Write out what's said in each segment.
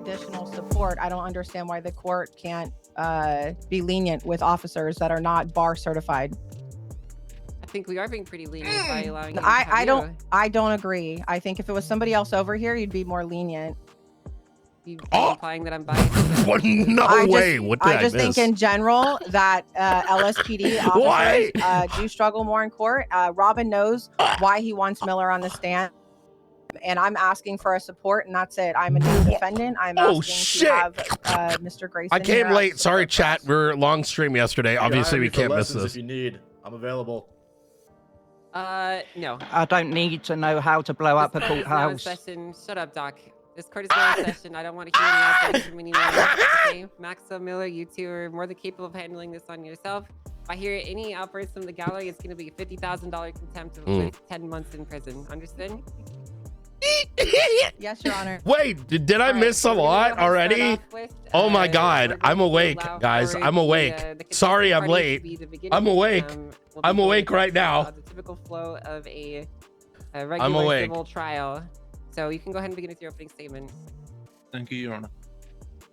additional support, I don't understand why the court can't be lenient with officers that are not bar certified. I think we are being pretty lenient by allowing him I don't agree. I think if it was somebody else over here, you'd be more lenient. You implying that I'm biased? What? No way. What did I just miss? think in general that LSPD officers do struggle more in court. Robin knows why he wants Miller on the stand. And I'm asking for a support, and that's it. I'm a new defendant. I'm asking to have Mr. Grayson. I came late. Sorry, chat. We're long stream yesterday. Obviously, we can't miss this. If you need, I'm available. No. I don't need to know how to blow up a courthouse. Shut up, Doc. This court is not a session. I don't want to hear any outbursts from anyone. Okay, Maxwell, Miller, you two are more than capable of handling this on yourself. If I hear any outbursts from the gallery, it's going to be a $50,000 contempt with 10 months in prison. Understood? Yes, Your Honor. Wait, did I miss a lot already? Oh my God, I'm awake, guys. I'm awake. Sorry, I'm late. I'm awake. I'm awake right now. The typical flow of a regular civil trial. So you can go ahead and begin with your opening statement. Thank you, Your Honor.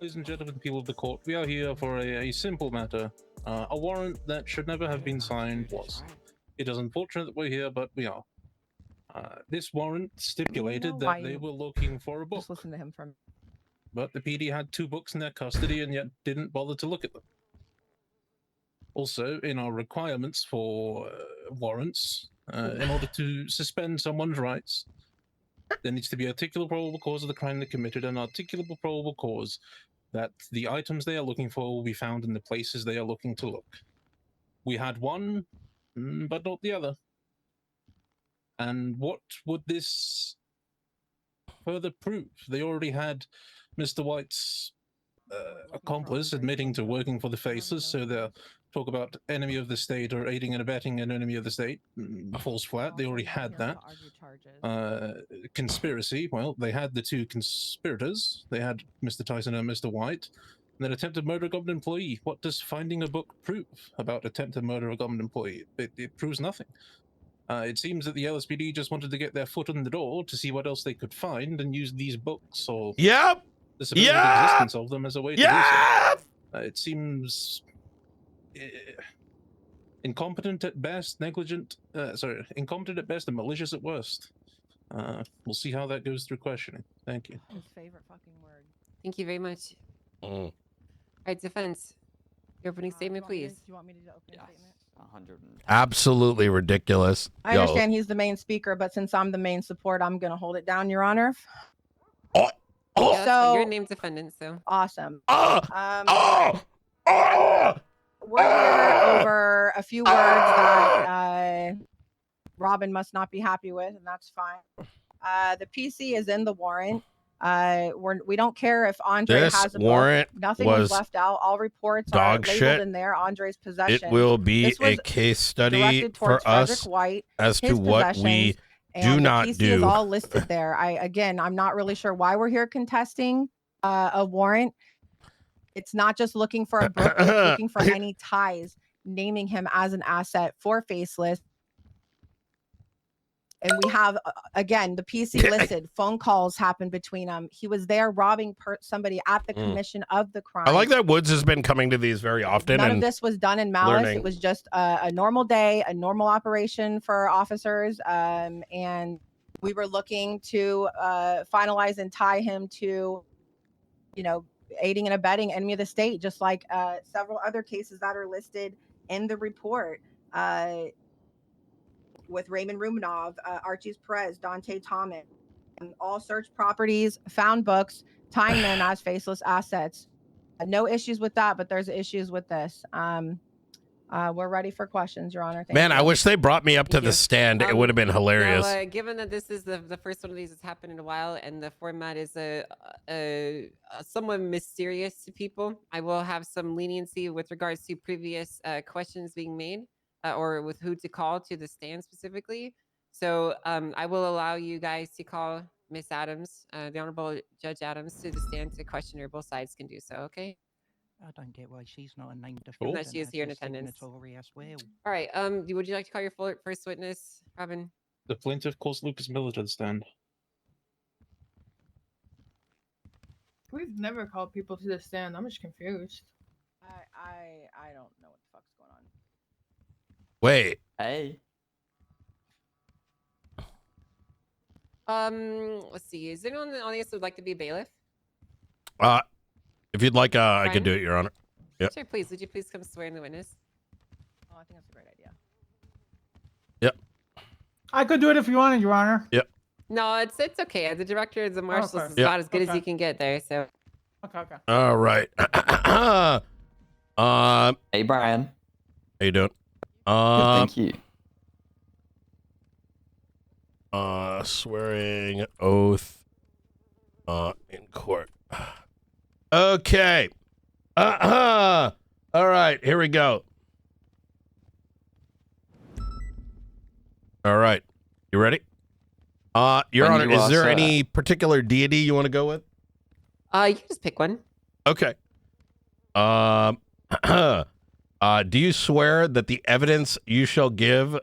Ladies and gentlemen, people of the court, we are here for a simple matter. A warrant that should never have been signed was. It is unfortunate that we're here, but we are. This warrant stipulated that they were looking for a book. Just listen to him from. But the PD had 2 books in their custody and yet didn't bother to look at them. Also, in our requirements for warrants, in order to suspend someone's rights, there needs to be articulable probable cause of the crime they committed and articulable probable cause that the items they are looking for will be found in the places they are looking to look. We had one, but not the other. And what would this further prove? They already had Mr. White's accomplice admitting to working for the Faces, so they'll talk about enemy of the state or aiding and abetting an enemy of the state. Falls flat, they already had that. Conspiracy, well, they had the 2 conspirators. They had Mr. Tyson and Mr. White. And then attempted murder of government employee. What does finding a book prove about attempted murder of a government employee? It proves nothing. It seems that the LSPD just wanted to get their foot in the door to see what else they could find and use these books or the supposed existence of them as a way to do so. It seems incompetent at best, incompetent at best and malicious at worst. We'll see how that goes through questioning. Thank you. His favorite fucking word. Thank you very much. All right, defense. Your opening statement, please. Do you want me to do opening statement? 100. Absolutely ridiculous. I understand he's the main speaker, but since I'm the main support, I'm going to hold it down, Your Honor. Yeah, so you're named defendant, so. Awesome. We're here over a few words that Robin must not be happy with, and that's fine. The PC is in the warrant. We don't care if Andre has a warrant. Nothing was left out. All reports are labeled in there. Andre's possession. It will be a case study for us White, as to what we do not do. The PC is all listed there. I'm not really sure why we're here contesting a warrant. It's not just looking for a book. It's looking for any ties, naming him as an asset for Faceless. And we have, again, the PC listed. Phone calls happened between them. He was there robbing somebody at the commission of the crime. I like that Woods has been coming to these very often. None of this was done in malice. It was just a normal day, a normal operation for officers. And we were looking to finalize and tie him to, aiding and abetting enemy of the state, just like several other cases that are listed in the report. With Raymond Rumanov, Archie's Perez, Dante Thomas, and all search properties, found books, tying them as Faceless assets. No issues with that, but there's issues with this. We're ready for questions, Your Honor. Man, I wish they brought me up to the stand. It would have been hilarious. Now, given that this is the first one of these that's happened in a while, and the format is somewhat mysterious to people, I will have some leniency with regards to previous questions being made. Or with who to call to the stand specifically. So I will allow you guys to call Miss Adams, the Honorable Judge Adams, to the stand to question her. Both sides can do so, okay? I don't get why she's not a named defendant. No, she is here in attendance. As well. All right, would you like to call your first witness, Robin? The plaintiff calls Lucas Miller to the stand. We've never called people to the stand. I'm just confused. I don't know what the fuck's going on. Wait. Hey. Let's see. Is anyone in the audience who would like to be a bailiff? If you'd like, I could do it, Your Honor. Yep. Sure, please. Would you please come swear in the witness? Oh, I think that's a great idea. Yep. I could do it if you wanted, Your Honor. Yep. No, it's okay. The director, the marshals, Okay. is about as good as you can get there. So. Okay. All right. Hey, Brian. How you doing? Good, thank you. Swearing oath in court. Okay. All right, here we go. All right. You ready? Your Honor, is there any particular deity you want to go with? You can just pick one. Okay. Do you swear that the evidence you shall give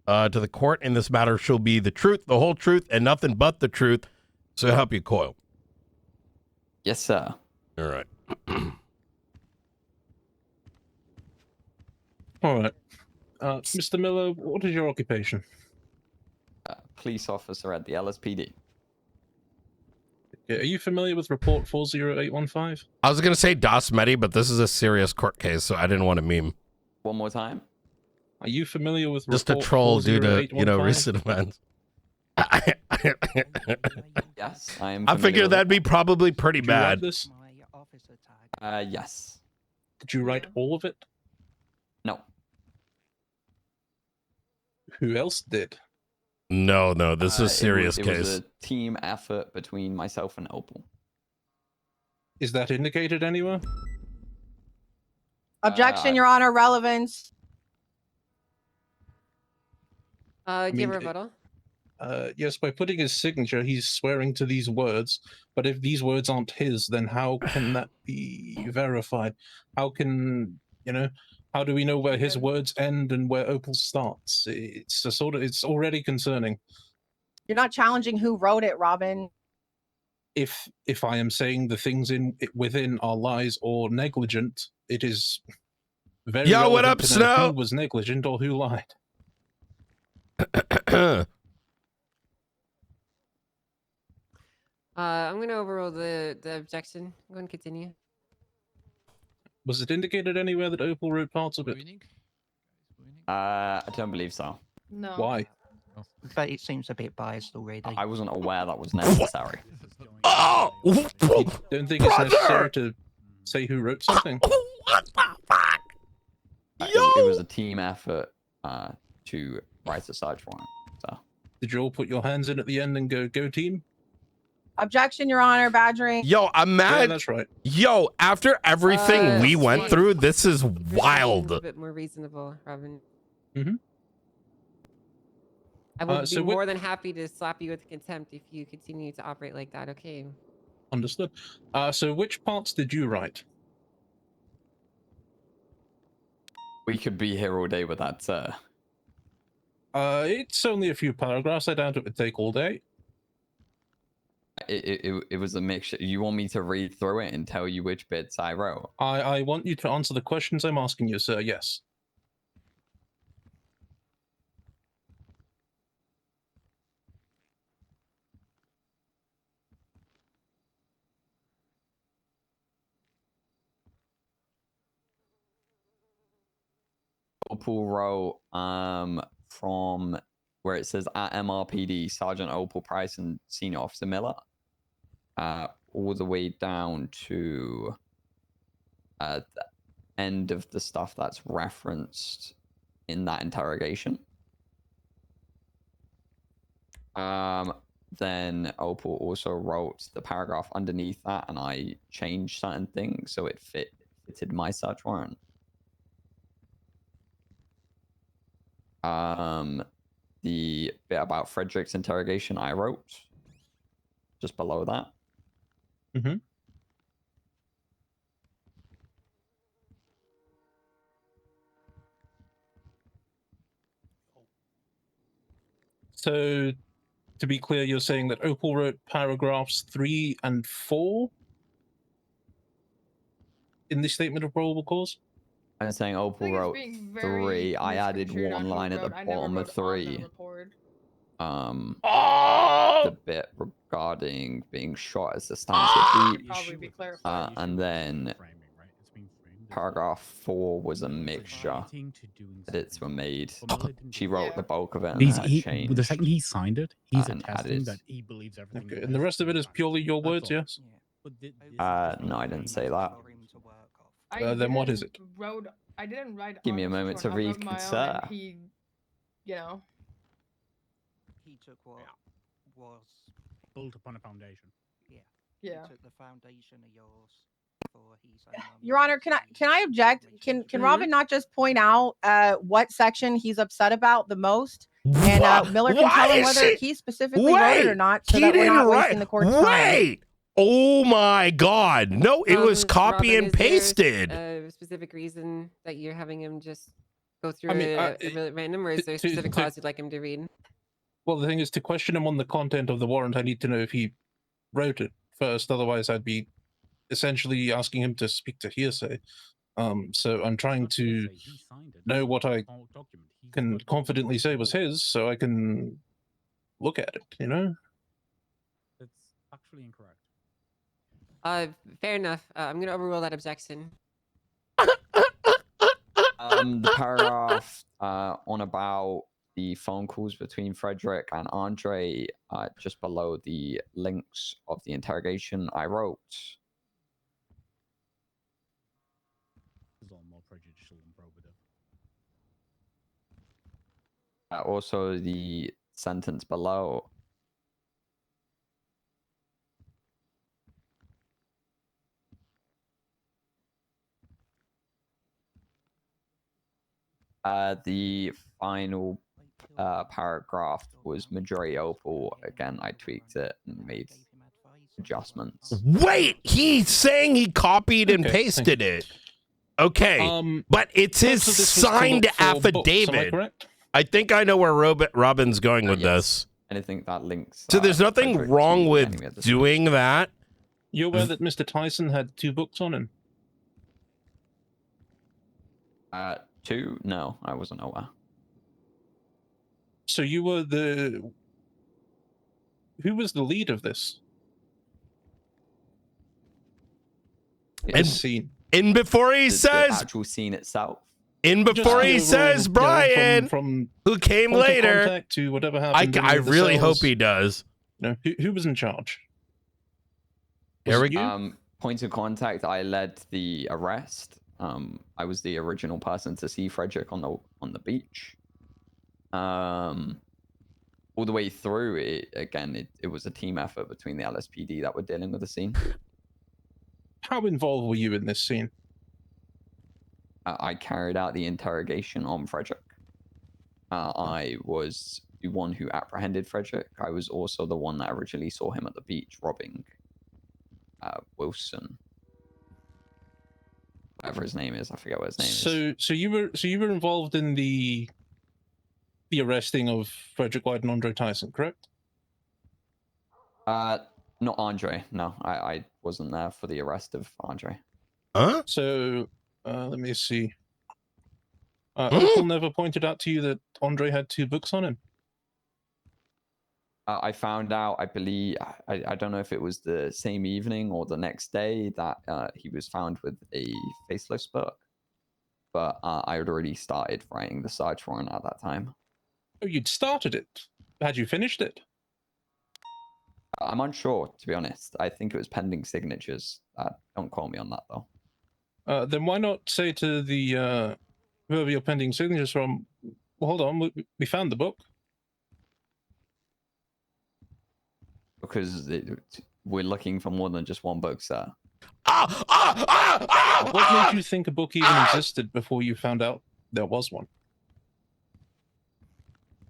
to the court in this matter shall be the truth, the whole truth, and nothing but the truth, so help you coil? Yes, sir. All right. All right. Mr. Miller, what is your occupation? Police officer at the LSPD. Are you familiar with Report 40815? I was going to say dasMEHDI, but this is a serious court case, so I didn't want to meme. One more time. Are you familiar with Just a Report troll due to, 40815? recent events. Yes, I am. I figured that'd be probably pretty Did you write bad. this? My officer tag. Yes. Did you write all of it? No. Who else did? No, this is a serious it case. was a team effort between myself and Opal. Is that indicated anywhere? Objection, Your Honor. Relevance. Do you have a mean, rebuttal? Yes, by putting his signature, he's swearing to these words. But if these words aren't his, then how can that be verified? How can, how do we know where his words end and where Opal starts? It's it's already concerning. You're not challenging who wrote it, Robin. If I am saying the things within are lies or negligent, it is very Yo, what up, relevant to know Snow? who was negligent or who lied. I'm going to overrule the objection. Go and continue. Was it indicated anywhere that Opal wrote parts of it? I don't believe so. No. Why? But it seems a bit biased already. I wasn't aware that was necessary. Oh! Don't think it's necessary to say who wrote something. What the fuck? It was a team effort to write a search warrant. So. Did you all put your hands in at the end and go team? Objection, Your Honor. Badgering. Yo, I'm mad. Yeah, that's right. Yo, after everything we went through, this is wild. A bit more reasonable, Robin. Mm-hmm. I would be more than happy to slap you with contempt if you continue to operate like that. Okay. Understood. So which parts did you write? We could be here all day with that, sir. It's only a few paragraphs. I doubt it would take all day. It was a mixture. You want me to read through it and tell you which bits I wrote? I want you to answer the questions I'm asking you, sir. Yes. Opal wrote from where it says at MRPD, Sergeant Opal Price and Senior Officer Miller, all the way down to the end of the stuff that's referenced in that interrogation. Then Opal also wrote the paragraph underneath that, and I changed certain things so it fitted my search warrant. The bit about Frederick's interrogation I wrote just below that. Mm-hmm. So, to be clear, you're saying that Opal wrote paragraphs 3 and 4, in the statement of probable cause? I'm saying Opal wrote 3. I added one line at the bottom of 3. The bit regarding being shot as the stance of beach. And then paragraph 4 was a mixture. Edits were made. She wrote the bulk of it and changed. The second he signed it, he's and attesting added. that he believes everything. Okay, and the rest of it is purely your words, yes? No, I didn't say that. Then what is it? I didn't write. Give me a moment to read, good sir. He, you know. He took what was built upon a foundation. Yeah. Yeah. He took the foundation of yours for his own. Your Honor, can I object? Can Robin not just point out what section he's upset about the most? And Miller can tell him whether he specifically wrote it or not, so that we're not wasting the court's time. Oh my God! No, it was copy Robin, and pasted. A specific reason that you're having him just go through a random, or is there a specific clause you'd like him to read? Well, the thing is, to question him on the content of the warrant, I need to know if he wrote it first. Otherwise, I'd be essentially asking him to speak to hearsay. So I'm trying to know what I can confidently say was his, so I can look at it, you know? That's actually incorrect. Fair enough. I'm going to overrule that objection. The paragraph on about the phone calls between Frederick and Andre, just below the links of the interrogation, I wrote. This is all more prejudicial than probative. Also, the sentence below. The final paragraph was majority Opal. Again, I tweaked it and made adjustments. Wait, he's saying he copied and pasted it. Okay, but it's his signed affidavit. I think I know where Robin's going with this. Anything that links. So there's nothing wrong with doing that. You're aware that Mr. Tyson had 2 books on him? 2? No, I wasn't aware. So you were the... Who was the lead of this? Scene. And before he says... The actual scene itself. And before he says Brian, from who came later, to whatever happened I really hope he does. No, who was in charge? Eric? Point of contact, I led the arrest. I was the original person to see Frederick on the beach. All the way through it, again, it was a team effort between the LSPD that were dealing with the scene. How involved were you in this scene? I carried out the interrogation on Frederick. I was the one who apprehended Frederick. I was also the one that originally saw him at the beach robbing Wilson. Whatever his name is, I forget what his name is. So you were involved in the arresting of Frederick White and Andre Tyson, correct? Not Andre. No, I wasn't there for the arrest of Andre. Huh? So let me see. Opal never pointed out to you that Andre had 2 books on him. I found out, I believe, I don't know if it was the same evening or the next day that he was found with a faceless book. But I had already started writing the search warrant at that time. Oh, you'd started it? Had you finished it? I'm unsure, to be honest. I think it was pending signatures. Don't quote me on that, though. Then why not say to the whoever you're pending signatures from, well, hold on, we found the book. Because we're looking for more than just one book, sir. What made you think a book even existed before you found out there was one?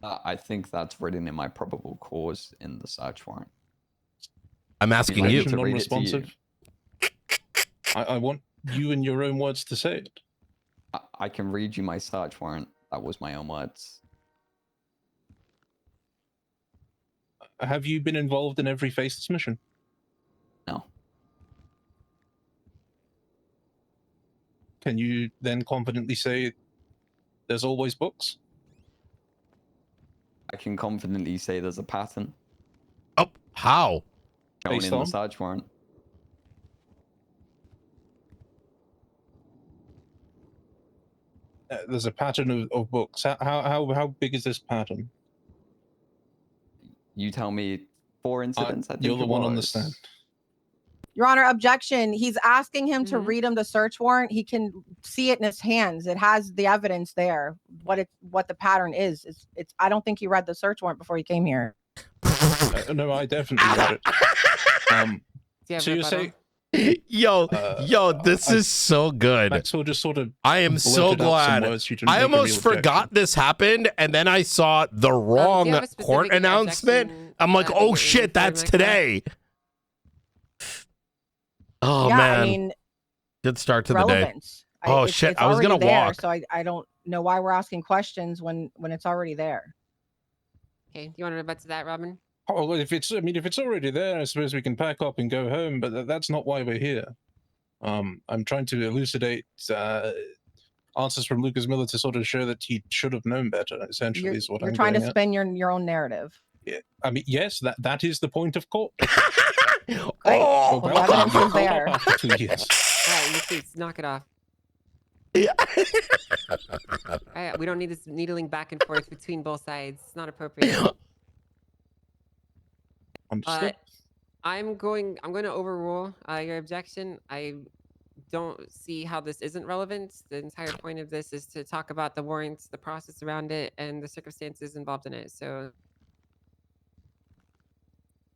I think that's written in my probable cause in the search warrant. I'm asking you. Non-responsive. I want you in your own words to say it. I can read you my search warrant. That was my own words. Have you been involved in every faceless mission? No. can you then confidently say there's always books? I can confidently say there's a pattern Oh, how? shown Based in the on? search warrant. There's a pattern of books. How big is this pattern? You tell me 4 incidents. I think You're the it one on the was. stand. Your Honor, objection. He's asking him to read him the search warrant. He can see it in his hands. It has the evidence there. What the pattern is. It's. I don't think he read the search warrant before he came here. No, I definitely read it. So you say, yo, this is so good. Maxwell just sort of. I am so glad. I almost forgot this happened, and then I saw the wrong court announcement. I'm like, oh shit, that's today. Oh yeah, man, I mean, good start to relevance. the day. Oh it's shit, I was already gonna there, walk. so I don't know why we're asking questions when it's already there. Okay, do you want to rebut to that, Robin? Oh, well, if it's already there, I suppose we can pack up and go home. But that's not why we're here. I'm trying to elucidate answers from Lucas Miller to sort of show that he should have known better. Essentially, is what You're I'm trying to getting at. spin your own narrative. Yeah, I mean, yes, that is the point of court. Great. Oh, The evidence is there. After 2 years. All right, you please knock it off. Yeah. All right, we don't need this needling back and forth between both sides. It's not appropriate. Understood. I'm going to overrule your objection. I don't see how this isn't relevant. The entire point of this is to talk about the warrants, the process around it, and the circumstances involved in it. So,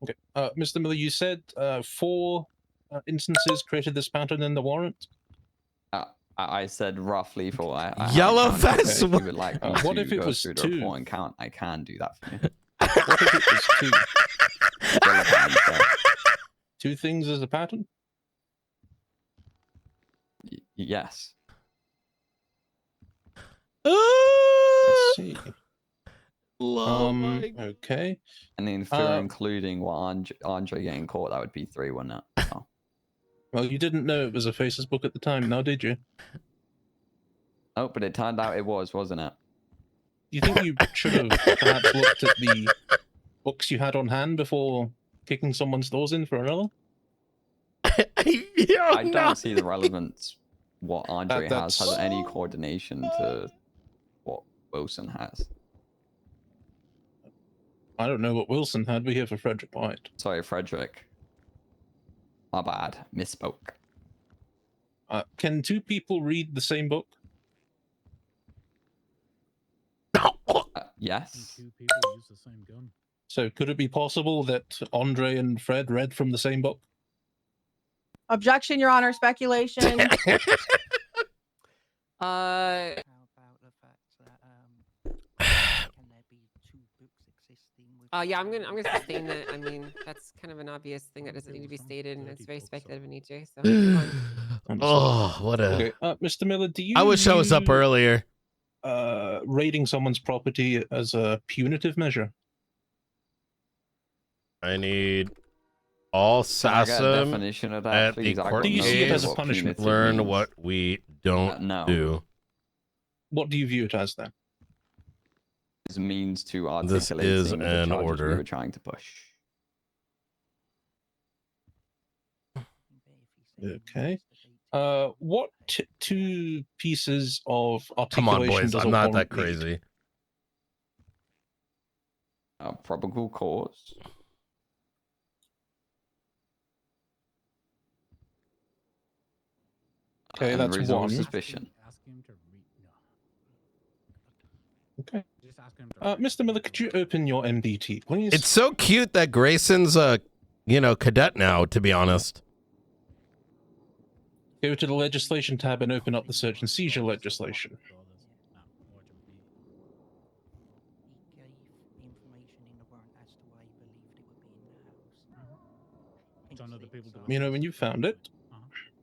Okay, Mr. Miller, you said 4 instances created this pattern in the warrant. I said roughly 4. Yellow I vest. if you would like me What to if it go was through 2? the report and count, I can do that for you. What if it was 2? Still a bad answer. 2 things as a pattern? Yes. Let's see. Love Okay. And then if you're including what Andre getting caught, that would be 3, wouldn't it? Oh. Well, you didn't know it was a faceless book at the time, now did you? Oh, but it turned out it was, wasn't it? Do you think you should have perhaps looked at the books you had on hand before kicking someone's doors in for another? I don't see the relevance what Andre That's- has any coordination to what Wilson has. I don't know what Wilson had. We're here for Frederick White. Sorry, Frederick. My bad. Misspoke. Can 2 people read the same book? Yes. 2 people use the same gun. So could it be possible that Andre and Fred read from the same book? Objection, Your Honor. Speculation. How about the fact that can there be 2 books existing with yeah, I'm gonna sustain that. I mean, that's kind of an obvious thing that doesn't need to be stated, and it's very speculative in nature. So, Oh, what a. Okay, Mr. Miller, do you? I wish I was up view, earlier. Raiding someone's property as a punitive measure. I need all Can I get a SASM definition of that, at please? the I court got Do you no see it idea as a what punishment? punitive learn means. what we don't no. do. What do you view it as then? Is means to This articulate is the an charges order. we were trying to push. Okay. What 2 pieces of Come articulation on, boys. does a I'm not warrant that need? crazy. Probable cause. Okay, and that's reasonable 1. suspicion. Ask him to read. No. Okay. Just ask him to read. Mr. Miller, could you open your MDT, please? It's so cute that Grayson's a, cadet now, to be honest. Go to the legislation tab and open up the search and seizure legislation. he gave information in the warrant as to why he believed it would be in the house. Don't other people do it? You know when you found it?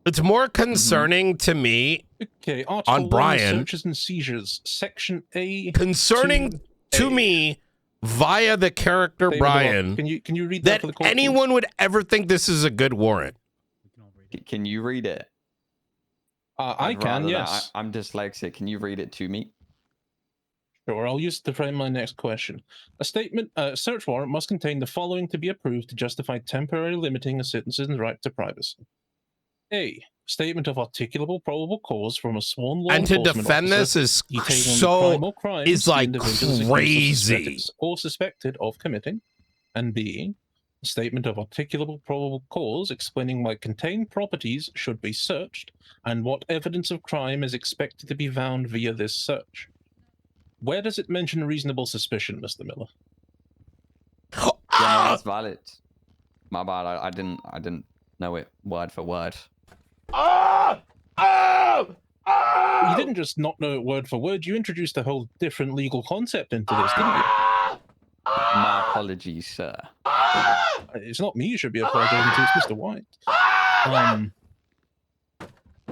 It's more concerning to me, Okay, Article 1, Brian. searches and seizures, Section A. concerning to me, via the character David Block, Brian, Can you read that that for the court, anyone would ever think this is a good warrant. We can all read it. Can you read it? I can, yes. I'm dyslexic. Can you read it to me? Sure, I'll use it to frame my next question. A search warrant must contain the following to be approved to justify temporarily limiting a citizen's right to privacy. A. Statement of articulable probable cause from a sworn law And to enforcement defend officer this detailing the so crime or crimes is the like individual is accused crazy. or suspected of committing. And B. A statement of articulable probable cause explaining why contained properties should be searched and what evidence of crime is expected to be found via this search. Where does it mention reasonable suspicion, Mr. Miller? Yeah, no, that's valid. My bad. I didn't know it word for word. You didn't just not know it word for word. You introduced a whole different legal concept into this, didn't you? My apologies, sir. It's not me you should be apologizing to. It's Mr. White.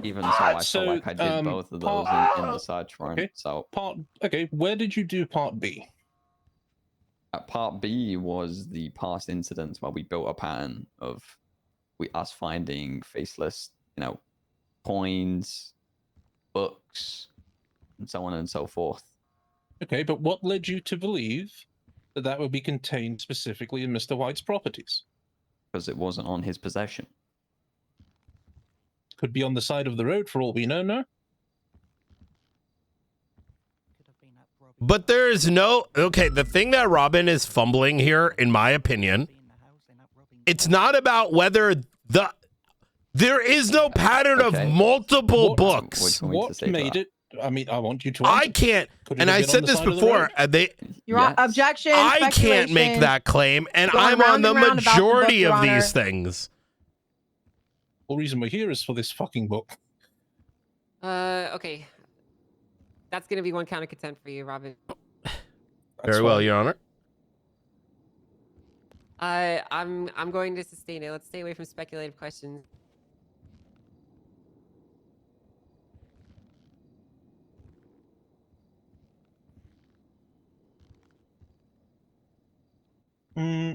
Even so, I felt like I did both of those in the search warrant. Okay. So where did you do part B? Part B was the past incidents where we built a pattern of us finding faceless, coins, books, and so on and so forth. Okay, but what led you to believe that that would be contained specifically in Mr. White's properties? Because it wasn't on his possession. Could be on the side of the road for all we know, no? But there is no... Okay, the thing that Robin is fumbling here, in my opinion, it's not about whether the... There is no pattern of multiple books. What made it... I mean, I want you to... I can't... And I said this before. Objection. I can't make that claim, and I'm on the majority of these things. The whole reason we're here is for this fucking book. Okay. That's gonna be one count of contempt for you, Robin. Very well, Your Honor. I'm going to sustain it. Let's stay away from speculative questions.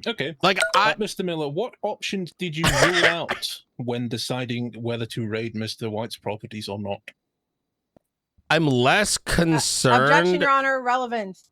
Okay. Like, Mr. Miller, what options did you rule out when deciding whether to raid Mr. White's properties or not? I'm less concerned Objection, Your Honor, relevance.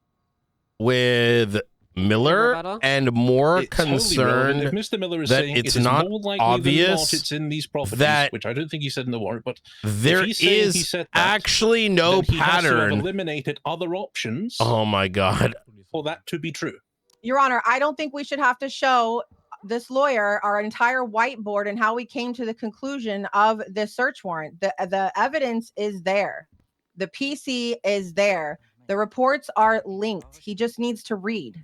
with Miller and more concerned if Mr. Miller is that saying it's it is not more likely obvious than not it's in these properties, that which I don't think he said in the warrant, but there if he's saying he is said that, actually no then he has to have pattern. eliminated other options. Oh my God. For that to be true. Your Honor, I don't think we should have to show this lawyer our entire whiteboard and how we came to the conclusion of this search warrant. The evidence is there. The PC is there. The reports are linked. He just needs to read.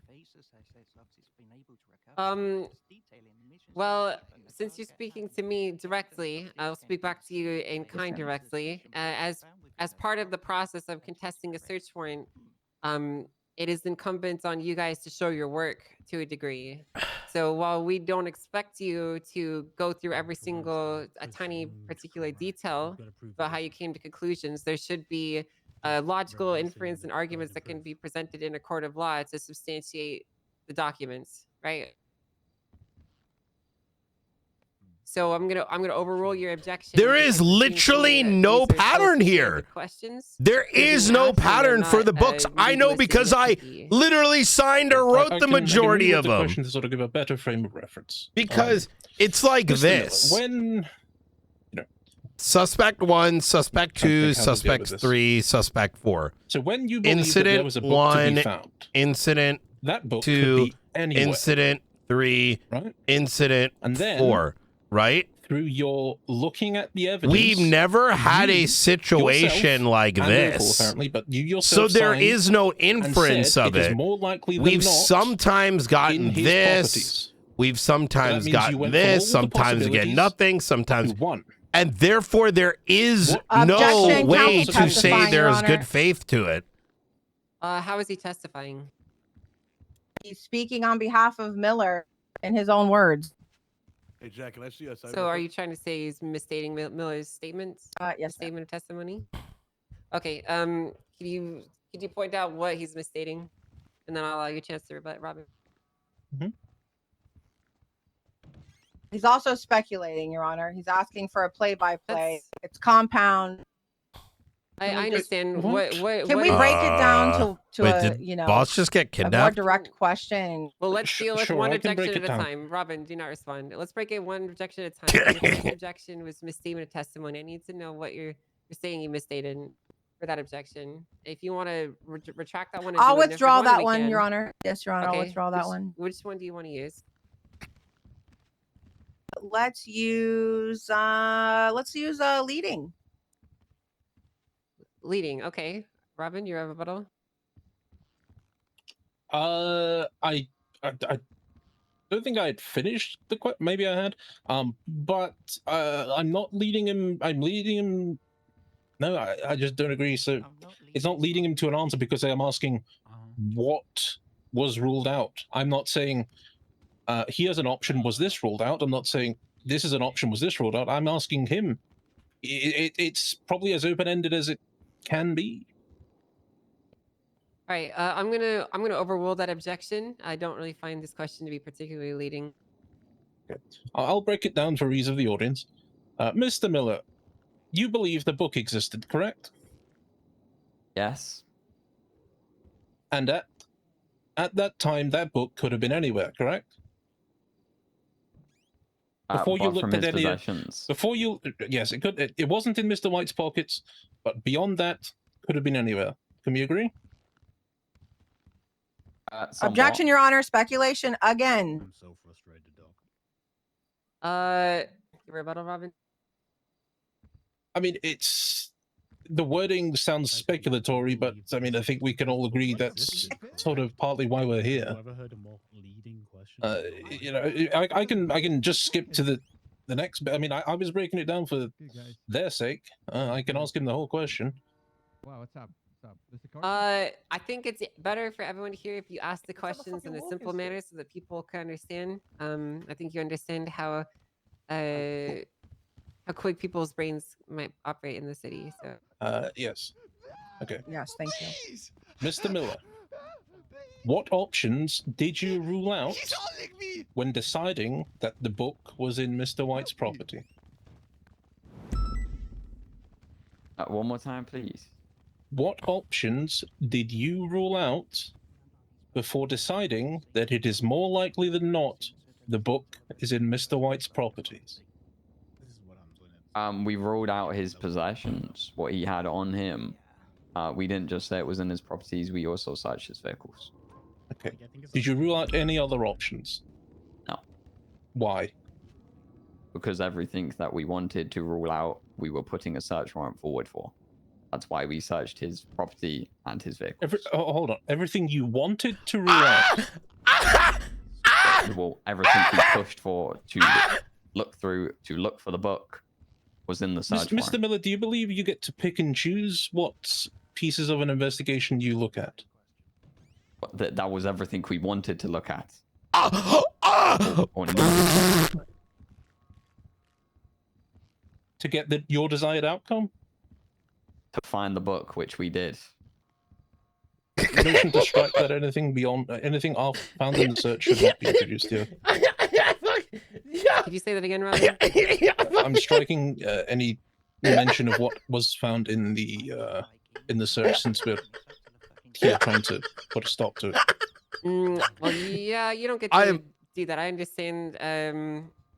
Well, since you're speaking to me directly, I'll speak back to you in kind directly. As part of the process of contesting a search warrant, it is incumbent on you guys to show your work to a degree. So while we don't expect you to go through every single tiny particular detail about how you came to conclusions, there should be logical inference and arguments that can be presented in a court of law to substantiate the documents, right? So I'm gonna overrule your objection. There is literally no pattern here. There is no pattern for the books. I know because I literally signed or wrote the majority of them. To sort of give a better frame of reference. Because it's like this. When suspect 1, suspect 2, suspect 3, suspect 4. So when you believe incident that there was a book 1, to be found, incident that book 2, could be anywhere. incident 3, right? Incident and then 4, right? Through your looking at the evidence, we've never had a situation like this. Apparently, but you so yourself there is no inference of it. More likely than we've not sometimes gotten this. Properties. We've sometimes gotten this. Sometimes get nothing. Sometimes one. And therefore, there is no way to say there's good faith to it. How is he testifying? He's speaking on behalf of Miller in his own words. Hey, Jack, can I see us? So are you trying to say he's misstating Miller's statements? Yes. Statement of testimony? Okay. Could you point out what he's misstating? And then I'll allow you a chance to rebut, Robin. He's also speculating, Your Honor. He's asking for a play-by-play. That's- It's compound. I understand. What? Can we break it down to wait, a, did you know, boss just get a more kidnapped? direct question? Well, let's Sh- deal with sure, one I can break objection it at a down. time. Robin, do not respond. Let's break it one objection at a time. The first objection was misstatement of testimony. I need to know what you're saying you misstated for that objection. If you want to retract that one, and I'll do a different withdraw that we one, Your can. Honor. Yes, Your Honor, I'll withdraw that one. Which one do you want to use? Let's use leading. Leading. Okay. Robin, your rebuttal. I don't think I had finished the question. Maybe I had. But I'm not leading him. I'm leading him. No, I just don't agree. So it's not leading him to an answer because I'm asking what was ruled out. I'm not saying here's an option. Was this ruled out? I'm not saying this is an option. Was this ruled out? I'm asking him. It's probably as open-ended as it can be. All right. I'm gonna overrule that objection. I don't really find this question to be particularly leading. Okay. I'll break it down for ease of the audience. Mr. Miller, you believe the book existed, correct? Yes. And at that time, that book could have been anywhere, correct? Before you Apart from looked at his any, possessions. before you, yes, it could. It wasn't in Mr. White's pockets, but beyond that, could have been anywhere. Can we agree? Objection, Your Honor. Speculation again. I'm so frustrated, dog. Rebuttal, Robin. I mean, it's the wording sounds speculatory, but I mean, I think we can all agree that's sort of partly why we're here. Have you ever heard a more leading question? You know, I can just skip to the next bit. I mean, I was breaking it down for their sake. I can ask him the whole question. Wow, what's up? I think it's better for everyone to hear if you ask the questions in a simple manner so that people can understand. I think you understand how quick people's brains might operate in the city. So. Yes. Okay. Yes, thank you. Mr. Miller, what options did you rule out when deciding that the book was in Mr. White's property? One more time, please. What options did you rule out before deciding that it is more likely than not the book is in Mr. White's properties? We ruled out his possessions, what he had on him. We didn't just say it was in his properties, we also searched his vehicles. Okay. Did you rule out any other options? No. Why? Because everything that we wanted to rule out, we were putting a search warrant forward for. That's why we searched his property and his vehicle. Hold on. Everything you wanted to rule out? Well, everything we pushed for to look through, to look for the book, was in the search warrant. Mr. Miller, do you believe you get to pick and choose what pieces of an investigation you look at? That was everything we wanted to look at. Or to get your desired outcome? To find the book, which we did. Motion to strike that anything beyond anything found in the search should not be introduced here. Could you say that again, Robin? I'm striking any mention of what was found in the search, since we're here trying to put a stop to it. Well, yeah, you don't get to do that. I understand.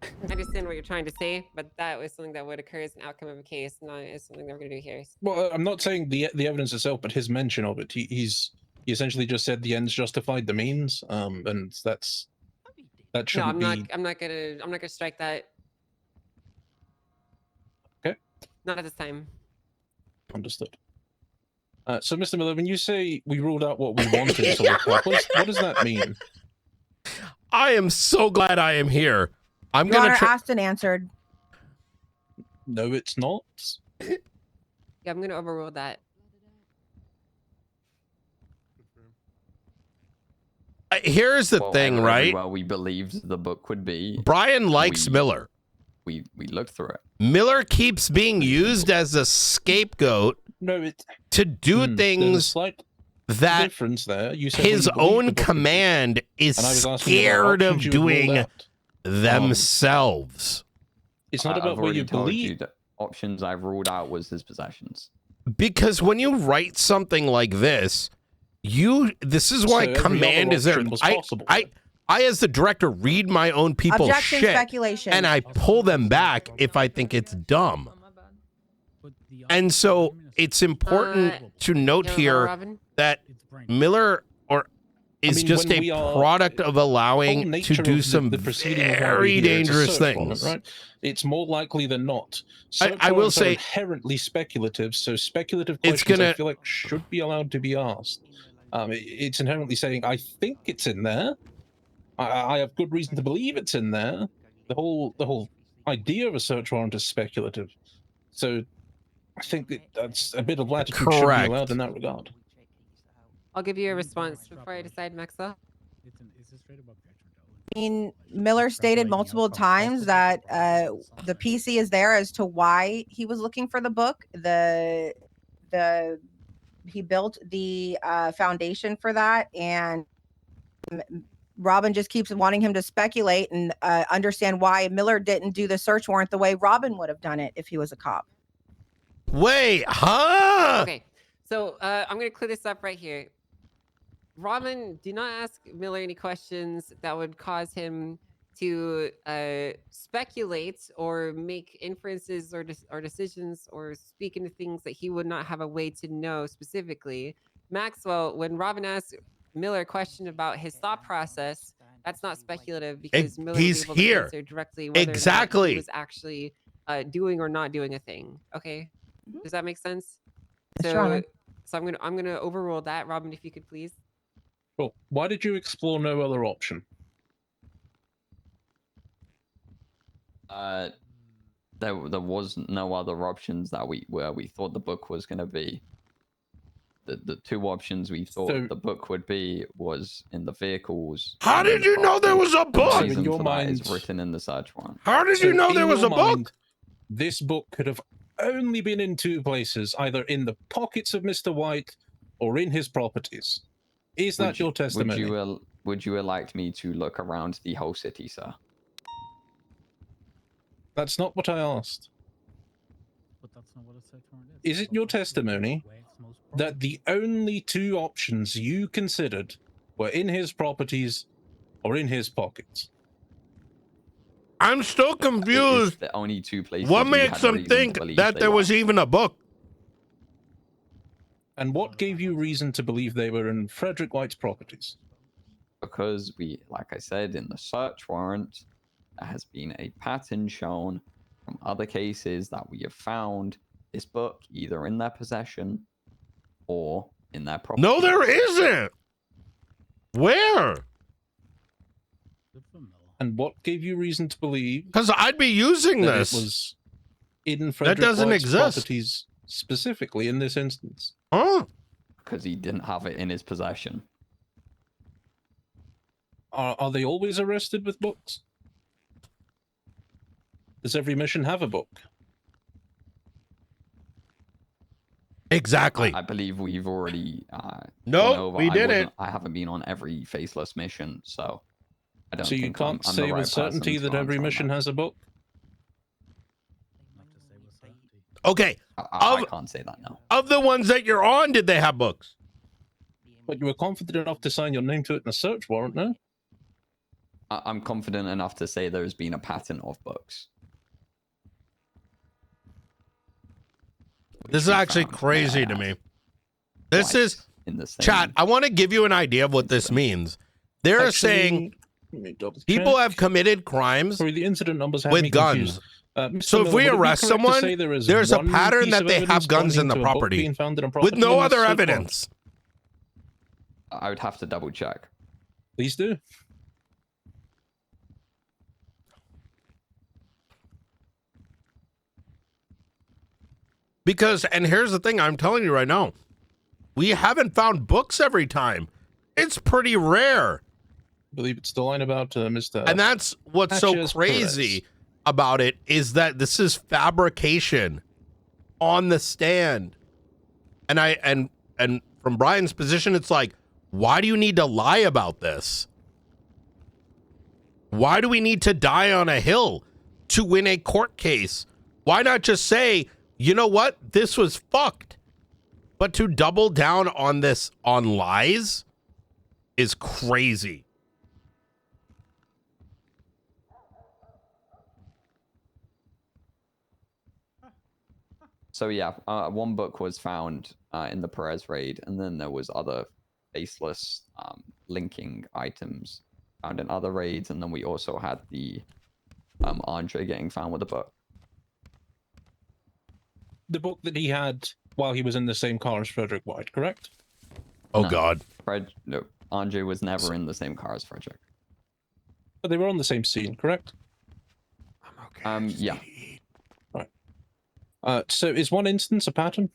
I understand what you're trying to say, but that was something that would occur as an outcome of a case, not as something that we're going to do here. Well, I'm not saying the evidence itself, but his mention of it. He essentially just said the ends justified the means, and that shouldn't no, be. I'm not gonna strike that. Okay. Not at this time. Understood. So, Mr. Miller, when you say we ruled out what we wanted to look at, what does that mean? I am so glad I am here. I'm Your gonna Honor, asked and answered. No, it's not. Yeah, I'm gonna overrule that. Here's the thing, right? Well, we believed the book would be. Brian likes Miller. We looked through it. Miller keeps being used as a scapegoat to do things that difference there. You said his you believe own the book command is and I was asking you what scared of options you ruled doing out. themselves. It's not about I've what already you told believe. you the options I've ruled out was his possessions. Because when you write something like this, this is why So every command other is there. option was possible, I, as the director, read my own people's Objection, shit, speculation. and I pull them back if I think it's dumb. And so it's important to note here that Miller is just a product of allowing to do some very dangerous things. Right? It's more likely than not. I will say inherently speculative, so speculative questions I feel like should be allowed to be asked. It's inherently saying, I think it's in there. I have good reason to believe it's in there. The whole idea of a search warrant is speculative. So I think that's a bit of latitude should be allowed in that regard. I'll give you a response before I decide, Maxwell. I mean, Miller stated multiple times that the PC is there as to why he was looking for the book. He built the foundation for that, and Robin just keeps wanting him to speculate and understand why Miller didn't do the search warrant the way Robin would have done it if he was a cop. Wait, huh? Okay, so I'm going to clear this up right here. Robin, do not ask Miller any questions that would cause him to speculate or make inferences or decisions or speak into things that he would not have a way to know specifically. Maxwell, when Robin asked Miller a question about his thought process, that's not speculative because Miller was able to answer directly whether or not he was actually doing or not doing a thing. Okay, does that make sense? So I'm gonna overrule that. Robin, if you could please. Well, why did you explore no other option? There was no other options that we thought the book was going to be. The two options we thought the book would be was in the vehicles. How did you know there was a book? In your mind, is written in the search warrant. How did you know there was a book? This book could have only been in two places, either in the pockets of Mr. White or in his properties. Is that your testimony? Would you elect me to look around the whole city, sir? That's not what I asked. But that's not what a search warrant is. Is it your testimony that the only two options you considered were in his properties or in his pockets? I'm still confused. The only two places. What makes them think that there was even a book? And what gave you reason to believe they were in Frederick White's properties? Because like I said, in the search warrant, there has been a pattern shown from other cases that we have found this book either in their possession or in their property. No, there isn't. Where? And what gave you reason to believe? Because I'd be using this. It was in Frederick that doesn't White's exist. properties specifically in this instance. Huh? Because he didn't have it in his possession. Are they always arrested with books? Does every mission have a book? Exactly. I believe we've already. No, we didn't. I haven't been on every faceless mission, so I don't. So you think can't I'm say the right with certainty person that to every answer on mission that. has a book? Okay. I can't say that now. Of the ones that you're on, did they have books? But you were confident enough to sign your name to it in a search warrant, no? I'm confident enough to say there's been a pattern of books. This is actually crazy to me. This is in the same chat. I want to give you an idea of what this means. They're saying people have committed crimes the incident numbers have with guns. So if we arrest someone, there's a pattern that they have guns in the property with no other evidence. I would have to double check. Please do. Because, and here's the thing I'm telling you right now, we haven't found books every time. It's pretty rare. I believe it's the line about Mr. And that's what's so crazy about it, is that this is fabrication on the stand. And from Brian's position, it's like, why do you need to lie about this? Why do we need to die on a hill to win a court case? Why not just say, you know what? This was fucked. But to double down on this, on lies, is crazy. So yeah, one book was found in the Perez raid, and then there was other faceless linking items found in other raids, and then we also had the Andre getting found with a book. The book that he had while he was in the same car as Frederick White, correct? Oh No. God. No, Andre was never in the same car as Frederick. But they were on the same scene, correct? I'm okay. Yeah. So is one instance a pattern?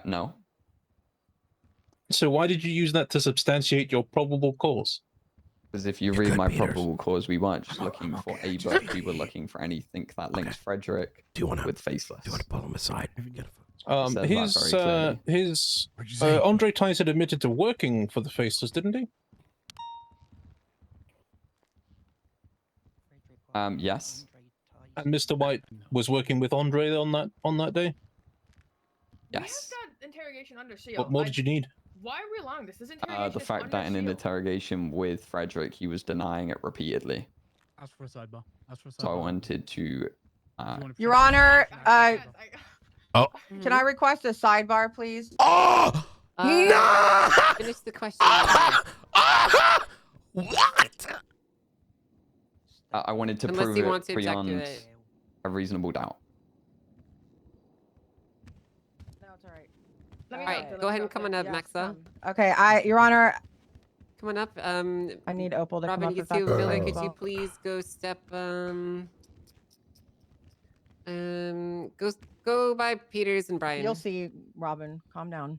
No. So why did you use that to substantiate your probable cause? Because if you You're read good, my Peters. probable cause, we weren't just looking for okay, a just book, we were looking for anything that links Frederick Do you want to with faceless. pull him aside? Says that very clearly. What'd you say? Andre Tice had admitted to working for the faceless, didn't he? Yes. And Mr. White was working with Andre on that day. Yes. We have that interrogation under seal. What more did you need? Why are we allowing this? This interrogation The is fact under that in an seal. interrogation with Frederick, he was denying it repeatedly. Ask for a sidebar. Ask for a sidebar. So I wanted to. Do you wanna Your proceed? Honor, Oh. can I request a sidebar, please? Oh no! Finish the question. What? I wanted to Unless prove you it want to beyond ejaculate. a reasonable doubt. No, it's all right. Let me All know. right, go ahead and come on up, Yes, Maxwell. Okay, Your Honor, Come on up. I need Opal to come Robin, up you if too. that's Miller, okay could as you well. please go step go by Peters and Brian. You'll see, Robin. Calm down.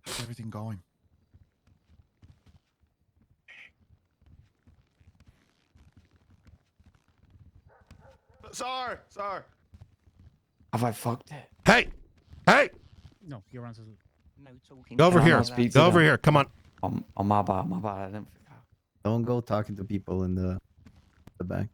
How's everything going? Sorry. Have I fucked it? Hey! Hey! No, your answer's No talking. Go over Can I here. not speak to Go over them? here. Come on. Oh, my bad. I didn't forget. Don't go talking to people in the back.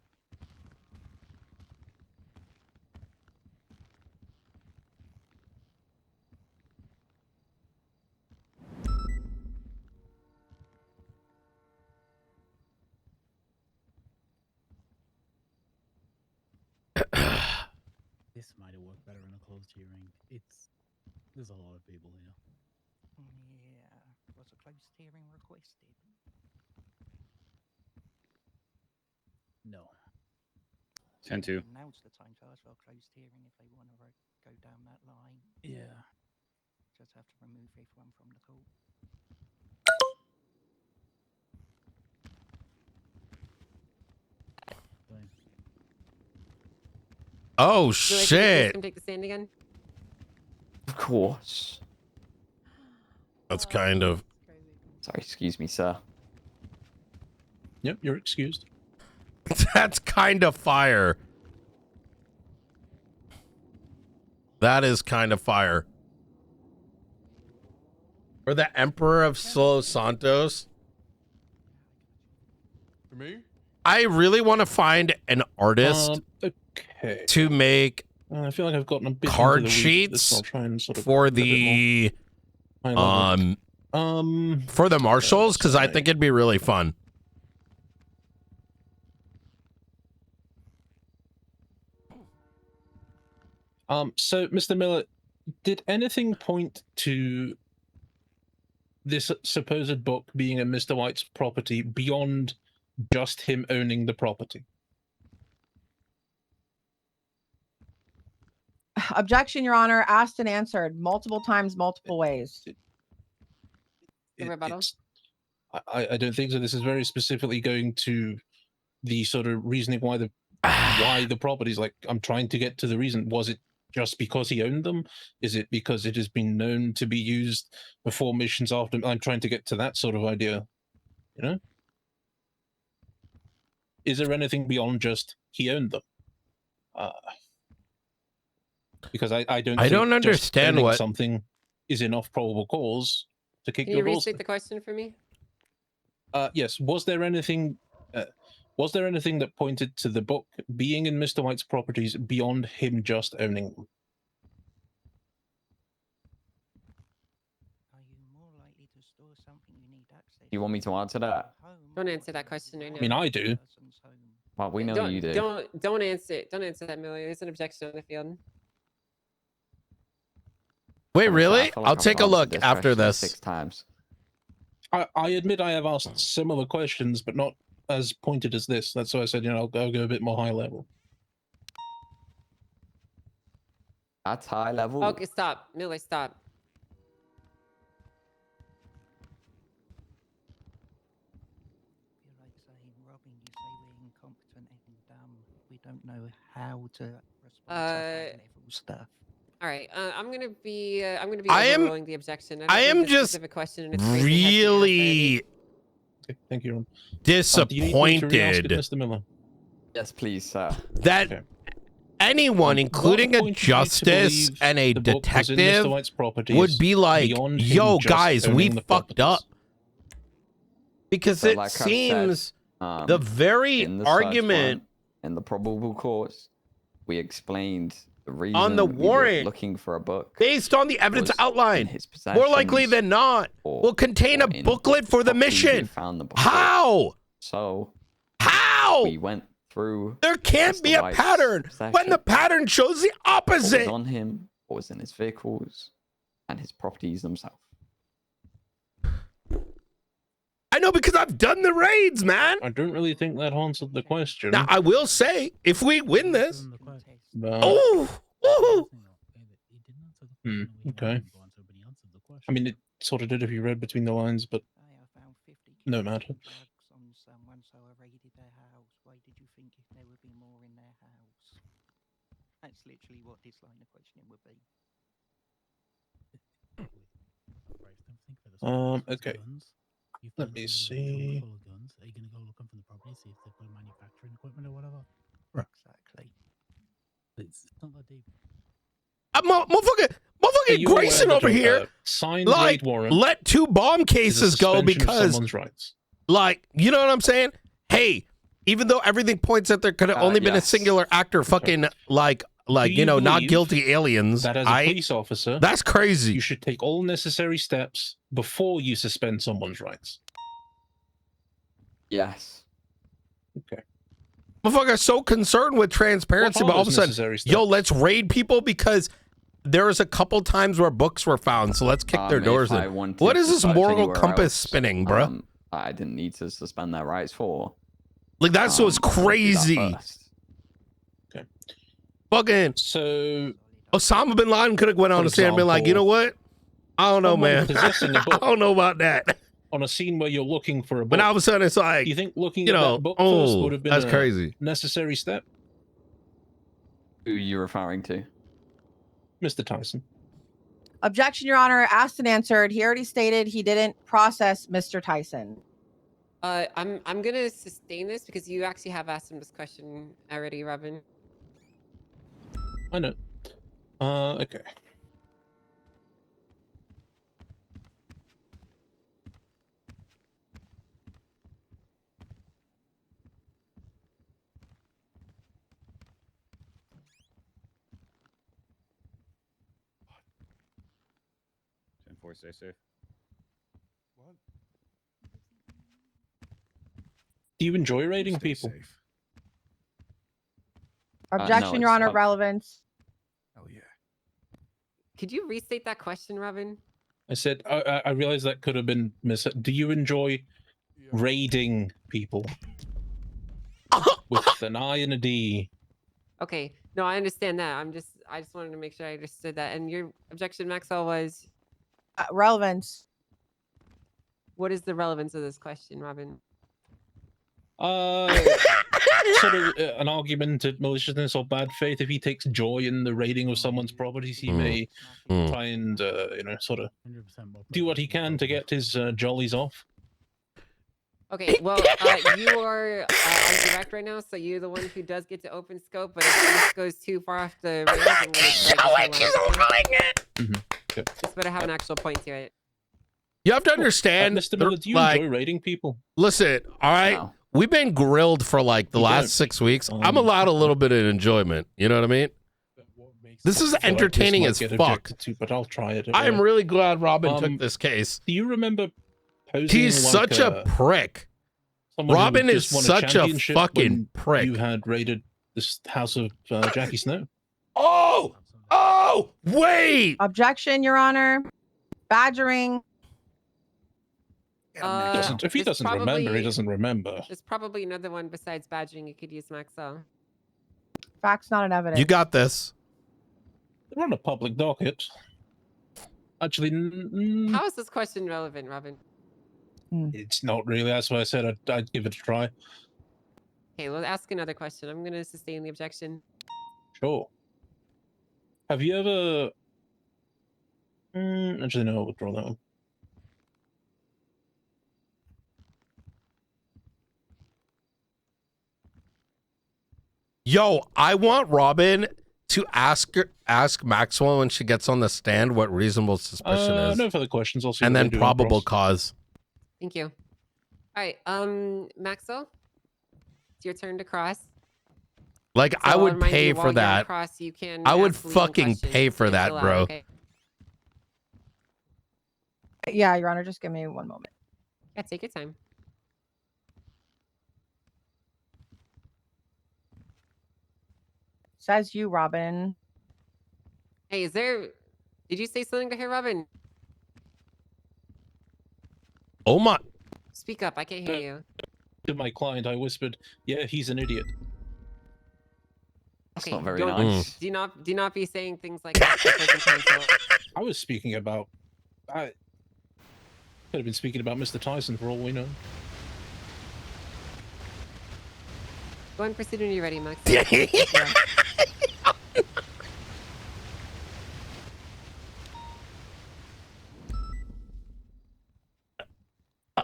This might have worked better in a closed hearing. There's a lot of people here. Yeah. Was a closed hearing requested? No. 10-2. Now's the time to ask for a closed hearing if they want to go down that line. Yeah. Just have to remove everyone from the court. Fine. Oh Would you like to shit! take the stand again? Of course. That's kind of. Sorry, excuse me, sir. Yep, you're excused. That's kind of fire. That is kind of fire. For the Emperor of Los Santos. For me? I really want to find an artist Okay. to make I feel like I've gotten a bit card into the weeds with this, sheets so I'll try and sort of for put a bit the more high level. for the marshals, because I think it'd be really fun. So Mr. Miller, did anything point to this supposed book being a Mr. White's property beyond just him owning the property? Objection, Your Honor. Asked and answered multiple times, multiple ways. Rebuttal? I don't think so. This is very specifically going to the sort of reasoning why the properties. Like, I'm trying to get to the reason. Was it just because he owned them? Is it because it has been known to be used before missions after? I'm trying to get to that sort of idea, you know? is there anything beyond just he owned them? Because I don't. I think don't just understand owning what something is enough probable cause to kick Can you your balls. restate the question for me? Yes. Was there anything? Was there anything that pointed to the book being in Mr. White's properties beyond him just owning them? Are you more likely to store something you need access? You want me to answer that? Don't answer that question right now. I mean, I do. Well, we know don't, you do. Don't answer it. Don't answer that, Millie. There's an objection on the field. Wait, I really? feel like I'll I've take a answered look this after question this. 6 times. I admit I have asked similar questions, but not as pointed as this. That's why I said, I'll go a bit more high level. That's high level. Okay, stop. Millie, stop. You're like saying, Robin, you say we're incompetent and dumb. We don't know how to respond to high-level stuff. All right, I'm gonna be I am- overruling the objection. I am believe this just specific question and its phrasing has to be asked really Okay, thank you, Ron. Do you need me to disappointed re-ask it, Mr. Miller? Yes, please, sir. that Okay. anyone, including a What pointed you to justice believe and a the book was in Mr. detective, White's properties would be like, beyond him yo, just guys, we owning the fucked up. properties? Because So it like I've said, seems the very in the search argument warrant and the probable cause, we explained the reason on the we were warrant looking for a book based on the evidence was in outlined, his more likely possessions than not, or- will contain or a in booklet for the property we mission. found the book. How? So How? we went through There can't Mr. be a White's pattern when the possession, pattern shows the what was opposite. on him, what was in his vehicles, and his properties themselves. I know because I've done the raids, man. I don't really think that answered the question. Now I will say, if we win this, but- oh, okay. I mean, it sort of did if you read between the lines, but I found 50 no matter. drugs on someone, so I raided their house. Why did you think there would be more in their house? That's literally what this line of questioning would be. Okay. Let me see. Are you gonna go looking for the property, see if they've got manufacturing equipment or whatever? Exactly. It's not that deep. motherfucker Are you Grayson aware that over a, here, signed like, raid warrant let 2 bomb is a cases go suspension of because, someone's rights? like, you know what I'm saying? Hey, even though everything points that there could have only been a yes. singular actor, fucking like Do you know, not believe guilty aliens. That as a police officer, That's crazy. you should take all necessary steps before you suspend someone's rights. Yes. Okay. Motherfucker, so concerned with transparency, What but are all of a those sudden, necessary yo, steps? let's raid people because there was a couple times where books were found, so let's kick their doors if I in. wanted What to is this search moral anywhere compass else, spinning, bruh? I didn't need to suspend their rights for. Like, that's what's I would do that crazy. first. Okay. Fucking So Osama bin Laden could have went on For the stand and been like, you know what? I don't know, someone man. possessing a I book don't know about that. on a scene where you're looking for a book, But all of a sudden, it's do like, you think looking you at know, that book first would have been that's a crazy. necessary step? Who are you referring to? Mr. Tyson. Objection, Your Honor. Asked and answered. He already stated he didn't process Mr. Tyson. I'm gonna sustain this because you actually have asked him this question already, Robin. I know. Okay. Stay safe. Do you enjoy raiding Stay people? safe. Objection, Your it's Honor. not. Relevance. Hell yeah. Could you restate that question, Robin? I said I realize that could have been Do you enjoy raiding people with an I and a D? Okay, no, I understand that. I just wanted to make sure I understood that. And your objection, Maxwell, was Relevance. what is the relevance of this question, Robin? Sort of an argument of maliciousness or bad faith. If he takes joy in the raiding of someone's properties, he may try and sort of 100% more do what he can to get his jollies off. Okay, well, you are on direct right now, so you're the one who does get to open scope. But if this goes too far off the rails, I'm gonna strike this alarm. Just better have an actual point to it. You have to understand, Mr. Miller, do you enjoy raiding people? Listen, all right, No. we've been grilled for like the last 6 weeks. I'm allowed a little bit of enjoyment. You know what I mean? This is entertaining as fuck. But I'll try it. I am really glad Robin took this case. Do you remember posing He's like such a prick. someone who Robin is just won such a championship fucking when prick. You had raided this house of Jackie Snow. Oh, wait. Objection, Your Honor. Badgering. If he doesn't remember, he doesn't remember. There's probably another one besides badgering you could use, Maxwell. Facts not an evidence. You got this. They're on a public docket. Actually, How is this question relevant, Robin? it's not really. That's why I said I'd give it a try. Okay, well, ask another question. I'm going to sustain the objection. Sure. Have you ever... actually, no, I'll withdraw that one. Yo, I want Robin to ask Maxwell when she gets on the stand what reasonable suspicion is. No further questions. I'll see and what then they do in probable cross. cause. Thank you. All right, Maxwell, it's your turn to cross. Like, So I I'll would remind pay you for while you're on that. cross, you can I would ask leading fucking questions pay for and that, fill out, bro. okay? Yeah, Your Honor, just give me one moment. Yeah, take your time. Says you, Robin. Hey, did you say something to her, Robin? Oh my. Speak up, I can't hear you. To my client, I whispered, "Yeah, he's an idiot." That's Okay, not very don't- nice. Do not be saying things like that. to opposing counsel. I was speaking about... I could have been speaking about Mr. Tyson for all we know. Go ahead and proceed when you're ready, Max.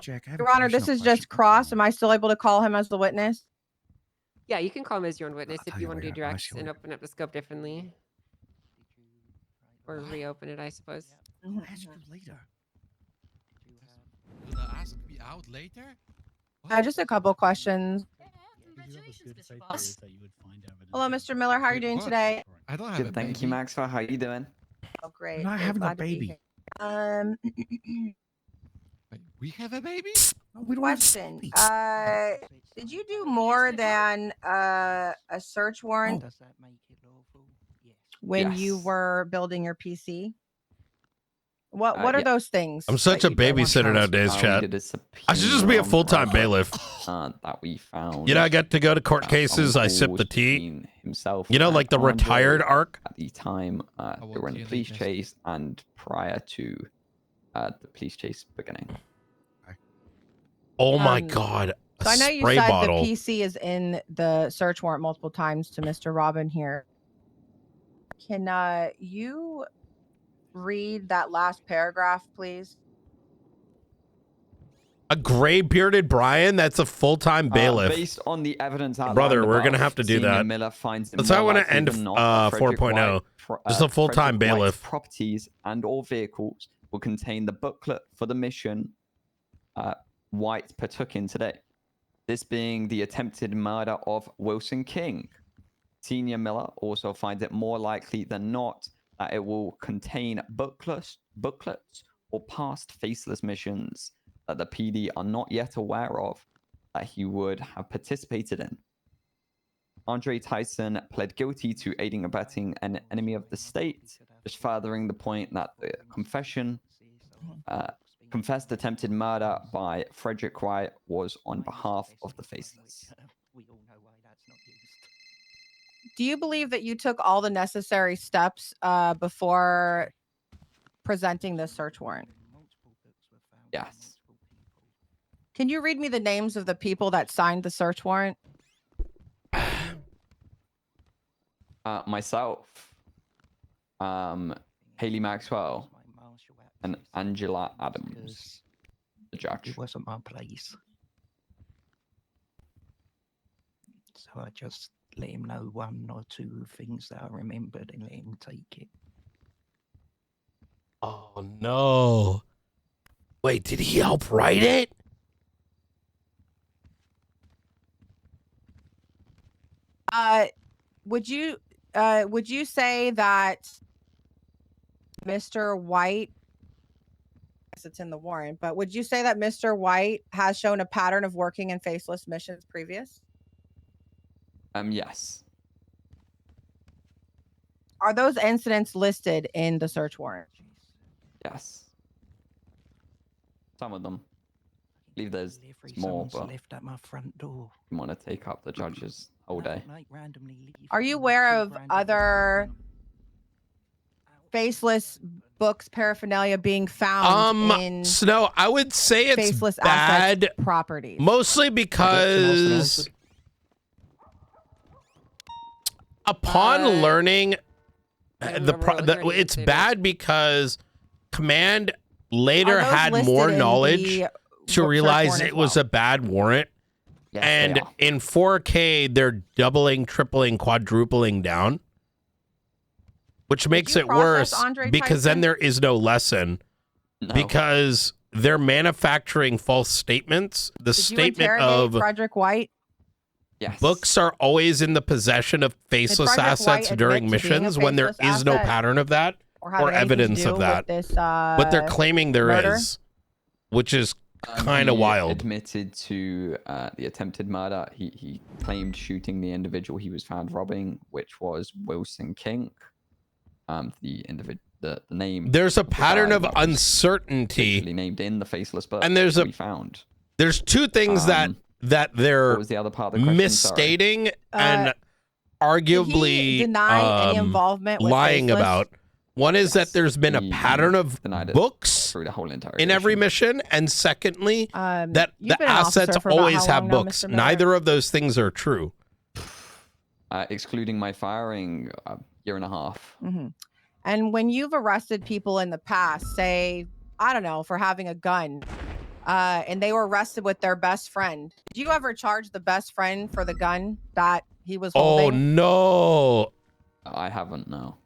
Jack, I have Your a Honor, this personal is just question. Cross. Am I still able to call him as the witness? Yeah, you can call him as your own witness if tell you you want to do later, I'll direct ask you and later. open up the scope differently. Or reopen it, I suppose. I'll ask you later. Will I ask me out later? Just a couple questions. Hello, Mr. Miller. How are you doing today? I don't have a Good, thank you, baby. Maxwell. How you doing? Oh, great. Not We're having a glad to be baby. here. Wait, we have a baby? No, we don't have Question. baby. Did you do more than a search warrant Does that make it lawful? Yes. when you Yes. were building your PC? What are yeah. those things? I'm such a that you did? babysitter nowadays, We chat. did a I should just be a subpoena full-time on bailiff. that we found. You know, I get to go to court phone cases. I sip the calls tea. between Himself You know, and like the Andre retired arc. at the time they will were in the clearly police miss. chase and prior to the police chase beginning. Oh my Um, god. A So I know you spray said bottle. the PC is in the search warrant multiple times to Mr. Robin here. Can you read that last paragraph, please? A gray bearded Brian? That's a full-time bailiff. Based on the evidence outlined Brother, we're above, gonna have to do Senior that. Miller finds it That's how I more wanna likely end than not that Frederick 4.0. White, Just a full-time Frederick White's bailiff. properties and or vehicles will contain the booklet for the mission White partook in today. This being the attempted murder of Wilson King. Senior Miller also finds it more likely than not that it will contain booklets or past faceless missions that the PD are not yet aware of that he would have participated in. Andre Tyson pled guilty to aiding and abetting an enemy of the state, just furthering the point that the confession confessed attempted murder by Frederick White was on behalf of the faceless. We all know why that's not used. Do you believe that you took all the necessary steps before presenting this search warrant? Yes. Can you read me the names of the people that signed the search warrant? Myself, Haley Maxwell, and Angela Adams, the judge. It wasn't my place. So I just let him know 1 or 2 things that I remembered and let him take it. Oh no. Wait, did he help write it? Would you say that Mr. White, I guess it's in the warrant, but would you say that Mr. White has shown a pattern of working in faceless missions previous? Yes. Are those incidents listed in the search warrant? Yes. Some of them. I believe there's Delivery, more, someone's but left at my front door. you want to take up the judge's whole day. Night randomly leave Are you and aware 2 of random other people faceless books paraphernalia being found in Snow, I would say it's faceless bad assets properties? mostly because upon learning it's bad because Command later had more knowledge to realize it was a bad warrant. Yes, and in 4K, they're doubling, tripling, quadrupling down, which makes it worse because then there is no lesson because they're manufacturing false statements. The statement of Frederick White. Yes. Books are always in the possession of faceless assets during missions when there is no pattern of that or evidence of that. But they're claiming there is, which is kind of wild. Admitted to the attempted murder. He claimed shooting the individual he was found robbing, which was Wilson King. The name. There's a pattern of uncertainty named in the faceless book, and there's there's 2 things that they're what was the other part of the question? misstating and arguably deny any involvement with lying faceless? about. One is that there's been a pattern of books through the whole in every mission, and secondly, that you've the been an assets officer for about always how have long now, books. Mr. Miller? Neither of those things are true. Excluding my firing, 1.5 years. And when you've arrested people in the past, say, I don't know, for having a gun, and they were arrested with their best friend, did you ever charge the best friend for the gun that he was holding? Oh no! I haven't, no.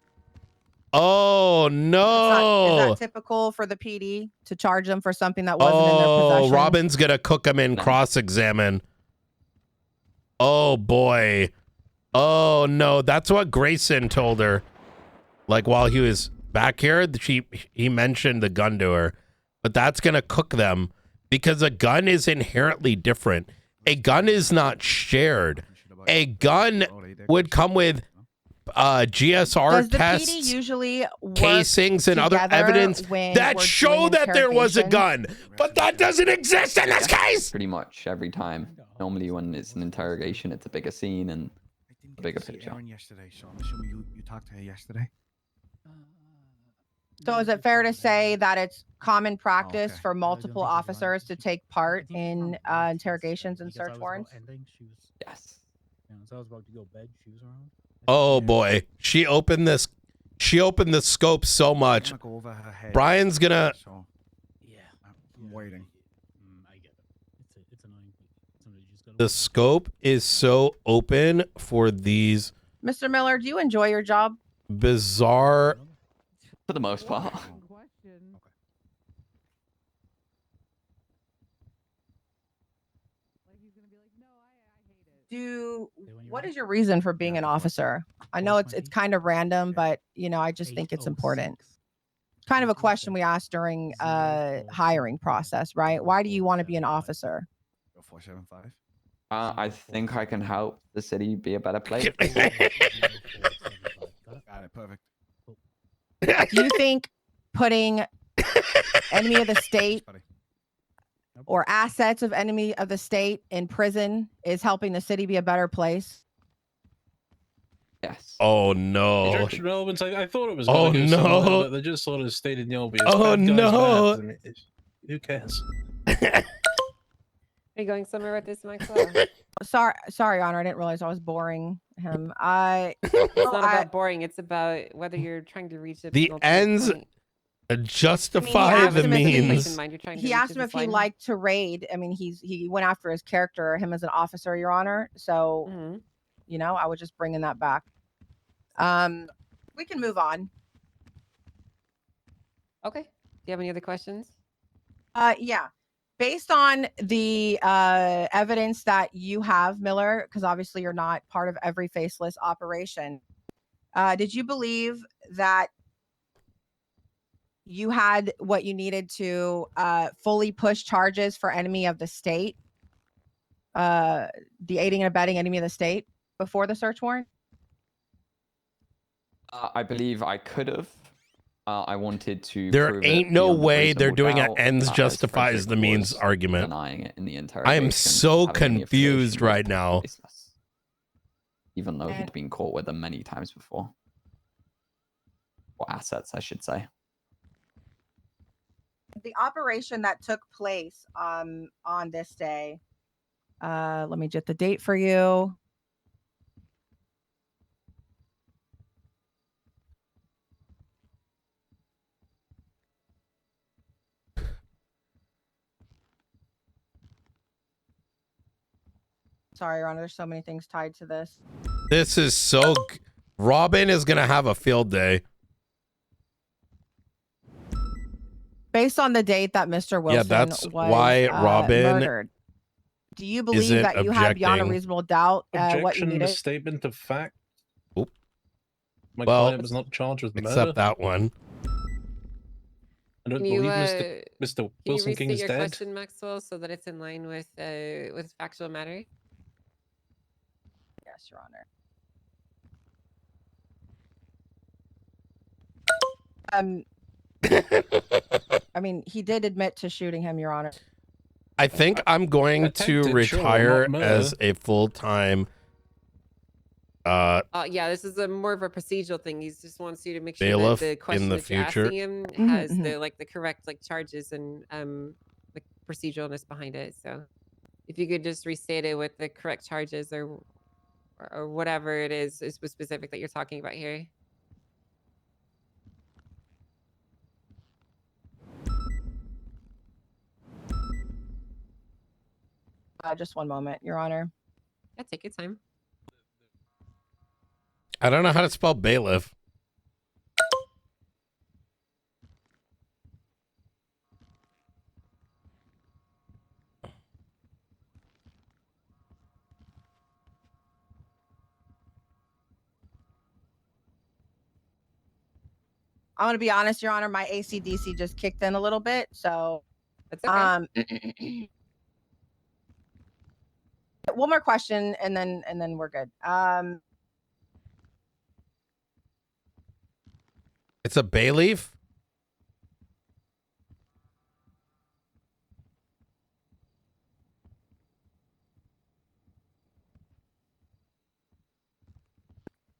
Oh no! Is that typical for the PD to charge them for something that wasn't in their possession? Robin's gonna cook them in cross-examine. Oh boy! Oh no! That's what Grayson told her. Like while he was back here, he mentioned the gun to her, but that's gonna cook them because a gun is inherently different. A gun is not shared. A gun would come with GSR tests, usually casings, and other evidence that show that there was a gun, but that doesn't exist in this case. Pretty much every time. Normally, when it's an interrogation, it's a bigger scene and a bigger picture. Yesterday, so I'm assuming you talked to her yesterday. So is it fair to say that it's common practice for multiple officers to take part in interrogations and search warrants? Yes. So I was about to go bed. She was around. Oh boy, she opened this. She opened the scope so much. Brian's gonna. Yeah, I'm waiting. I get it. It's annoying. Somebody just gotta The scope is so open for these Mr. Miller, do you enjoy your job? bizarre. For the most part. What is your reason for being an officer? I know it's kind of random, but you know, I just think it's important. Kind of a question we asked during hiring process, right? Why do you want to be an officer? 475. I think I can help the city be a better place. Got it. Perfect. Do you think putting enemy of the state or assets of enemy of the state in prison is helping the city be a better place? Yes. Oh no. Injection relevance. I thought it was. Oh gonna go no. somewhere, but they just sort of stated the obvious. Oh Bad guys no. bad. I mean, who cares? Are you going somewhere with this, Maxwell? Sorry, Honor. I didn't realize I was boring him. It's not about boring. It's about whether you're trying to reach The ends. Justify the means. He asked him if he liked to raid. I mean, he went after his character, him as an officer, Your Honor. So, you know, I was just bringing that back. We can move on. Okay. Do you have any other questions? Yeah. Based on the evidence that you have, Miller, because obviously you're not part of every faceless operation, did you believe that you had what you needed to fully push charges for enemy of the state, the aiding and abetting enemy of the state before the search warrant? I believe I could have. I wanted to. There prove ain't it no beyond a way they're reasonable doing an doubt, ends as justifies Frederick the means was argument. Denying it in the I interrogation, am so having any confused affiliation right with now. faceless, even though he'd been caught with them many times before. Or assets, I should say. The operation that took place on this day, let me get the date for you. Sorry, Your Honor, there's so many things tied to this. This is so... Robin is going to have a field day. Based on the date that Mr. Wilson that's was why Robin murdered, do you believe that you had beyond a reasonable doubt what you Objection, needed? misstatement of fact. Oop. My Well, client was not charged with murder. Except that one. I don't Can you, believe Mr. Can you Wilson King restate is your dead. question, Maxwell, so that it's in line with factual matter? Yes, Your Honor. I mean, he did admit to shooting him, Your Honor. I think I'm going to Attempted, retire sure, not as a full-time Yeah, this is more of a procedural thing. He just wants you to make sure that bailiff the question in the that you're future. asking him has the correct charges and the proceduralness behind it. So if you could just restate it with the correct charges or whatever it is specific that you're talking about here. Just one moment, Your Honor. Yeah, take your time. I don't know how to spell bailiff. I want to be honest, Your Honor, my AC/DC just kicked in a little bit, so that's okay. One more question and then we're good. It's a bay leaf?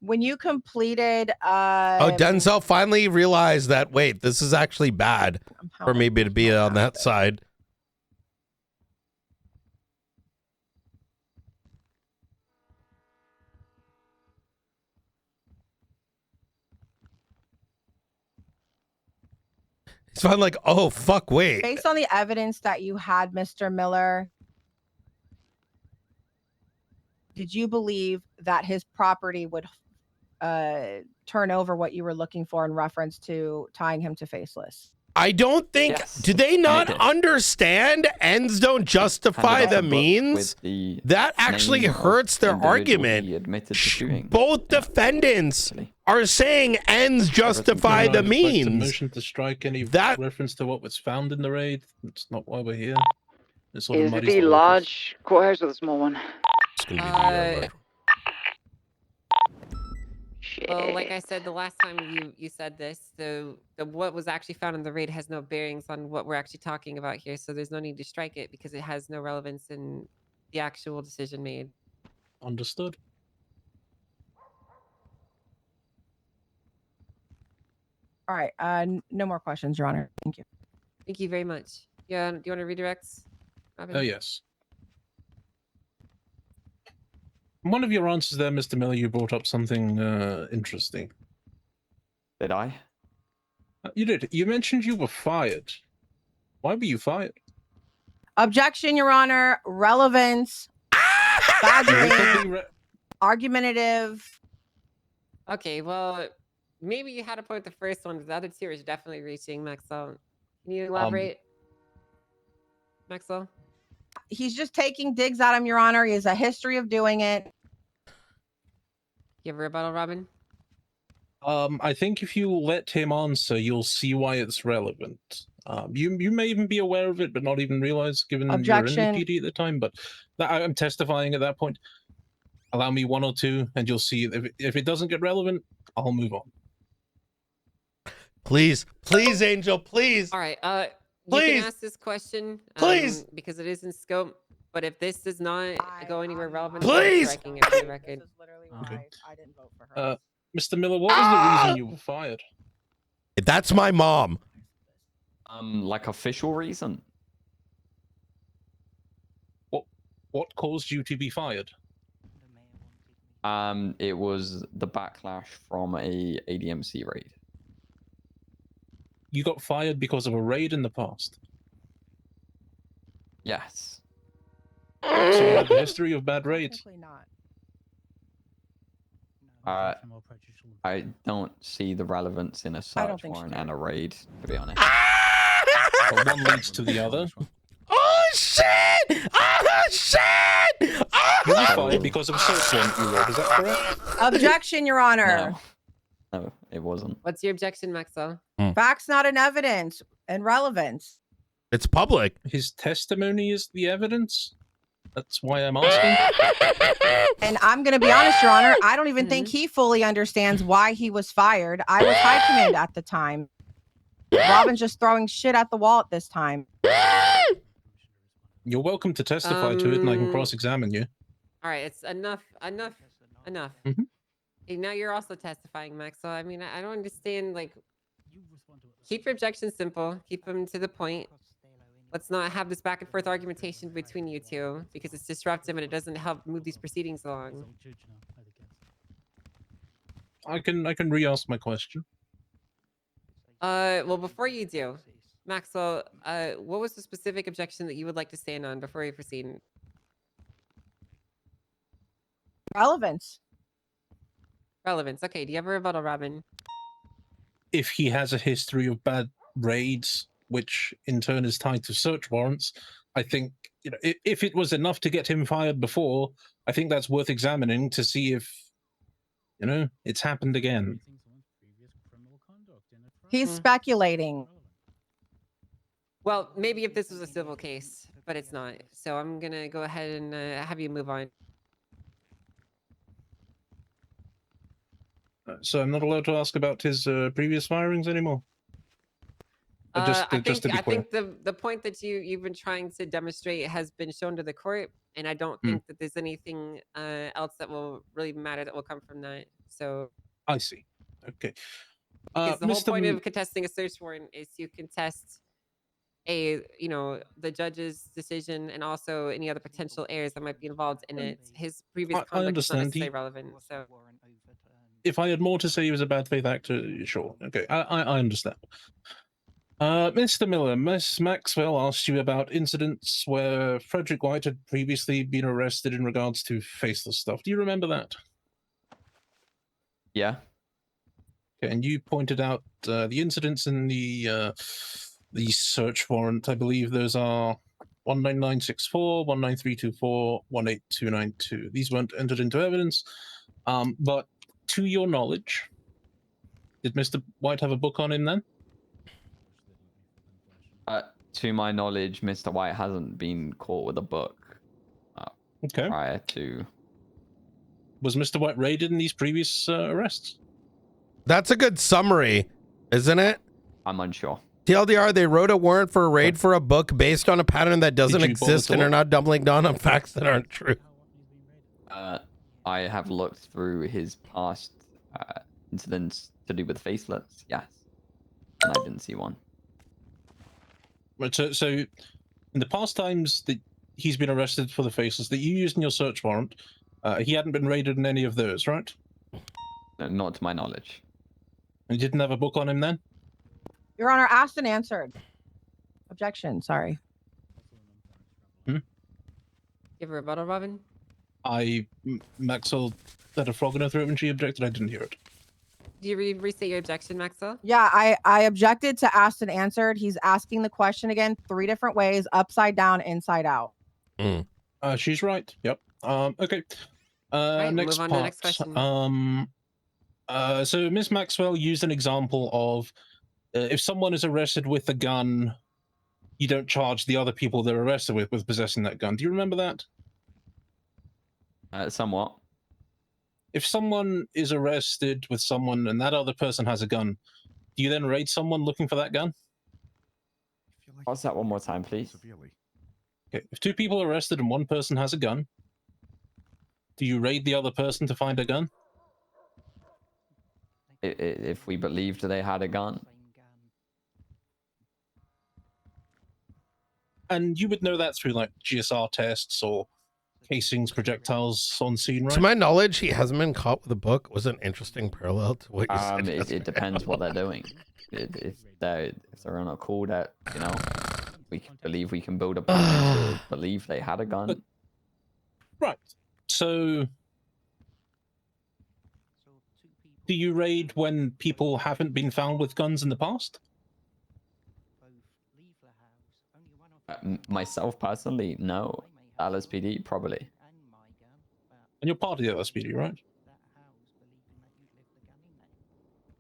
When you completed oh, Denzel finally realized that, wait, this is actually bad for me to be on that side. So I'm like, oh, fuck, wait. based on the evidence that you had, Mr. Miller, did you believe that his property would turn over what you were looking for in reference to tying him to faceless? I don't think, do they not understand ends don't justify the means? That actually hurts their argument. Both defendants are saying ends justify the means. Motion to strike any reference to what was found in the raid. That's not why we're here. It sort of Is it muddies the the waters. large courthouse or the small one? It's gonna be the Well, like I said the last time you said this, the what was actually found in the raid has no bearings on what we're actually talking about here, so there's no need to strike it because it has no relevance in the actual decision made. Understood. All right, no more questions, Your Honor. Thank you. Thank you very much. Yeah, do you want to redirect, Robin? Oh, yes. In one of your answers there, Mr. Miller, you brought up something interesting. Did I? You did. You mentioned you were fired. Why were you fired? Objection, Your Honor. Relevance. Badgering. Argumentative. Okay, well, maybe you had a point with the first one, but the other two is definitely reaching, Maxwell. Can you elaborate, Maxwell? He's just taking digs at him, Your Honor. He has a history of doing it. You have a rebuttal, Robin? I think if you let him answer, you'll see why it's relevant. You may even be aware of it, but not even realize, given Objection. you're in the PD at the time. But I'm testifying at that point. Allow me 1 or 2, and you'll see. If it doesn't get relevant, I'll move on. Please, please, Angel, please. All right. You Please. can ask this question, Please. because it is in scope. But if this does not go anywhere relevant, Please. I'm striking it for the record. This is literally Okay. why I didn't vote for her. Mr. Miller, what was the reason you were fired? That's my mom. Like official reason? What caused you to be fired? It was the backlash from a ADMC raid. You got fired because of a raid in the past. Yes. So you have a history of bad raids. Technically not. I don't see the relevance in a I search don't think she warrant did. and a raid, to be honest. But one leads to the other. Oh shit! Oh shit! You were fired because of a search warrant you wrote, is that correct? Objection, Your Honor. No, it wasn't. What's your objection, Maxwell? Facts not in evidence and relevance. It's public. His testimony is the evidence? That's why I'm asking. And I'm going to be honest, Your Honor, I don't even think he fully understands why he was fired. I was high command at the time. Robin's just throwing shit at the wall at this time. You're welcome to testify to it, and I can cross-examine you. All right, it's enough. Mhm. Okay, now you're also testifying, Maxwell. I mean, I don't understand. Like, keep your objections simple. Keep them to the point. Let's not have this back and forth argumentation between you two, because it's disruptive and it doesn't help move these proceedings along. I can re-ask my question. Well, before you do, Maxwell, what was the specific objection that you would like to stand on before we proceed? Relevance. Relevance. Okay, do you have a rebuttal, Robin? If he has a history of bad raids, which in turn is tied to search warrants, I think, if it was enough to get him fired before, I think that's worth examining to see if, it's happened again. He's speculating. Well, maybe if this was a civil case, but it's not. So I'm going to go ahead and have you move on. So I'm not allowed to ask about his previous firings anymore? Just to be clear. I think the point that you've been trying to demonstrate has been shown to the court, and I don't think that there's anything else that will really matter that will come from that. So I see. Okay. Because the whole Mr. point of contesting a search warrant is to contest the judge's decision and also any other potential errors that might be involved in it. His previous I conduct is not understand. necessarily relevant. So If I had more to say he was a bad faith actor, sure. Okay, I understand. Mr. Miller, Miss Maxwell asked you about incidents where Frederick White had previously been arrested in regards to faceless stuff. Do you remember that? Yeah. Okay, and you pointed out the incidents in the search warrant. I believe those are 19964, 19324, 18292. These weren't entered into evidence, but to your knowledge, did Mr. White have a book on him then? To my knowledge, Mr. White hasn't been caught with a book Okay. prior to. Was Mr. White raided in these previous arrests? That's a good summary, isn't it? I'm unsure. TLDR, they wrote a warrant for a raid for a book based on a pattern that doesn't Did you bother exist to and are look? not doubling down on facts that aren't true. I have looked through his past incidents to do with facelets, yes. And I didn't see one. Right, so in the past times that he's been arrested for the faceless that you used in your search warrant, he hadn't been raided in any of those, right? No, not to my knowledge. And you didn't have a book on him then? Your Honor, asked and answered. Objection, sorry. Give a rebuttal, Robin. Maxwell had a frog in her throat when she objected. I didn't hear it. Do you restate your objection, Maxwell? Yeah, I objected to asked and answered. He's asking the question again 3 different ways, upside down, inside out. She's right. Yep. Okay. Right, next move on part. to the next question. So Miss Maxwell used an example of if someone is arrested with a gun, you don't charge the other people they're arrested with possessing that gun. Do you remember that? Somewhat. If someone is arrested with someone and that other person has a gun, do you then raid someone looking for that gun? What's that one more time, please? Okay. If 2 people are arrested and 1 person has a gun, do you raid the other person to find a gun? If we believed they had a gun. And you would know that through like GSR tests or casings, projectiles on scene, right? To my knowledge, he hasn't been caught with a book. Was an interesting parallel to what you said. It depends what they're doing. If they're on a call that, you know, we believe we can build a plan to believe they had a gun. Right. So do you raid when people haven't been found with guns in the past? Myself personally, no. LSPD probably. And you're part of the LSPD, right?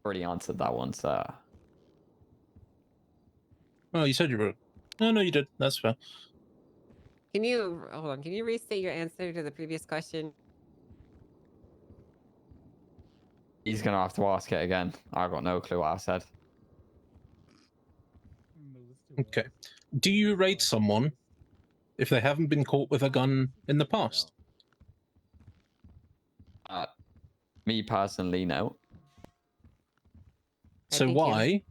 Already answered that one, sir. Oh, you said you were. No, you did. That's fair. Can you hold on? Can you restate your answer to the previous question? He's gonna have to ask it again. I got no clue what I said. Okay. Do you raid someone if they haven't been caught with a gun in the past? Me personally, no. So why,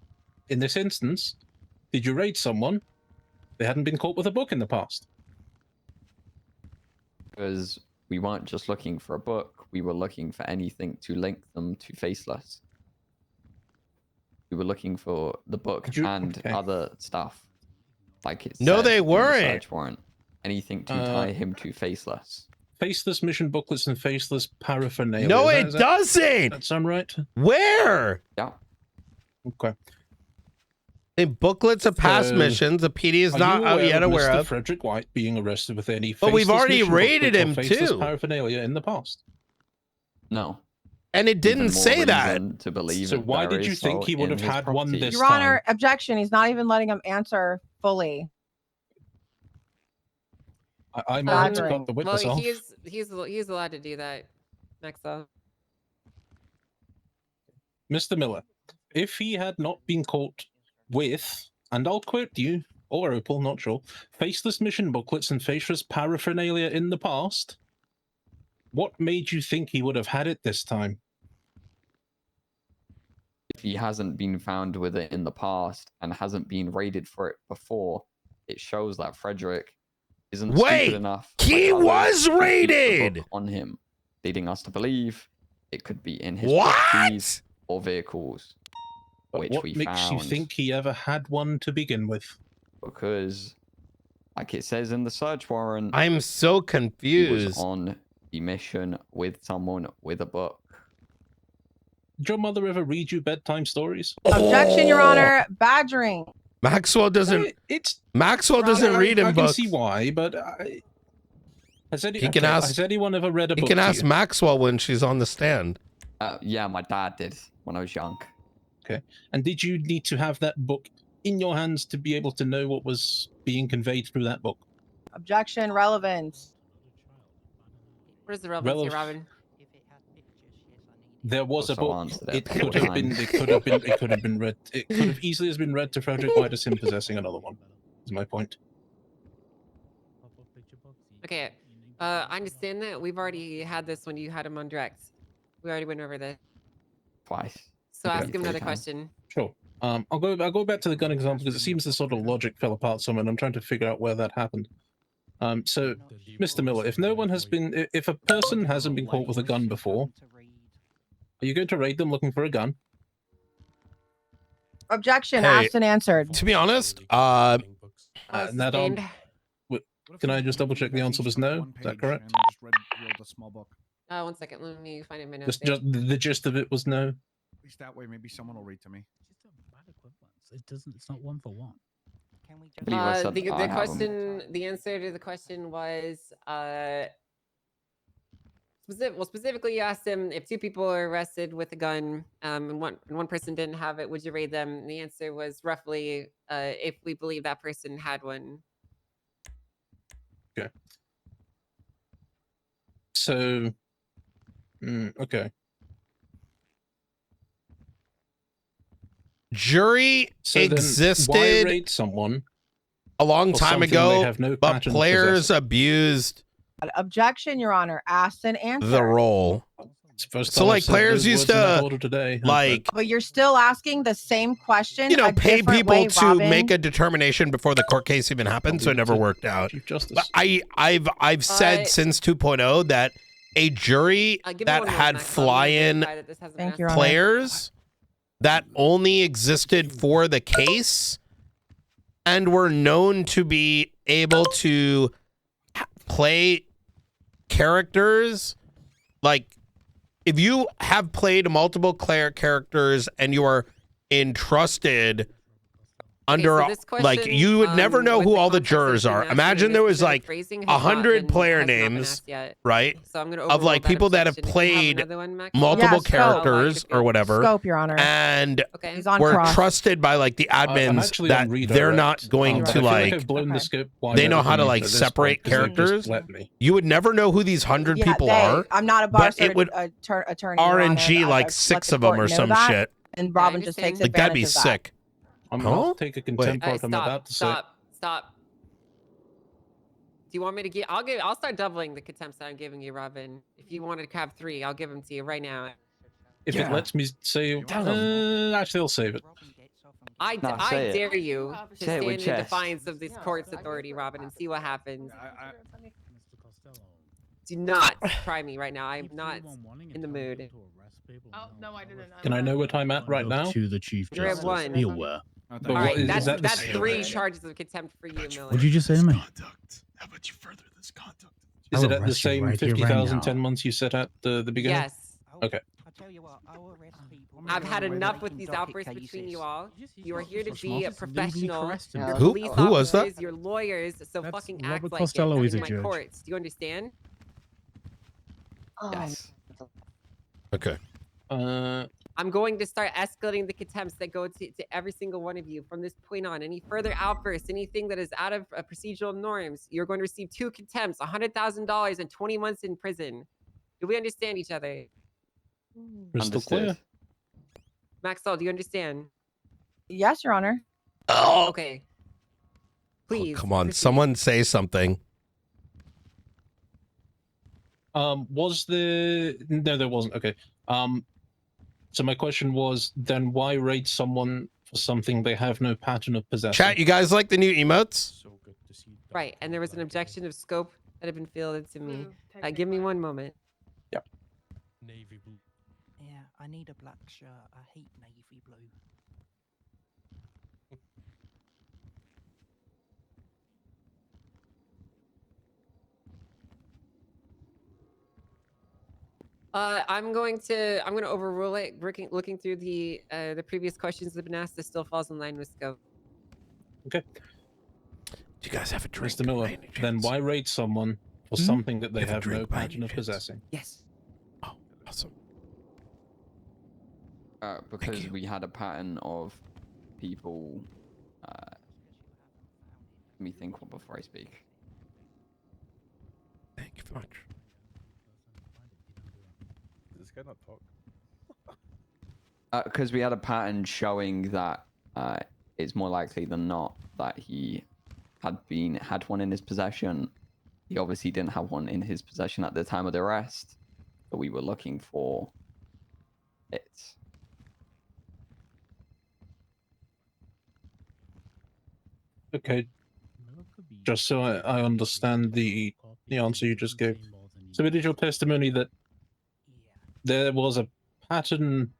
in this instance, did you raid someone if they hadn't been caught with a book in the past? Because we weren't just looking for a book, we were looking for anything to link them to Faceless. We were looking for the book and other stuff. Like it No, said they in the weren't. search warrant. Anything to tie him to Faceless. Faceless mission booklets and Faceless paraphernalia. No, it doesn't. That sound right? Where? Yeah. Okay. In booklets of past So, missions, the PD is not out yet aware Mr. of. Frederick White being arrested with any But we've Faceless already mission raided booklets him or Faceless too. paraphernalia in the past? No. And it didn't Even more say that. reason to believe So that why there did you is think so he would in have his had one property. this Your Honor, objection. He's not even letting him answer fully. I'm allowed to cut the Well, witness off. he's allowed to do that, Maxwell. Mr. Miller, if he had not been caught with, and I'll quote you, or Opal, not sure, Faceless mission booklets and Faceless paraphernalia in the past, what made you think he would have had it this time? If he hasn't been found with it in the past and hasn't been raided for it before, it shows that Frederick isn't stupid enough. He like was others, to keep the raided! book on him, leading us to believe it could be in his What? properties or vehicles, But which what we makes found. you think he ever had one to begin with? Because, like it says in the search warrant, I'm so he was confused. on the mission with someone with a book. Did your mother ever read you bedtime stories? Objection, Your Honor. Badgering. Maxwell doesn't. Maxwell doesn't read in I books. can see why, but has anyone ever read a book? He can to ask you? Maxwell when she's on the stand. Yeah, my dad did when I was young. Okay. And did you need to have that book in your hands to be able to know what was being conveyed through that book? Objection, relevance. What is the relevance here, Robin? There was a Also book. answered it. It could have been. It could have been. It could have been read. It could have easily has been read to Frederick White as him possessing another one. Is my point. Okay, I understand that. We've already had this when you had him on direct. We already went over this. Twice. So Okay, ask him another 3 times. question. Sure. I'll go back to the gun example because it seems the sort of logic fell apart somewhere, and I'm trying to figure out where that happened. So, Mr. Miller, if no one has been, if a person hasn't been caught with a gun before, are you going to raid them looking for a gun? Objection. Hey, Asked and answered. To be honest, Sustained. Can I just double check the answer was no? Is that correct? And I just read the small book. 1 second. Let me find it in my notes. Just the gist of it was no. At least that way, maybe someone will read to me. It's just a bad equivalence. It doesn't. It's not one for one. Can we believe I just... said The I have 'em. question, the answer to the question was, specifically you asked him if two people are arrested with a gun, and one person didn't have it, would you raid them? And the answer was roughly, if we believe that person had one. Okay. So, okay. Jury So then why existed raid someone a long for time something they ago, have no but pattern of players possessing? abused Objection, Your Honor. Asked and answered. the role. It's the first So, time I've like, said players those used words in that to, order today, like, But you're still asking the same question. you know, a pay different people way, to Robin. make a determination before the court case even happened, so it never worked out. Chief Justice. But I've said since 2.0 that a jury Give me that one moment, had Maxwell. I'm gonna fly-in verify that this hasn't been Thank asked. you, Your Honor. players that only existed for the case and were known to be able to play characters, like if you have played multiple characters and you are entrusted under so this like question, you would never know with who the all the context jurors that's are. been asked Imagine in there this was specific like phrasing has not 100 been- player has not been names, asked yet. right? So I'm gonna Of overrule like that people that have objection. If you have played another one, Maxwell? multiple Yeah, scope. characters I'll or whatever, Scope, Your Honor. and Okay. He's on were cross. trusted by like the I'm admins actually that on redirect. they're not going but to I feel like I've blown the Okay. scope wide they know how to open like at this separate point 'cause they've just characters. let me. You would never know who these 100 Yeah, people they- are. I'm not a bar but it would attorney. Your Honor. RNG I like just 6 let of the them court or know some that, shit. And Robin just takes understand. Like that'd advantage be of that. sick. I'm Huh? about to take a contempt Wait. what I'm about to say. Stop. Do you want me to give? I'll start doubling the contempts that I'm giving you, Robin. If you wanted to have 3, I'll give them to you right now. If it lets me say, actually, I'll save it. I No, say it. dare you to Say it with stand in chest. defiance of this court's authority, Robin, and see what happens. Mr. Costello. Do not try me right now. I'm not in the mood. Oh, no, I didn't. Can I know what I'm at right now? To the Chief You're at Justice. 1. Be aware. But All right, is that's that the that's same? 3 charges of contempt for you, Miller. What'd you just say to me? How about you further this conduct? Is I'll it at the arrest you same right here, right 50,000 now. 10 months you set at the beginning? Yes. Okay. I'll tell you what, I'll arrest people. I've had Maybe enough we with can these docket outbursts between cases. you all. You are here to Just be a leave me professional. caressed him. Your Who- police who was that? officers, your lawyers, so That's fucking Robert act like Costello, it. he's in a my judge. courts. Do you understand? Yes. Okay. I'm going to start escalating the contempts that go to every single one of you from this point on. Any further outbursts, anything that is out of procedural norms, you're going to receive 2 contempts, $100,000, and 20 months in prison. Do we understand each other? Crystal clear. Understood. Maxwell, do you understand? Yes, Your Honor. Oh, Okay. Please. come on. proceed. Someone say something. Was the no? There wasn't. Okay. So my question was then why raid someone for something they have no pattern of possessing? Chat, you guys like the new emotes? Right, and there was an objection of scope that had been fielded to me. Blue, Give me one moment. Navy blue. Yeah, I need a black shirt. I hate navy blue. I'm going to overrule it. Looking through the previous questions that have been asked, this still falls in line with scope. Okay. Do you guys have a drink? Mr. Miller, by any then chance? why raid someone for Hmm? something that they You have a have no drink by any pattern of chance? possessing? Yes. Oh, awesome. Because you. we had a pattern of people. Let me think one before I speak. Thank you very much. Does this guy not talk? Because we had a pattern showing that it's more likely than not that he had one in his possession. He obviously didn't have one in his possession at the time of the arrest, but we were looking for it. Okay. Just so I understand the answer you just gave. So it is your testimony that there was a pattern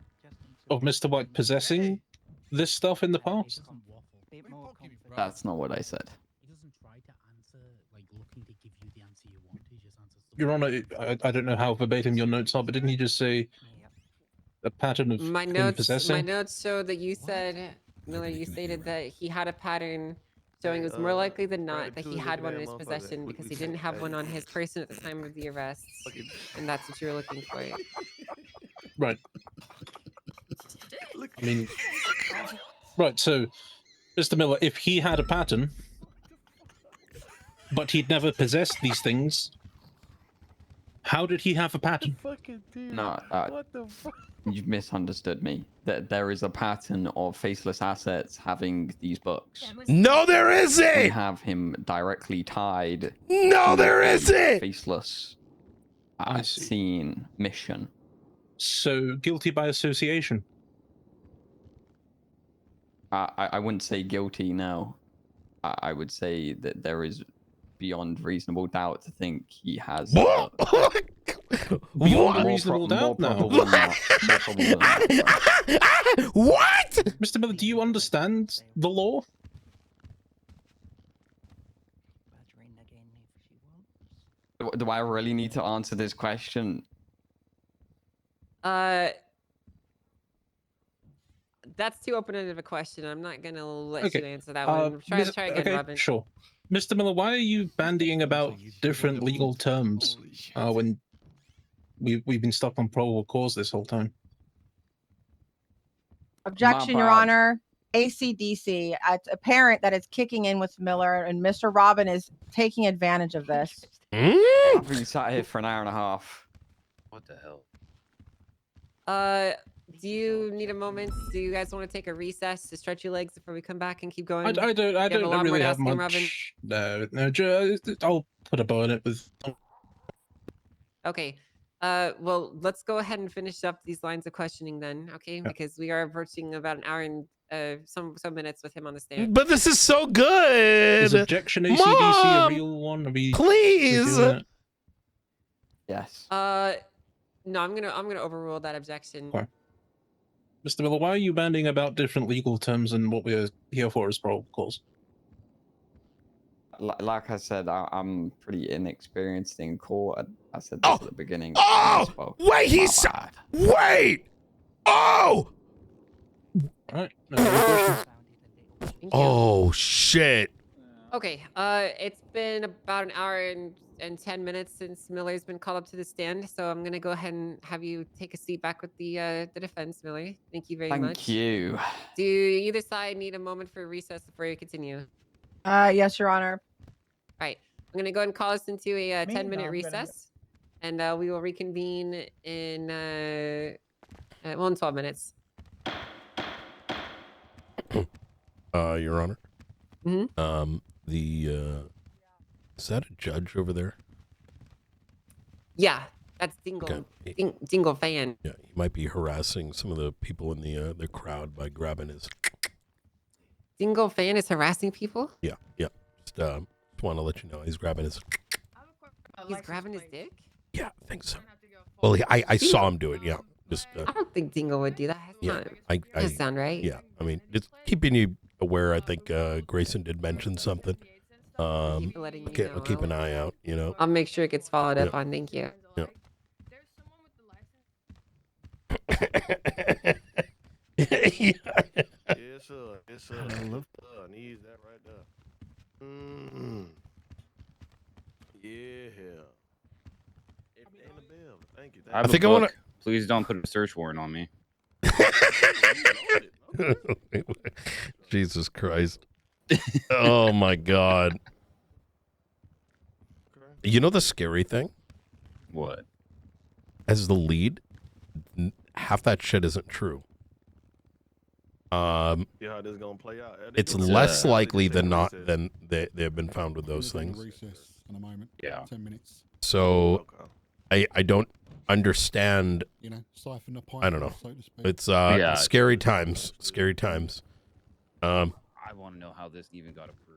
of Mr. White possessing this stuff in the past? Bit more confident. That's not what I said. He doesn't try to answer, like looking to give you the answer you want. He just answers. Your Honor, I don't know how verbatim your notes are, but didn't he just say a pattern of My him notes possessing? show that you said, Miller, you stated that he had a pattern showing it was more likely than not that he had one in his possession because he didn't have one on his person at the time of the arrest, and that's what you were looking for. Right. I mean, right. So, Mr. Miller, if he had a pattern, but he'd never possessed these things, how did he have a pattern? No, you've misunderstood me. There is a pattern of faceless assets having these books. No, there We isn't. have him directly tied. No, to there a isn't. Faceless I see. scene mission. So guilty by association. I wouldn't say guilty. No, I would say that there is beyond reasonable doubt to think he has. What? Beyond reasonable doubt now. More probable than that. What? Mr. Miller, do you understand the law? Do I really need to answer this question? That's too open-ended of a question. I'm not gonna let Okay. you answer that one. Try again, okay, Robin. sure. Mr. Miller, why are you bandying about different legal terms when we've been stuck on probable cause this whole time? Objection, Your bad. Honor. ACDC. It's apparent that it's kicking in with Miller, and Mr. Robin is taking advantage of this. I've been sat here for an hour and a half. What the hell? Do you need a moment? Do you guys want to take a recess to stretch your legs before we come back and keep going? I don't You have a lot more really to have ask him, Robin? much. No, I'll put a bow in it with. Okay. Well, let's go ahead and finish up these lines of questioning then, okay? Yeah. Because we are approaching about an hour and some minutes with him on the stand. But this is so good. Is objection ACDC Mom, a real one? please. Yes. No, I'm gonna overrule that objection. Okay. Mr. Miller, why are you bandying about different legal terms and what we're here for is probable cause? Like I said, I'm pretty inexperienced in court. I said this at the beginning. Oh, wait, he's wait. Oh. All right. No questions. Thank you. Oh shit. Okay. It's been about an hour and 10 minutes since Miller's been called up to the stand, so I'm gonna go ahead and have you take a seat back with the defense, Miller. Thank you very much. Thank you. Do either side need a moment for recess before we continue? Yes, Your Honor. All right. I'm gonna go ahead and call us into a Me? 10-minute No, I'm gonna recess, and we will reconvene in in 12 minutes. Your Honor. Mm-hmm. Is that a judge over there? Yeah, that's Dingle. Okay. Dingle fan. Yeah, he might be harassing some of the people in the crowd by grabbing his. Dingle fan is harassing people? Yeah. Just want to let you know he's grabbing his. He's grabbing his dick? Yeah, I think so. Well, I saw him do it. Yeah, just. I don't think Dingle would do that. Yeah, Doesn't sound right. Yeah, I mean, just keeping you aware. I think Grayson did mention something. Thank you for letting me know. I'll keep an eye out. You know. I'll make sure it gets followed up on. Thank you. Yeah. Yes, sir. Yes, sir. I need that right there. Yeah. In the bill. Thank you. I think I want to. Please don't put a search warrant on me. Jesus Christ. Oh my God. You know the scary thing? What? As the lead, half that shit isn't true. Yeah, how this gonna play out. It's less likely than not than they've been found with those things. In a moment. Yeah. 10 minutes. So I don't understand. You know, siphon the pipe. I don't know. So to speak. It's scary times. Scary times. I want to know how this even got approved.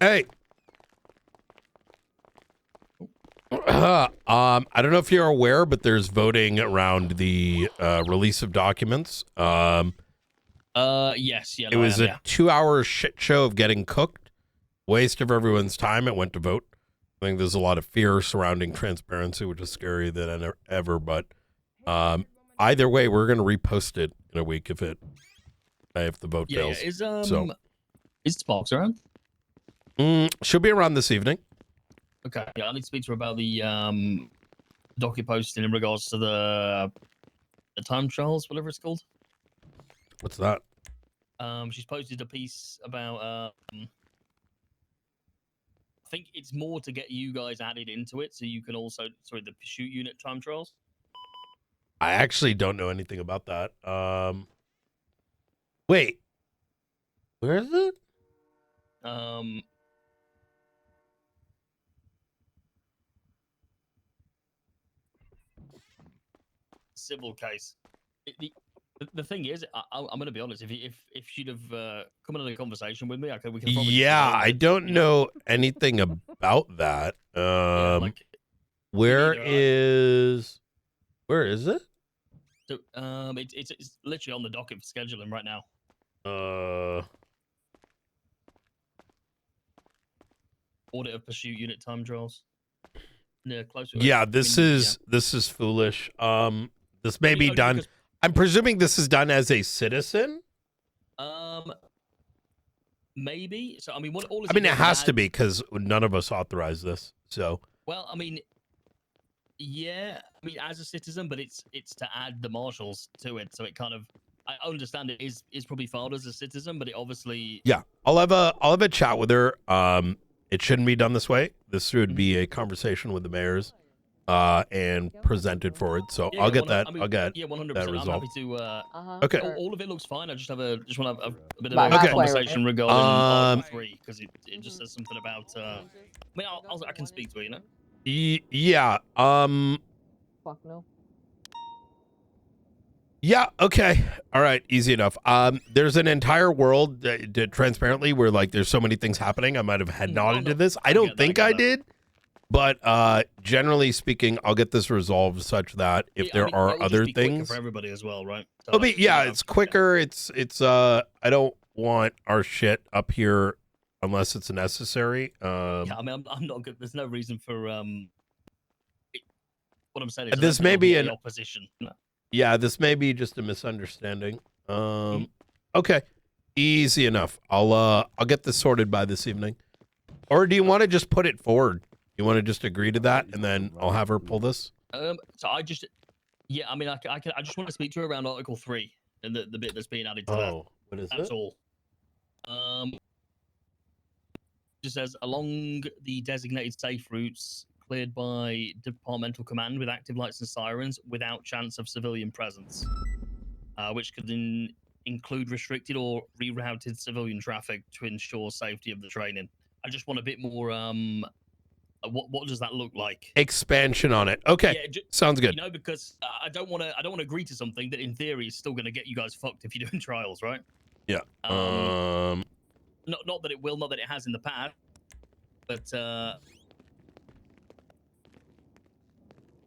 Hey. I don't know if you're aware, but there's voting around the release of documents. Yes, yeah. It was a 2-hour shit show of getting cooked. Waste of everyone's time. It went to vote. I think there's a lot of fear surrounding transparency, which is scarier than ever. But either way, we're going to repost it in a week if the vote fails. Is Sparks around? She'll be around this evening. Okay, yeah, I need to speak to her about the docket posting in regards to the time trials, whatever it's called. What's that? She's posted a piece about I think it's more to get you guys added into it so you can also the pursuit unit time trials. I actually don't know anything about that. Wait. Where is it? Civil case. The thing is, I'm going to be honest. If she'd have come into a conversation with me, we can. Yeah, I don't know anything about that. Where is it? So, it's literally on the docket for scheduling right now. Audit of pursuit unit time trials. Yeah, closer. Yeah, this is foolish. This may be done. I'm presuming this is done as a citizen. Maybe. So I mean, it has to be because none of us authorized this. So. Well, I mean, yeah. I mean, as a citizen, but it's to add the marshals to it. So it kind of, I understand it is probably filed as a citizen, but it obviously. Yeah, I'll have a chat with her. It shouldn't be done this way. This should be a conversation with the mayors. And presented forward. So I'll get that. I'll get 100%. that resolved. I'm happy to. Okay. All of it looks fine. I just want to have a bit of a conversation regarding Article 3 because it just says something about. I mean, I can speak to it, you know. Yeah. Fuck no. Yeah. Okay. All right. Easy enough. There's an entire world transparently where there's so many things happening. I might have had nodded to this. I don't think I did. But generally speaking, I'll get this resolved such that if there are other things for everybody as well, right? So it's quicker. It's I don't want our shit up here unless it's necessary. Yeah, I mean, I'm not good. There's no reason for what I'm saying is this may be an opposition. No. Yeah, this may be just a misunderstanding. Okay, easy enough. I'll get this sorted by this evening. Or do you want to just put it forward? You want to just agree to that, and then I'll have her pull this? So I just, I mean, I just want to speak to her around Article 3 and the bit that's being added to that. What is That's all. Just says along the designated safe routes cleared by departmental command with active lights and sirens without chance of civilian presence, which could include restricted or rerouted civilian traffic to ensure safety of the training. I just want a bit more. What does that look like? Expansion on it. Okay, yeah, sounds good. You know, because I don't want to agree to something that in theory is still going to get you guys fucked if you're doing trials, right? Yeah. Not that it will, not that it has in the past, but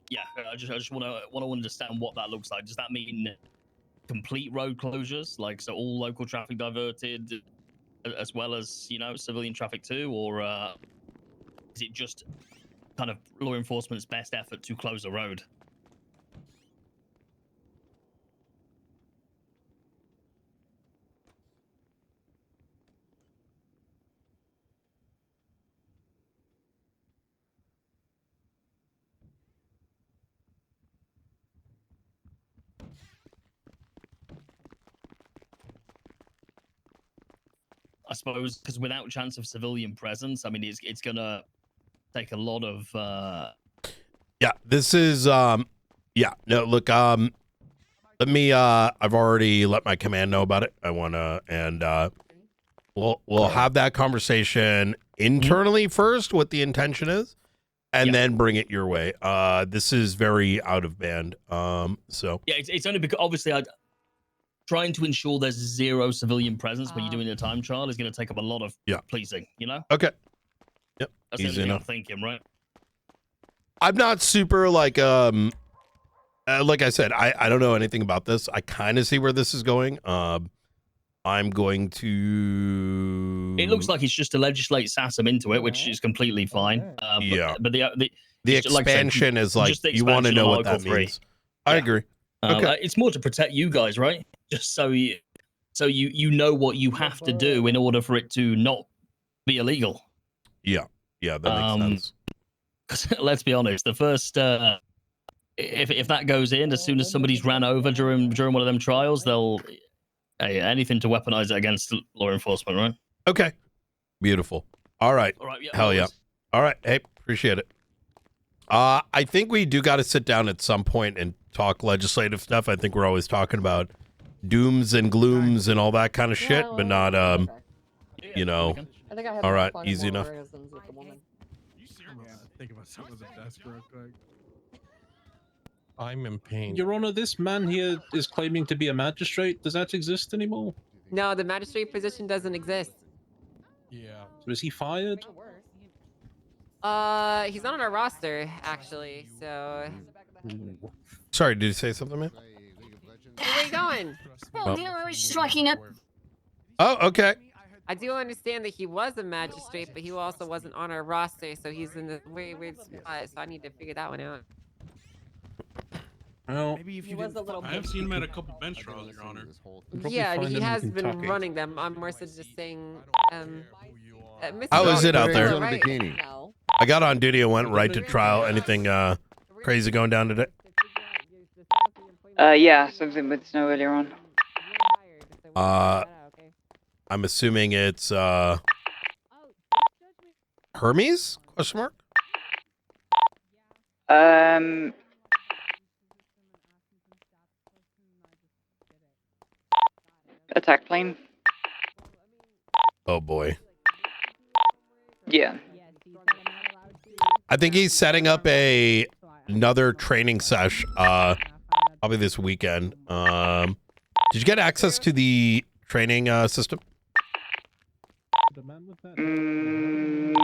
yeah, I just want to understand what that looks like. Does that mean complete road closures, so all local traffic diverted, as well as civilian traffic too, or is it just kind of law enforcement's best effort to close a road? I suppose because without chance of civilian presence, I mean, it's gonna take a lot of. Yeah, this is. Yeah, no, look. Let me. I've already let my command know about it. I wanna, and we'll have that conversation internally first, what the intention is, and then bring it your way. This is very out of band. So yeah, it's only because obviously trying to ensure there's zero civilian presence when you're doing a time trial is going to take up a lot of policing, you know? Okay. Yep. That's Easy the enough. I'm thinking, right? I'm not super like I said, I don't know anything about this. I kind of see where this is going. I'm going to. It looks like it's just to legislate SASM into it, which is completely fine. Yeah. But the expansion is like just the you want to expansion know on what that Article 3. means. I agree. Okay. It's more to protect you guys, right? Just so you know what you have to do in order for it to not be illegal. Yeah, that makes sense. 'Cause let's be honest, the first if that goes in, as soon as somebody's ran over during one of them trials, they'll anything to weaponize it against law enforcement, right? Okay. Beautiful. All right. Hell yeah. All right. Hey, appreciate it. I think we do got to sit down at some point and talk legislative stuff. I think we're always talking about dooms and glooms and all that kind of shit, but not you know. I think I have All right, fun easy more enough. orgasms with the woman. Think about something with the desk real quick. I'm in pain. Your Honor, this man here is claiming to be a magistrate. Does that exist anymore? No, the magistrate position doesn't exist. Yeah. So is he fired? He's not on our roster, actually, so... Sorry, did you say something, man? Hey, where you going? Oh. I was just walking up. Oh, okay. I do understand that he was a magistrate, but he also wasn't on our roster, so he's in the weird spot, so I need to figure that one out. Well, maybe if He was a little I have seen him at a couple bench trials, Your Honor. Yeah, he has been running them. I'm more so just saying, How is it out there? Right. I got on duty and went right to trial. Anything crazy going down today? Yeah, something with snow earlier on. I'm assuming it's Hermes? Question mark? Attack plane. Oh boy. Yeah. I think he's setting up another training sesh probably this weekend. Did you get access to the training system?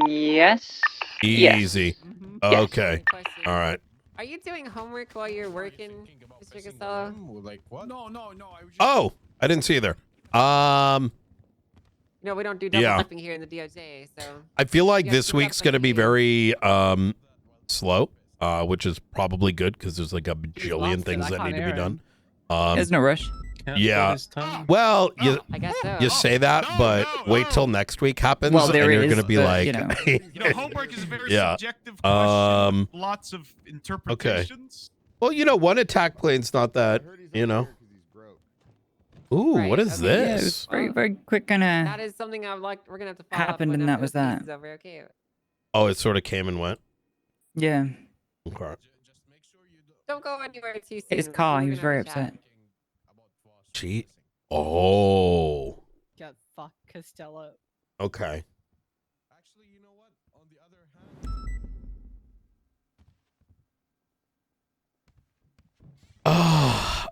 Yes. Easy. Yes. Okay. All right. Are you doing homework while you're working, Mr. Costello? Like what? No. Oh, I didn't see either. No, we don't do double Yeah. dipping here in the DOJ, so... I feel like You this guys keep week's up going to on be it. very slow, which is probably good because there's like a bajillion things that need to be done. There's no rush. Yeah. Well, I guess so. you say that, but wait till next week happens, Well, there and you're is, going to be but, like, you know. Homework is a very Yeah. subjective question. Um, Lots of interpretations. well, one attack plane's not that, Ooh, Right, what is okay. Yeah, it was this? very, very quick kind of That is something I'd like... We're gonna have to follow happened, up and when that was this that. is over, okay? Oh, it sort of came and went. Yeah. Okay. Don't go anywhere too soon. His car, We're he was gonna very have a chat. upset. Gee. Oh. Get fuck Costello. Okay. I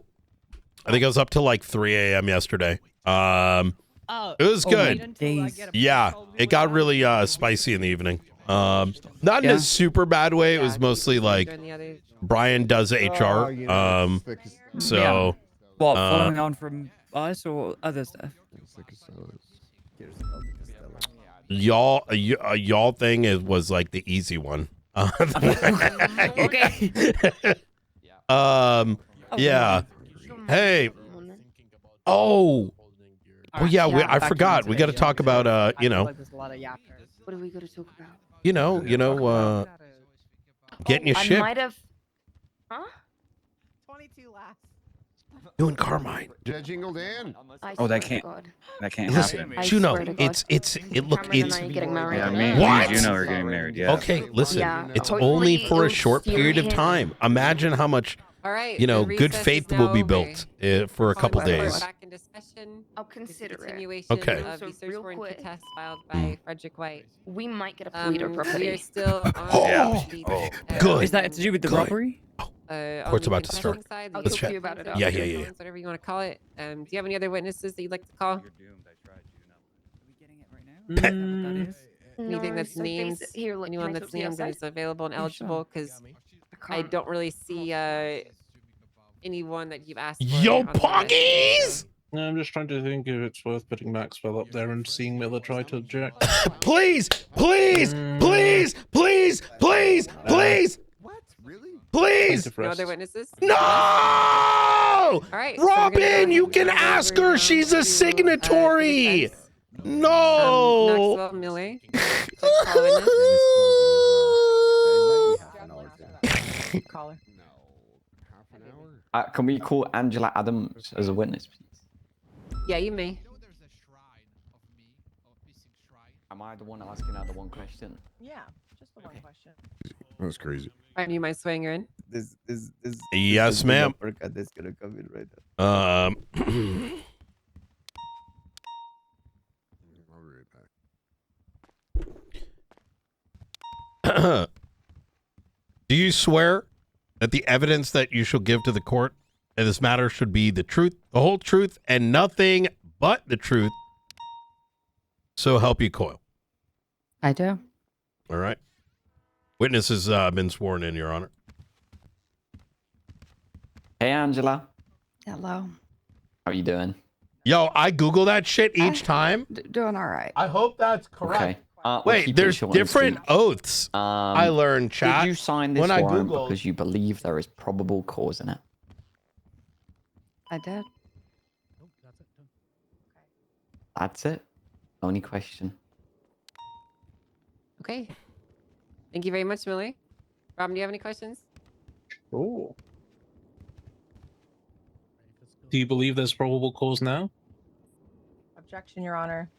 think I was up till like 3 a.m. yesterday. It was good. Yeah, it got really spicy in the evening. Not in a super bad way. It was mostly like Brian does HR. So What, following on from us or other stuff? y'all thing was like the easy one. Okay. Yeah. Hey. Oh yeah. I forgot. We got to talk about What are we going to talk about? getting your I ship. might have... Huh? 22 last. You and Carmine. Jingle Dan. Oh, that can't Listen, happen. I Juno, swear to God. it's Getting married. Yeah, today. me What? and Juno are getting married. Yeah. Okay, listen. Yeah, It's hopefully only for a it'll short steer period of him. time. Imagine how much All right. good the recess faith is will now be over. built for a couple Calling the court days. Back into session. I'll This is consider it. continuation Okay. of So the search real warrant quick. contest filed by Frederick White. We might get a fleet or We property. are still on Oh, the, good. Is that to do with the Good. robbery? Court's on the about to start. contestant side, I'll the Let's talk to chat. you about it Yeah, after. yeah. whatever you want to call it. Do you have any other witnesses that you'd like to call? You're doomed. I tried you. Now. Are we getting it right now? Is that Mm, what that is? Anything No, that's so named, here, look, anyone can I that's talk to you named and outside? is available and Yeah, sure. eligible, because I can't. don't really see anyone that you've asked for. Yo, on the list, Poggies! so- no, I'm just trying to think if it's worth putting Maxwell up there and seeing Miller try to object. Please, please, please, please, please, please, What? Really? please. Plaintiff No rests. other witnesses? No! All right. so we're gonna go Robin, ahead you and can go ask over her. now She's to, a the signatory. defense. No. Maxwell Miller. Call witness. Caller. Can we call Angela Adams as a witness, please? Yeah, you may. Am I the one asking her the one question? Yeah, just the one question. That's crazy. All right, you mind swearing her in? This Yes, ma'am. That's gonna come in right now. I'll be right back. Do you swear that the evidence that you shall give to the court in this matter should be the truth, the whole truth, and nothing but the truth? So help you Coyle. I do. All right. Witness has been sworn in, Your Honor. Hey, Angela. Hello. How are you doing? Yo, I Google that shit each time. Doing all right. I hope that's correct. Okay. We'll Wait, keep it there's short and different sweet. oaths. I learned, chat. Did you sign this when I warrant Googled. because you believe there is probable cause in it? I did. That's it. Only question. Okay. Thank you very much, Miller. Robin, do you have any questions? Oh. Do you believe there's probable cause now? Objection, Your Honor.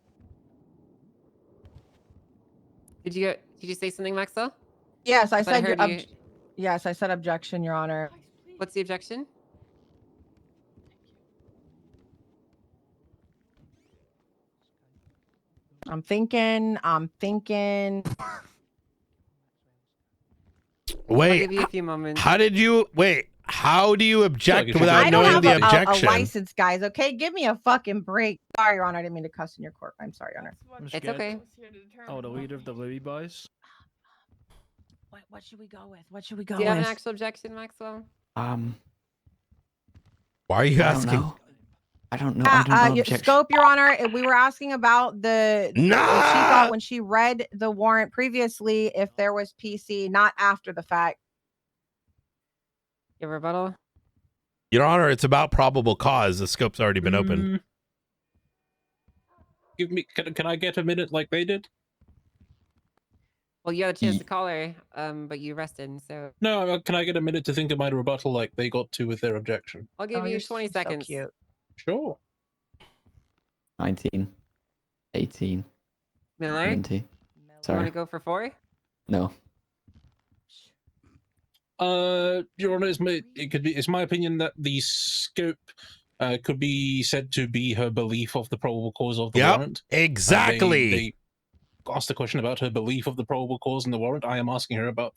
Did you say something, Maxwell? Yes, I But I said. heard you. Yes, I said objection, Your Honor. What's the objection? I'm thinking. Wait. I'll give you a few moments. How did you wait? How do you object you without I don't knowing have the a objection? license, guys. Okay, give me a fucking break. Sorry, Your Honor. I didn't mean to cuss in your court. I'm sorry, Your Honor. It's okay. Oh, the leader of the Libby Boys. What should we go with? What should we go Do you have an with? actual objection, Maxwell? Why are you asking? I don't know. I don't know. Objection. Scope, Your Honor. We were asking about the if she thought when she read the warrant previously if there was PC, not after the fact. Your rebuttal? Your Honor, it's about probable cause. The scope's already been opened. Give me. Can I get a minute like they did? Well, you had a chance to call her, but you rested, so No. Can I get a minute to think of my rebuttal like they got to with their objection? I'll give you 20 seconds. So cute. Sure. 19, 18, Miller, 20. you want Sorry. to go for 4? No. Your Honor, it's my opinion that the scope could be said to be her belief of the probable cause of the warrant. Exactly. They asked a question about her belief of the probable cause in the warrant. I am asking her about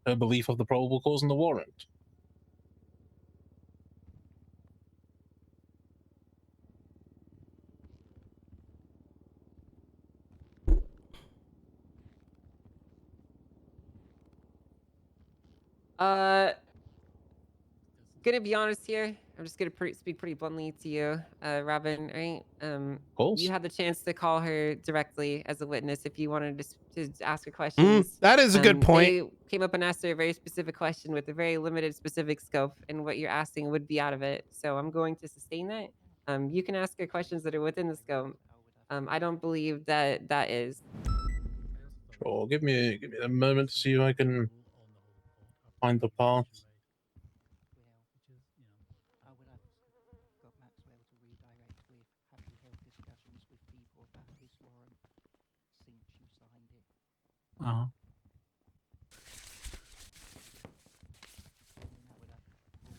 her belief of the probable cause in the warrant. Gonna be honest here. I'm just gonna speak pretty bluntly to you, Robin. Right? course. You had the chance to call her directly as a witness if you wanted to ask her questions. That is a good point. They came up and asked her a very specific question with a very limited specific scope, and what you're asking would be out of it. So I'm going to sustain that. You can ask her questions that are within the scope. I don't believe that is. Sure. Give me a moment to see if I can find the path.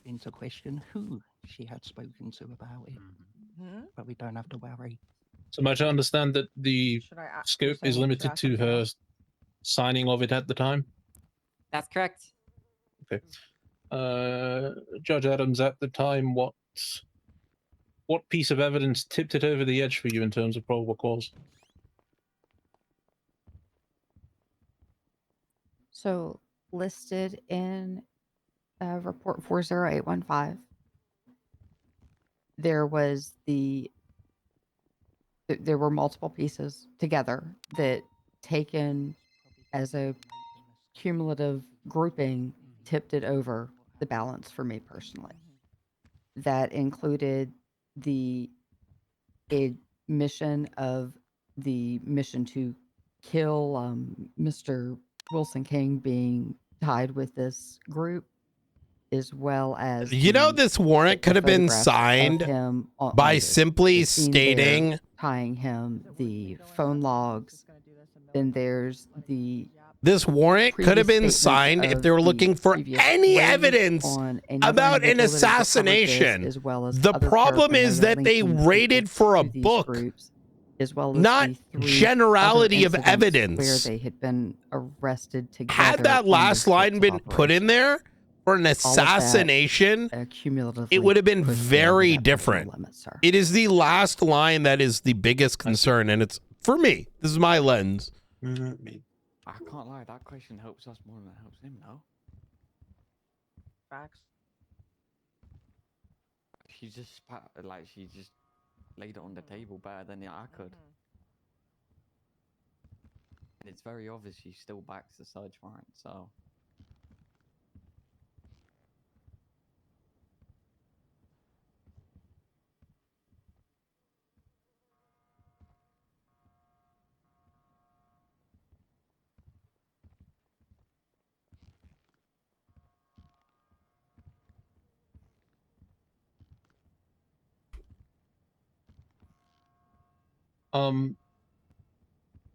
Into question who she had spoken to about it, but we don't have to worry. So much I understand that the scope is limited to her signing of it at the time. That's correct. Okay. Judge Adams, at the time, what piece of evidence tipped it over the edge for you in terms of probable cause? So listed in report 40815, there was there were multiple pieces together that, taken as a cumulative grouping, tipped it over the balance for me personally. That included the mission to kill Mr. Wilson King being tied with this group, as well as this warrant could have been photographs of signed him by the simply scene there, stating tying him, the phone logs. Then there's this warrant could have been previous signed statements if they were of looking the for previous any raids evidence on another about an individual that has recovered this, assassination. as well as The other problem is paraphernalia that they linking people raided for a to these book, groups, as well as not the 3 generality other of incidents evidence. where they had been arrested together. Had that in last these line sorts of been put in operations. there for an All of that, assassination, cumulatively it would have been pushed me over very that personal different. limit, sir. It is the last line that is the biggest concern, and it's, for me, this is my lens. I can't lie, that question helps us more than it helps him, no? Facts. She just she just laid it on the table better than I could. And it's very obvious she still backs the search warrant, so.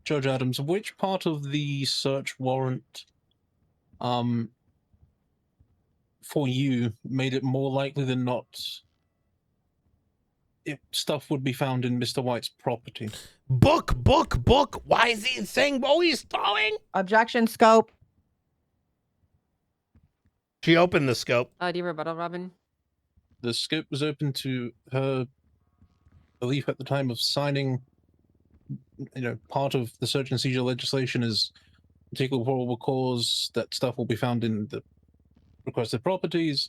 Judge Adams, which part of the search warrant for you made it more likely than not if stuff would be found in Mr. White's property? Book. Why is he saying, oh, he's throwing? Objection, scope. She opened the scope. Do you rebuttal, Robin? The scope was open to her belief at the time of signing, part of the search and seizure legislation is particular probable cause that stuff will be found in the requested properties.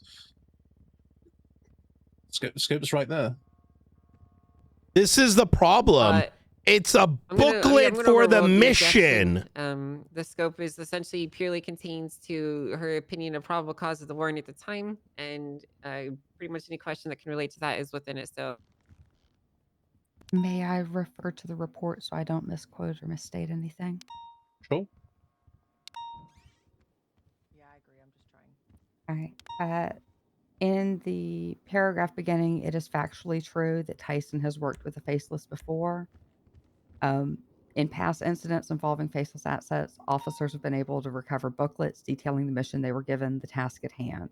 Scope's right there. This is the problem. It's a booklet for the mission. The scope is essentially purely contains to her opinion of probable cause of the warrant at the time, and pretty much any question that can relate to that is within it. So, May I refer to the report so I don't misquote or misstate anything? Sure. Yeah, I agree. I'm just trying. All right. In the paragraph beginning, it is factually true that Tyson has worked with a faceless before. In past incidents involving faceless assets, officers have been able to recover booklets detailing the mission they were given, the task at hand.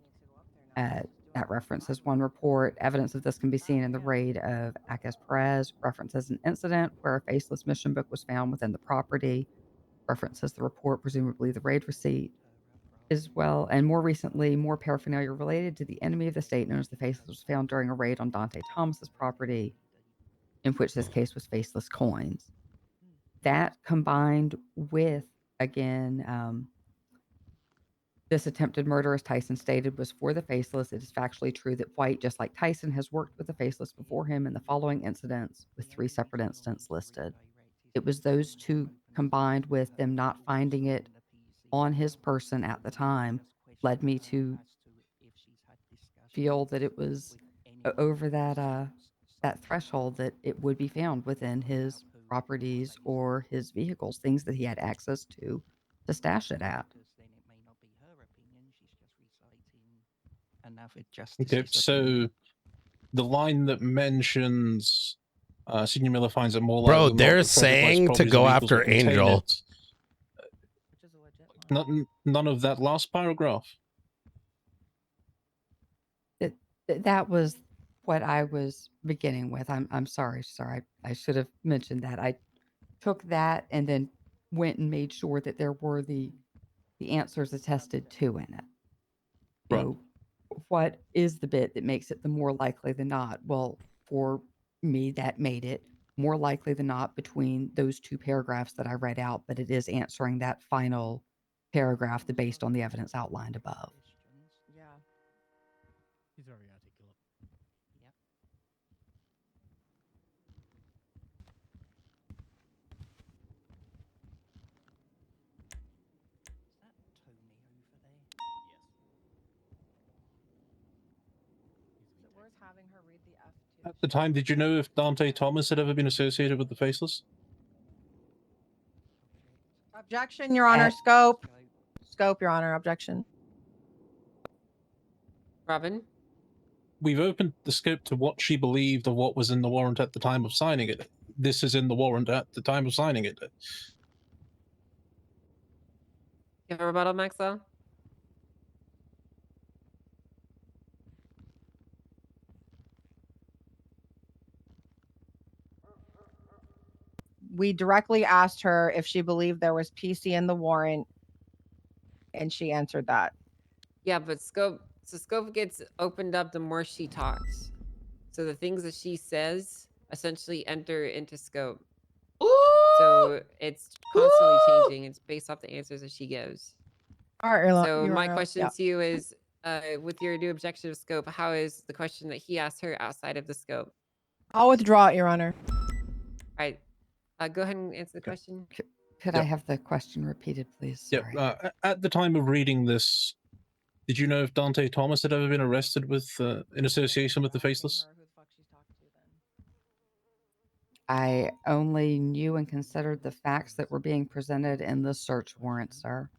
That references one report. Evidence of this can be seen in the raid of Acas Perez, references an incident where a faceless mission book was found within the property, references the report, presumably the raid receipt, as well. And more recently, more paraphernalia related to the enemy of the state known as the Faceless was found during a raid on Dante Thomas's property, in which this case was faceless coins. That combined with, again, this attempted murder, as Tyson stated, was for the faceless. It is factually true that White, just like Tyson, has worked with the faceless before him in the following incidents, with 3 separate incidents listed. It was those two combined with them not finding it on his person at the time led me to feel that it was over that threshold that it would be found within his properties or his vehicles, things that he had access to stash it at. Okay, so the line that mentions Senior Miller finds it more likely. Bro, than they're not that Frederick White's saying to properties go and vehicles will after contain Angel. it. None of that last paragraph. That was what I was beginning with. I'm sorry, sir. I should have mentioned that. I took that and then went and made sure that there were the answers attested to in it. Right. what is the bit that makes it the more likely than not? Well, for me, that made it more likely than not between those two paragraphs that I read out, but it is answering that final paragraph based on the evidence outlined above. Yeah. He's very articulate. Yep. Is that Tony over there? Is it worth having her read the F2? At the time, did you know if Dante Thomas had ever been associated with the Faceless? Objection, Your Honor. Scope. Scope, Your Honor. Objection. Robin? We've opened the scope to what she believed or what was in the warrant at the time of signing it. This is in the warrant at the time of signing it. You have a rebuttal, Maxwell? We directly asked her if she believed there was PC in the warrant, and she answered that. Yeah, but scope gets opened up the more she talks. So the things that she says essentially enter into scope. So it's constantly changing. It's based off the answers that she gives. All right, So my question to you is, with your new objection of scope, how is the question that he asked her outside of the scope? I'll withdraw it, Your Honor. All right. Go ahead and answer the question. Could I have the question repeated, please? Sorry. Yeah. At the time of reading this, did you know if Dante Thomas had ever been arrested with in association with the Faceless? I only knew and considered the facts that were being presented in the search warrant, sir.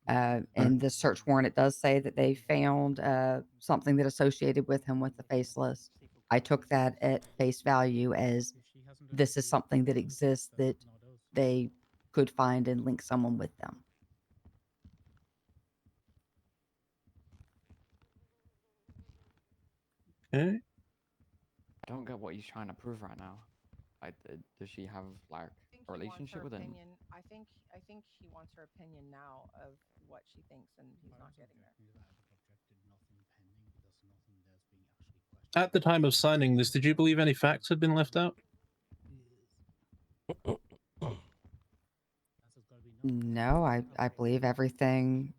In the search warrant, it does say that they found something that associated with him with the Faceless. I took that at face value as this is something that exists that they could find and link someone with them. Okay. I don't get what he's trying to prove right now. Like, does she have like a relationship with him? I think he wants her opinion now of what she thinks, and he's not getting there. At the time of signing this, did you believe any facts had been left out? No, I believe everything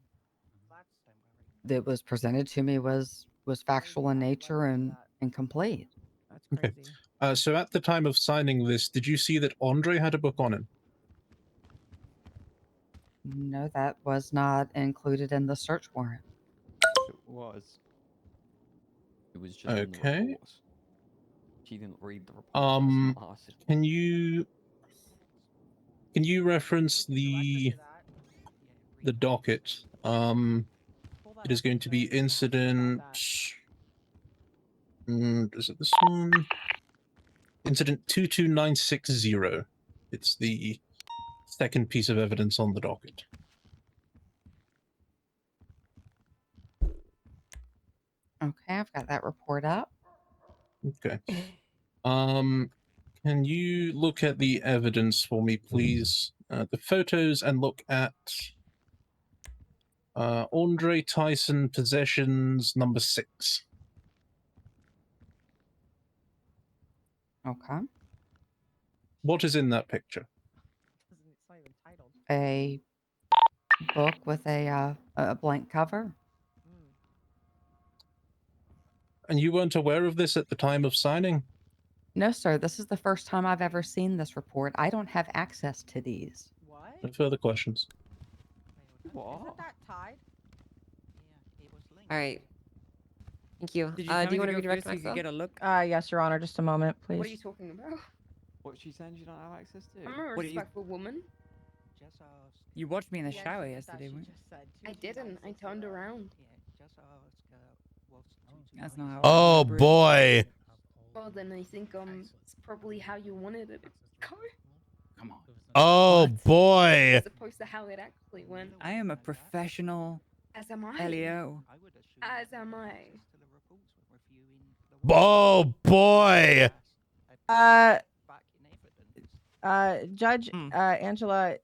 that was presented to me was factual in nature and complete. That's Okay. crazy. So at the time of signing this, did you see that Andre had a book on him? No, that was not included in the search warrant. It was. It was just Okay. on the reports. She didn't read the report. Can you reference the docket? It is going to be incident. Is it this one? Incident 22960. It's the second piece of evidence on the docket. Okay, I've got that report up. Okay. Can you look at the evidence for me, please? The photos, and look at Andre Tyson possessions number 6. Okay. What is in that picture? It's not even titled. A book with a blank cover. And you weren't aware of this at the time of signing? No, sir. This is the first time I've ever seen this report. I don't have access to these. What? No further questions. Isn't that tied? All right. Thank you. Did Do you want to go redirect first so you could Maxwell? get a look? Yes, Your Honor. Just a moment, please. What are you talking about? What she's saying, you don't have access to. I'm a What do you- respectful woman. Just ask. You watched me in the Yeah, shower she just said- yesterday, she weren't just said I didn't. I turned around. Yeah, just ask. What's That's not how. Oh boy. Well, then I think it's probably how you wanted it to go. Come on. Oh What? boy. As opposed to how it actually went. I am a professional As am I. LEO. As am I. Oh boy. Judge Angela,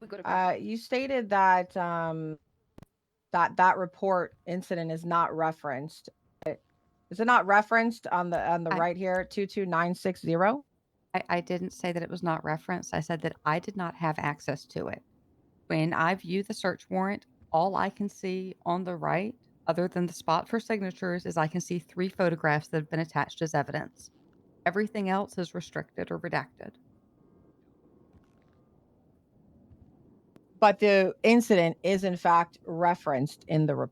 We gotta go. you stated that that report incident is not referenced. Is it not referenced on the right here, 22960? I didn't say that it was not referenced. I said that I did not have access to it. When I view the search warrant, all I can see on the right, other than the spot for signatures, is I can see 3 photographs that have been attached as evidence. Everything else is restricted or redacted. But the incident is in fact referenced in the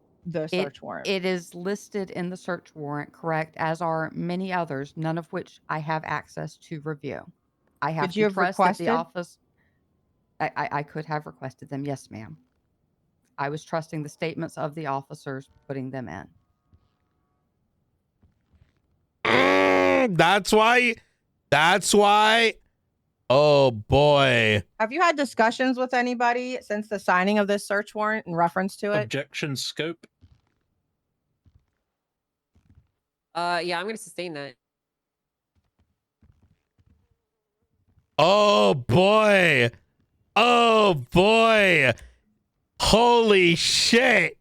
search warrant. It is listed in the search warrant, correct, as are many others, none of which I have access to review. I have Could you to have trust that the requested? office. I could have requested them, yes, ma'am. I was trusting the statements of the officers, putting them in. That's why. Oh boy. Have you had discussions with anybody since the signing of this search warrant in reference to it? Objection scope. Yeah, I'm gonna sustain that. Oh boy. Oh boy. Holy shit.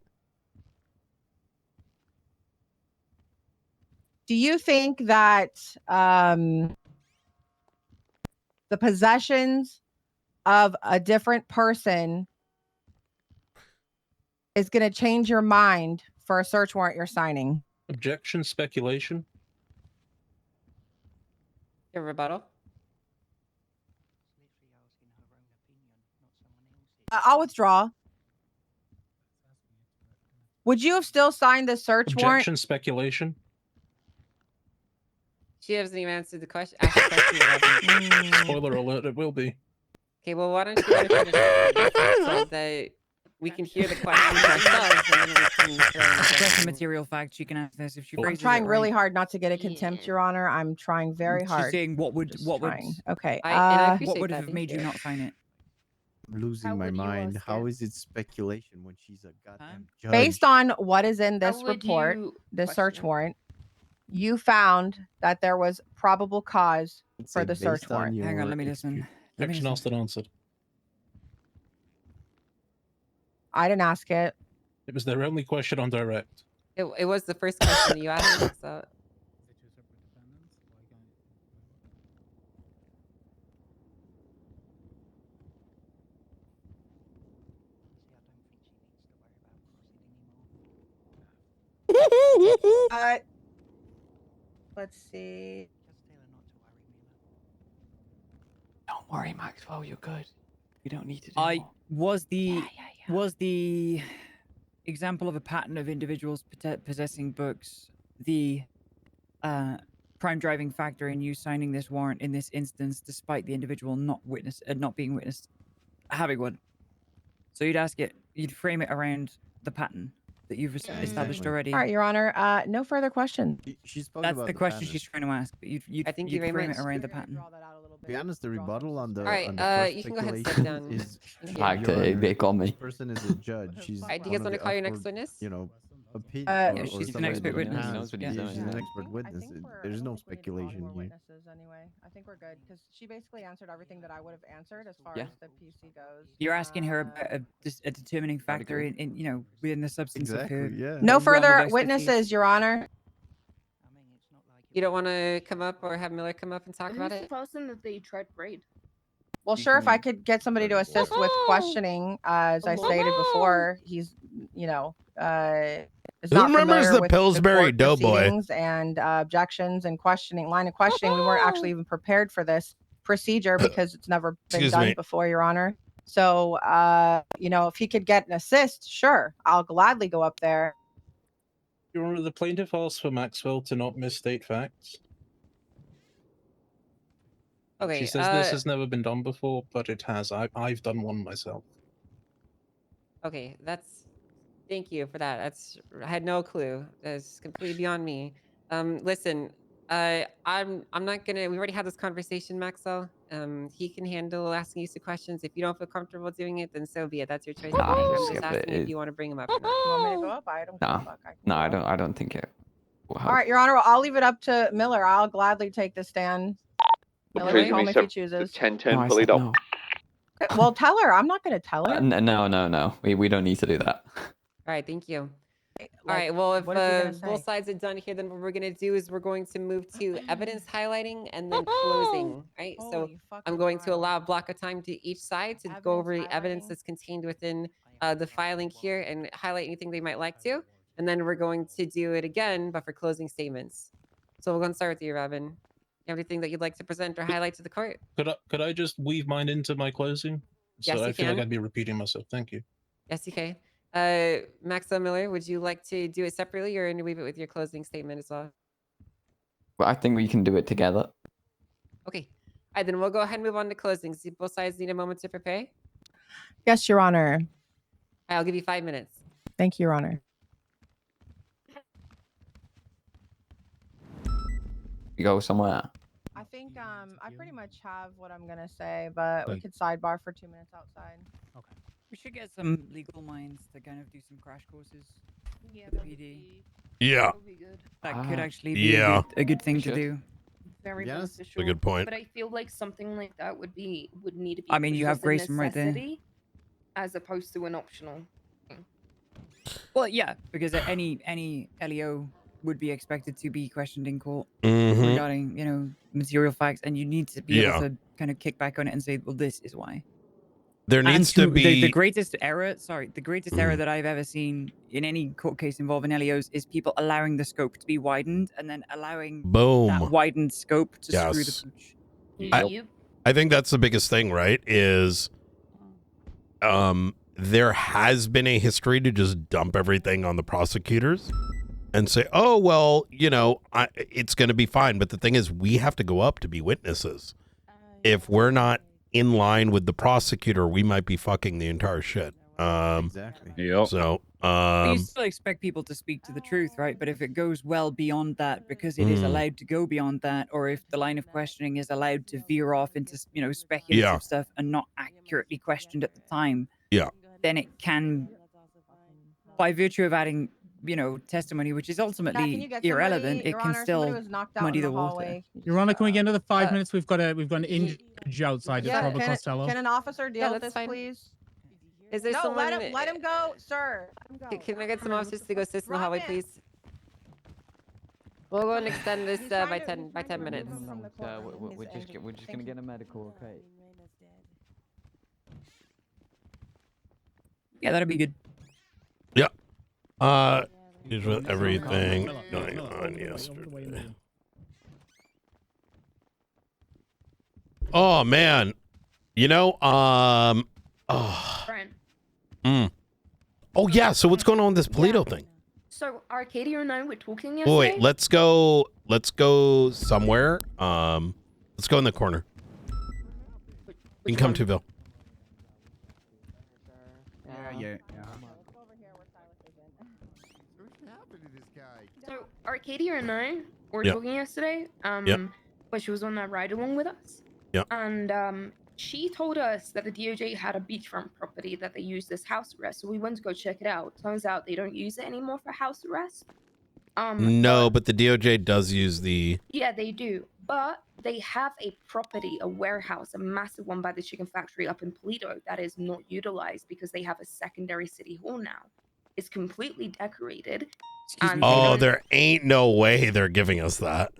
Do you think that the possessions of a different person is going to change your mind for a search warrant you're signing? Objection speculation. Your rebuttal. I'll withdraw. Would you have still signed the search warrant? Objection speculation. She hasn't even answered the question. Ask the question. Spoiler alert, it will be. Okay, well, why don't you let her finish so that we can hear the questions ourselves, and then we can throw in Question material facts. You can ask this if she I'm phrases trying it really right. hard not to get a contempt, Your Honor. I'm trying very She's hard. saying what would Okay. what would have made you not sign it? I'm losing my mind. How is it speculation when she's a goddamn judge? Based on what is in this report, this search warrant, you found that there was probable cause for the search warrant. Hang on, let me listen. Objection asked and answered. I didn't ask it. It was their only question on direct. It was the first question you asked. So. Let's see. Don't worry, Maxwell. You're good. You don't need to do I more. was the example of a pattern of individuals possessing books the prime driving factor in you signing this warrant in this instance, despite the individual not being witnessed having one. So you'd frame it around the pattern that you've established already. All right, Your Honor. No further questions. That's the question she's trying to ask. But I thank you you'd very frame much. it around the pattern. To be honest, the rebuttal on the All right, on the first you can go ahead and sit speculation down. is Yeah. Your They call me. This person is a judge. She's All right, do you one guys of want to the call your next upward, witness? You know, opinion. Yeah, she's an expert witness. Yeah, Yeah. she's an expert witness. There's no speculation here. Witnesses anyway. I think we're good because she basically answered everything that I would have answered as far Yeah. as the PC goes. You're asking her about a determining factor in within the substance of her. Yeah. No realm of further expertise. witnesses, Your Honor. You don't want to come up or have Miller come up and talk about Who's it? the person that they tried to raid? Well, sure, if I could get somebody to assist with questioning, as I stated before, he's, is Who not remembers familiar the with Pillsbury court Doughboy? proceedings and objections and line of questioning. We weren't actually even prepared for this procedure because it's never been Excuse done me. before, Your Honor. So, if he could get an assist, sure, I'll gladly go up there. Your Honor, the plaintiff asked for Maxwell to not misstate facts. Okay. She says this has never been done before, but it has. I've done one myself. Okay, thank you for that. I had no clue. That's completely beyond me. Listen, I'm not gonna. We already had this conversation, Maxwell. He can handle asking you some questions. If you don't feel comfortable doing it, then so be it. That's your choice. Nah, I'm he'll just skip asking it. if you want to bring him up or not. You want me to go up? I don't give a No, fuck. I can no, go I up. don't. I don't think it. Will All help. right, Your Honor. Well, I'll leave it up to Miller. I'll gladly take the stand. Miller can call me if he chooses. 10-10, no, Polito. No. Well, tell her. I'm not going to tell her. No. We don't need to do that. All right, thank you. Like, All right, well, if what is he gonna both say? sides are done here, then what we're going to do is we're going to move to evidence highlighting and then closing, right? So Holy I'm fucking going to wild. allow a block of time to each side to go over the evidence highlighting? that's contained within the filing here and highlight anything they might like to. And then we're going to do it again, but for closing statements. So we're going to start with you, Robin. You have anything that you'd like to present or highlight to the court? Could I just weave mine into my closing? Yes, So I you feel like can. I'd be repeating myself. Thank you. Yes, you can. Maxwell Miller, would you like to do it separately or weave it with your closing statement as well? Well, I think we can do it together. Okay. All right, then we'll go ahead and move on to closings. Do both sides need a moment to prepare? Yes, Your Honor. I'll give you 5 minutes. Thank you, Your Honor. You go somewhere. I think I pretty much have what I'm gonna say, but we could sidebar for 2 minutes outside. Okay. We should get some legal minds to kind of do some crash courses. Yeah, for the PD. Yeah. That would be good. That could actually be a good thing to do. Very That's beneficial. a good point. But I feel like something like that would need to be. I mean, you have just a Grayson right there. necessity as opposed to an optional thing. Well, yeah, because any LEO would be expected to be questioned in court Mhm. regarding, you know, material facts, and you need to be Yeah. able to kind of kick back on it and say, well, this is why. There And needs to be the greatest error. Sorry, the greatest error that I've ever seen in any court case involving LEOs is people allowing the scope to be widened and then allowing Boom. that widened scope to screw Yes. the pooch. I think that's the biggest thing, right? Is there has been a history to just dump everything on the prosecutors and say, oh, well, you know, it's going to be fine. But the thing is, we have to go up to be witnesses. If we're not in line with the prosecutor, we might be fucking the entire shit. Exactly. Yep. So, But you still expect people to speak to the truth, right? But if it goes well beyond that, because it is allowed to go beyond that, or if the line of questioning is allowed to veer off into, you know, speculative stuff and not accurately questioned at the time, then it can, by virtue of adding, you know, testimony, which is ultimately irrelevant, it can still muddy the water. Your Honor, can we get another 5 minutes? We've got an injured judge outside. It's Yeah, Robert Costello. can an officer deal Yeah, with that's this, fine. please? Is there No, someone? let him go, sir. Let him go. Can I get some officers to go assist in the hallway, please? We'll go and extend this by 10 minutes. We're just gonna get a medical, okay? Yeah, that'd be good. yeah. Here's with everything going on yesterday. Oh man, you know, Brian. Oh yeah. So what's going on with this Polito thing? So Arcadia and I were talking Oh, yesterday. wait, let's go somewhere. Let's go in the corner. You can come to Bill. Yeah. So Arcadia and I were Yeah. talking yesterday. Yeah. But she was on that ride along with us. Yeah. And she told us that the DOJ had a beachfront property that they used as house arrest. So we went to go check it out. Turns out they don't use it anymore for house arrest. No, but the DOJ does use the. Yeah, they do. But they have a property, a warehouse, a massive one by the chicken factory up in Polito that is not utilized because they have a secondary city hall now. It's completely decorated. And they Oh, don't- there ain't no way they're giving us that.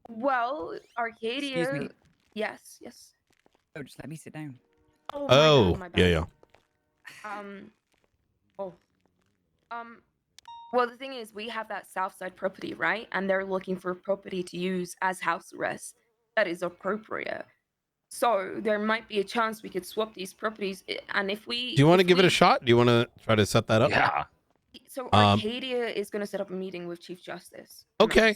Well, Arcadia. Excuse me. Yes. Oh, just let me sit down. Oh, my bad. Yeah. Well, the thing is, we have that south side property, right? And they're looking for a property to use as house arrest that is appropriate. So there might be a chance we could swap these properties. And if we. Do you want to give it a shot? Do you want to try to set that up? Yeah. So Arcadia is going to set up a meeting with Chief Justice. Okay.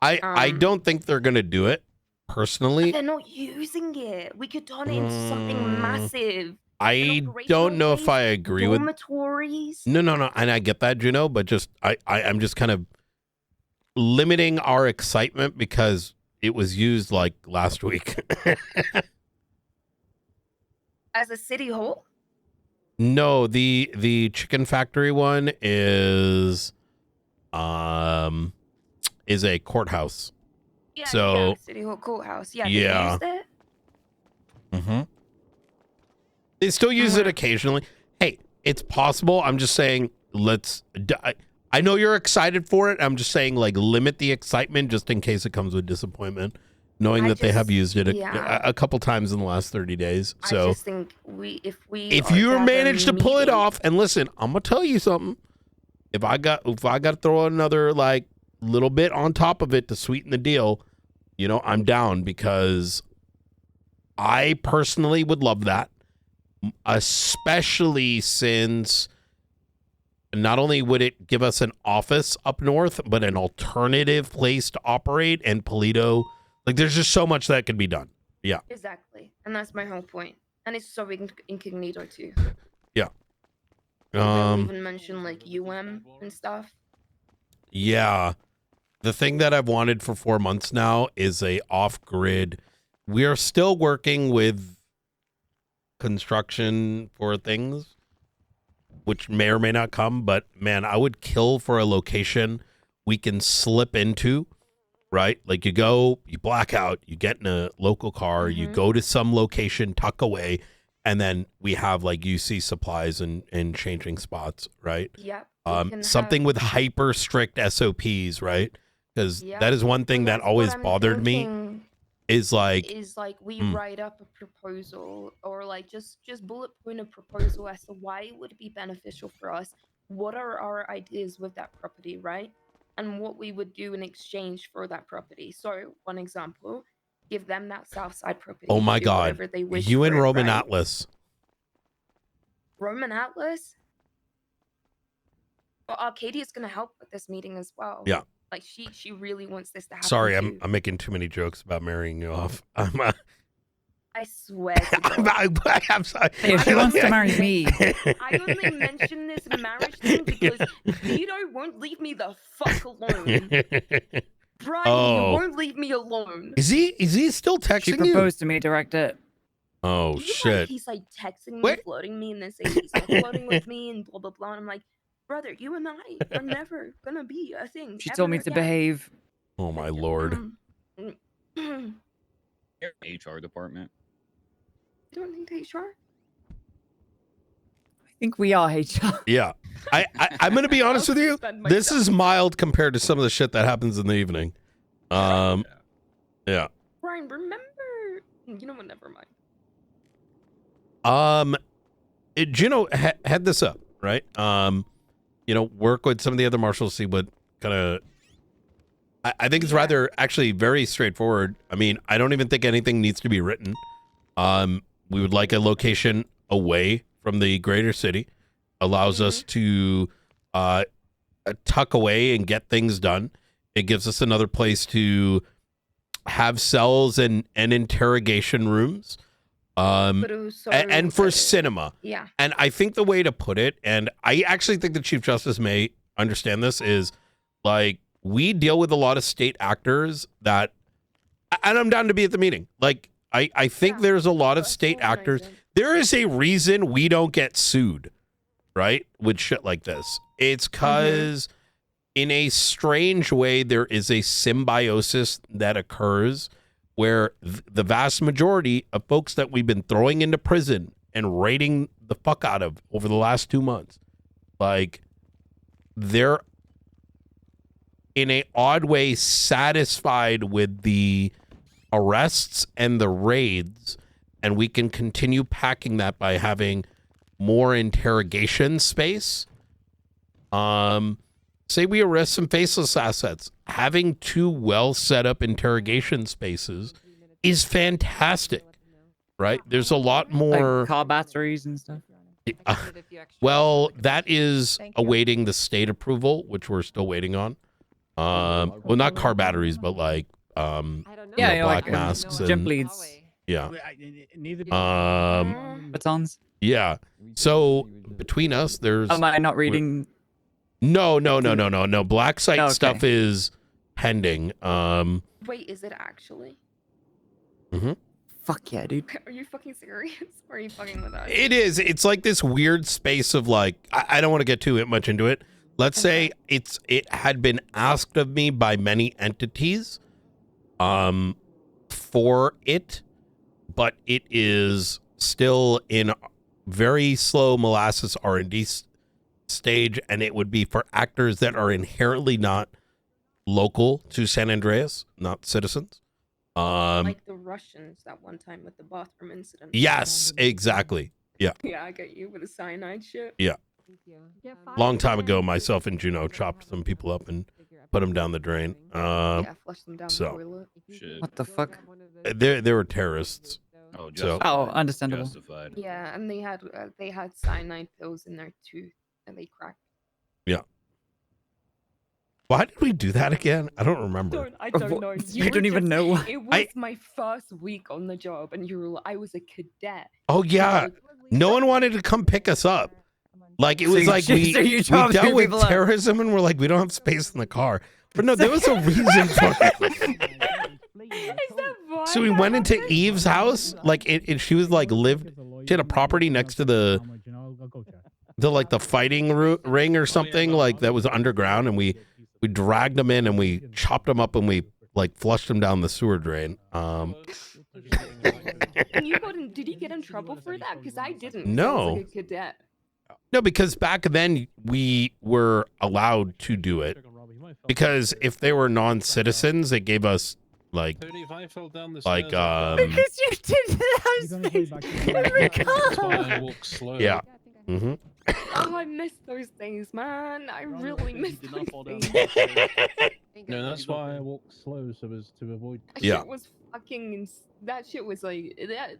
I don't think they're gonna do it personally. They're not using it. We could turn it into something massive. I don't know if I agree with. Dormitories. No, and I get that, Juno, but just I'm just kind of limiting our excitement because it was used like last week. As a city hall. No, the chicken factory one is a courthouse. Yeah, so City Hall Courthouse. Yeah. yeah. They used it. Mm-hmm. They still use it occasionally. Hey, it's possible. I'm just saying, I know you're excited for it. I'm just saying, like, limit the excitement just in case it comes with disappointment, knowing that they have used it a couple times in the last 30 days. So I just think if you manage to pull it off, and listen, I'm gonna tell you something. If I got to throw another like little bit on top of it to sweeten the deal, you know, I'm down, because I personally would love that, especially since not only would it give us an office up north, but an alternative place to operate, and Polito, like, there's just so much that could be done. Yeah. Exactly. And that's my whole point. And it's so incognito too. Yeah. They'll even mention like UM and stuff. Yeah. The thing that I've wanted for 4 months now is a off-grid. We are still working with construction for things, which may or may not come, but man, I would kill for a location we can slip into, right? Like, you go, you black out, you get in a local car, you go to some location, tuck away, and then we have like UC supplies and changing spots, right? Yep. Something with hyper strict SOPs, right? Because that is one thing that always bothered me. Is like we write up a proposal, or like just bullet point a proposal as to why it would be beneficial for us. What are our ideas with that property, right? And what we would do in exchange for that property. So one example, give them that south side property. Oh my do God, whatever they wish you and for it, Roman right? Atlas. Roman Atlas? Well, Arcadia's gonna help with this meeting as well. Yeah. Like she really wants this to happen. Sorry, too. I'm making too many jokes about marrying you off. I swear to God. I'm sorry. If she wants to marry me. I only mention this marriage thing because Vito won't leave me the fuck alone. Brian, Oh. you won't leave me alone. Is he still texting She you? proposed to me, Director. Oh shit. He's like texting me, flirting me, and then saying he's not flirting with me and blah blah blah. And I'm like, brother, you and I are never gonna be a thing. She told me to behave. Oh my lord. Your HR department. You don't think HR? I think we are HR. Yeah. I'm gonna be honest with you. This is mild compared to some of the shit that happens in the evening. Yeah. Brian, remember? You know what? Never mind. Gino, head this up, right? You know, work with some of the other marshals, see what kind of. I think it's rather actually very straightforward. I mean, I don't even think anything needs to be written. We would like a location away from the greater city, allows us to tuck away and get things done. It gives us another place to have cells and interrogation rooms. And for cinema. Yeah. And I think the way to put it, and I actually think the Chief Justice may understand this, is like, we deal with a lot of state actors that, and I'm down to be at the meeting. Like, I think there's a lot of state actors. There is a reason we don't get sued, right? With shit like this. It's because in a strange way, there is a symbiosis that occurs where the vast majority of folks that we've been throwing into prison and raiding the fuck out of over the last 2 months, like, they're in a odd way satisfied with the arrests and the raids, and we can continue packing that by having more interrogation space. Say we arrest some faceless assets. Having 2 well set up interrogation spaces is fantastic, right? There's a lot more Like car batteries and stuff. well, that is awaiting the state approval, which we're still waiting on. Well, not car batteries, but like Yeah, black like, masks jump and leads. yeah. Neither Batons. Yeah. So between us, there's. Am I not reading? No. Black site Okay. stuff is pending. Wait, is it actually? Fuck yeah, dude. Are you fucking serious? Or are you fucking with us? It is. It's like this weird space of like, I don't want to get too much into it. Let's say it had been asked of me by many entities for it, but it is still in very slow molasses R&D stage, and it would be for actors that are inherently not local to San Andreas, not citizens. Like the Russians that one time with the bathroom incident. Yes, exactly. Yeah. Yeah, I get you with the cyanide shit. Yeah. Long time ago, myself and Juno chopped some people up and put them down the drain. Yeah, flush them down the So toilet. What the fuck? they were terrorists. Oh, so understandable. Justified. Yeah, and they had cyanide pills in their tooth and they cracked. Yeah. Why did we do that again? I don't remember. I don't know. You don't even know. It was my first week on the job, and I was a cadet. Oh yeah, no one wanted to come pick us up. Like it was like we dealt with terrorism, and we're like, we don't have space in the car. But no, there was a reason for it. So we went into Eve's house. Like she was like she had a property next to the fighting ring or something like that was underground, and we dragged them in and we chopped them up and we like flushed them down the sewer drain. Did you get in trouble for that? Because I didn't. No. I was like a cadet. No, because back then we were allowed to do it. Because if they were non-citizens, it gave us like Because you did that. Yeah. Mm-hmm. Oh, I miss those days, man. I really miss those days. No, that's why I walk slow, so as to avoid. That shit was fucking. That shit was like that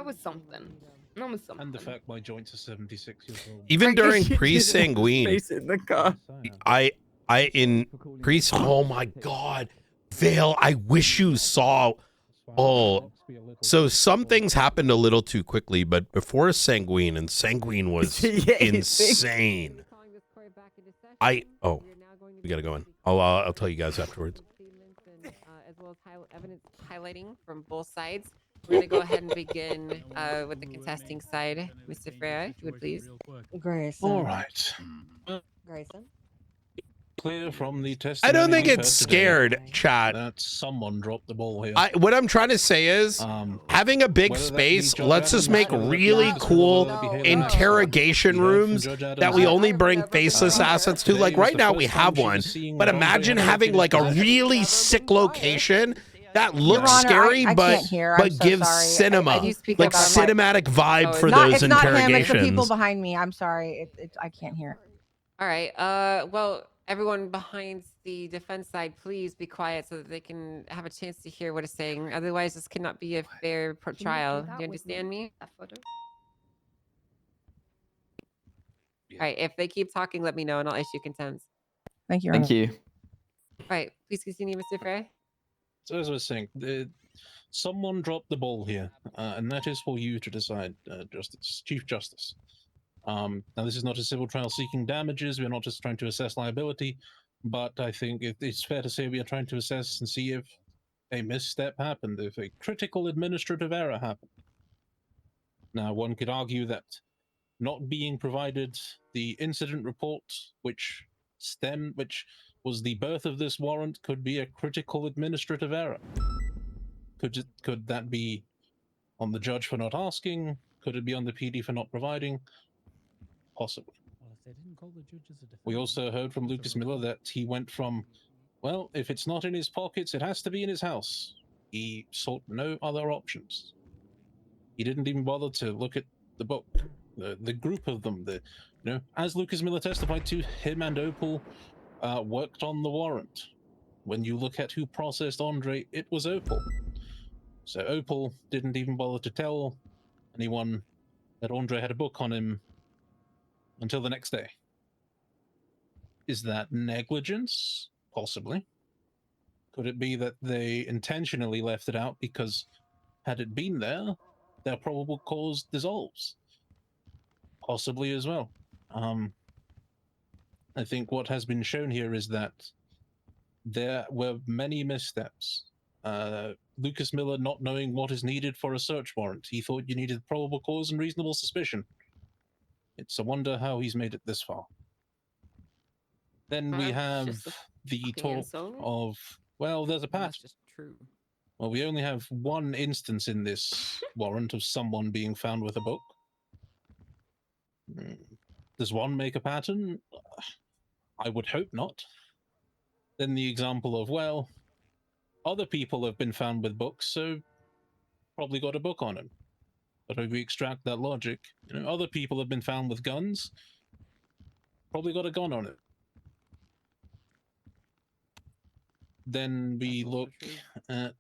was something. That was something. And the fact my joints are 76 years old. Even during pre-sanguine, in the car. oh my God, Vale, I wish you saw. Oh, so some things happened a little too quickly, but before Sanguine, and Sanguine was insane. We gotta go in. I'll tell you guys afterwards. As well as evidence highlighting from both sides. We're gonna go ahead and begin with the contesting side. Mr. Freya, if you would please. Grayson. All right. Grayson. Clear from the test. I don't think it's scared, chat. That someone dropped the ball here. What I'm trying to say is, having a big space lets us make really cool interrogation rooms that we only bring faceless assets to. Like right now we have one, but imagine having like a really sick location that looks scary, but gives cinema, like cinematic vibe for those interrogations. It's not him, it's the people interrogations. behind me. I'm sorry, I can't hear. All right. Well, everyone behind the defense side, please be quiet so that they can have a chance to hear what it's saying. Otherwise, this cannot be a fair trial. Do you understand me? All right. If they keep talking, let me know and I'll issue contempt. Thank you. Thank you. All right. Please continue, Mr. Frey. So as I was saying, someone dropped the ball here, and that is for you to decide, Chief Justice. Now, this is not a civil trial seeking damages. We're not just trying to assess liability, but I think it's fair to say we are trying to assess and see if a misstep happened, if a critical administrative error happened. Now, one could argue that not being provided the incident report, which was the birth of this warrant, could be a critical administrative error. Could that be on the judge for not asking? Could it be on the PD for not providing? Possibly. We also heard from Lucas Miller that he went from, well, if it's not in his pockets, it has to be in his house. He sought no other options. He didn't even bother to look at the book, the group of them. As Lucas Miller testified to, him and Opal worked on the warrant. When you look at who processed Andre, it was Opal. So Opal didn't even bother to tell anyone that Andre had a book on him until the next day. Is that negligence? Possibly. Could it be that they intentionally left it out because had it been there, their probable cause dissolves? Possibly as well. I think what has been shown here is that there were many missteps. Lucas Miller not knowing what is needed for a search warrant. He thought you needed probable cause and reasonable suspicion. It's a wonder how he's made it this far. Then we have the talk of, well, there's a pattern. Just true. Well, we only have one instance in this warrant of someone being found with a book. Does one make a pattern? I would hope not. Then the example of, well, other people have been found with books, so probably got a book on him. But if we extract that logic, other people have been found with guns, probably got a gun on it. Then we look at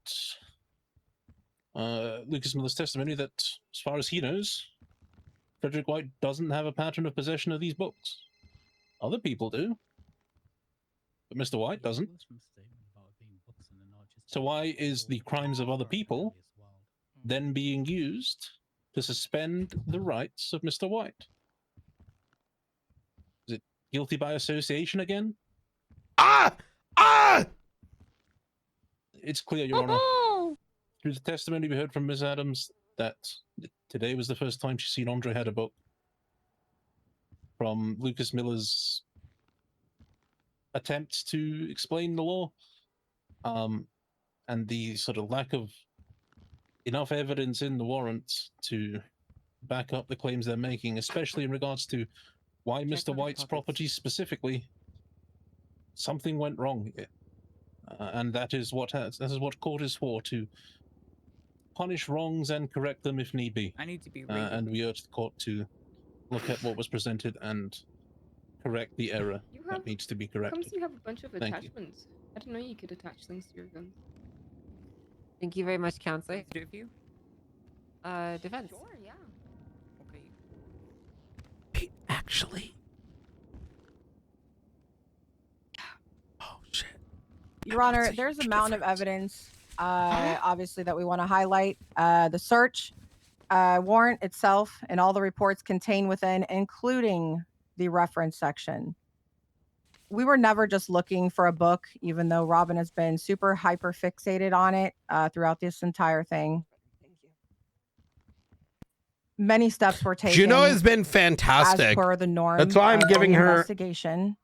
Lucas Miller's testimony that, as far as he knows, Frederick White doesn't have a pattern of possession of these books. Other people do, but Mr. White doesn't. So why is the crimes of other people then being used to suspend the rights of Mr. White? Is it guilty by association again? It's clear, Your Honor, through the testimony we heard from Ms. Adams, that today was the first time she's seen Andre had a book. From Lucas Miller's attempts to explain the law, and the sort of lack of enough evidence in the warrant to back up the claims they're making, especially in regards to why Mr. White's property specifically, something went wrong here. And that is what court is for, to punish wrongs and correct them if need be. I need to be and we urge the court to look at what was presented and correct the error that needs to be corrected. Comes you have a bunch of Thank you. attachments. I didn't know you could attach things to your guns. Thank you very much, Counselor. Do it for you? Defense. Sure, yeah. Okay. Wait, actually. Oh, shit. Your Honor, there's a mountain of evidence, obviously, that we want to highlight. The search warrant itself and all the reports contained within, including the reference section. We were never just looking for a book, even though Robin has been super hyper fixated on it throughout this entire thing. Many steps were taken. Juno has been fantastic. As per the norm. That's why I'm giving her investigation.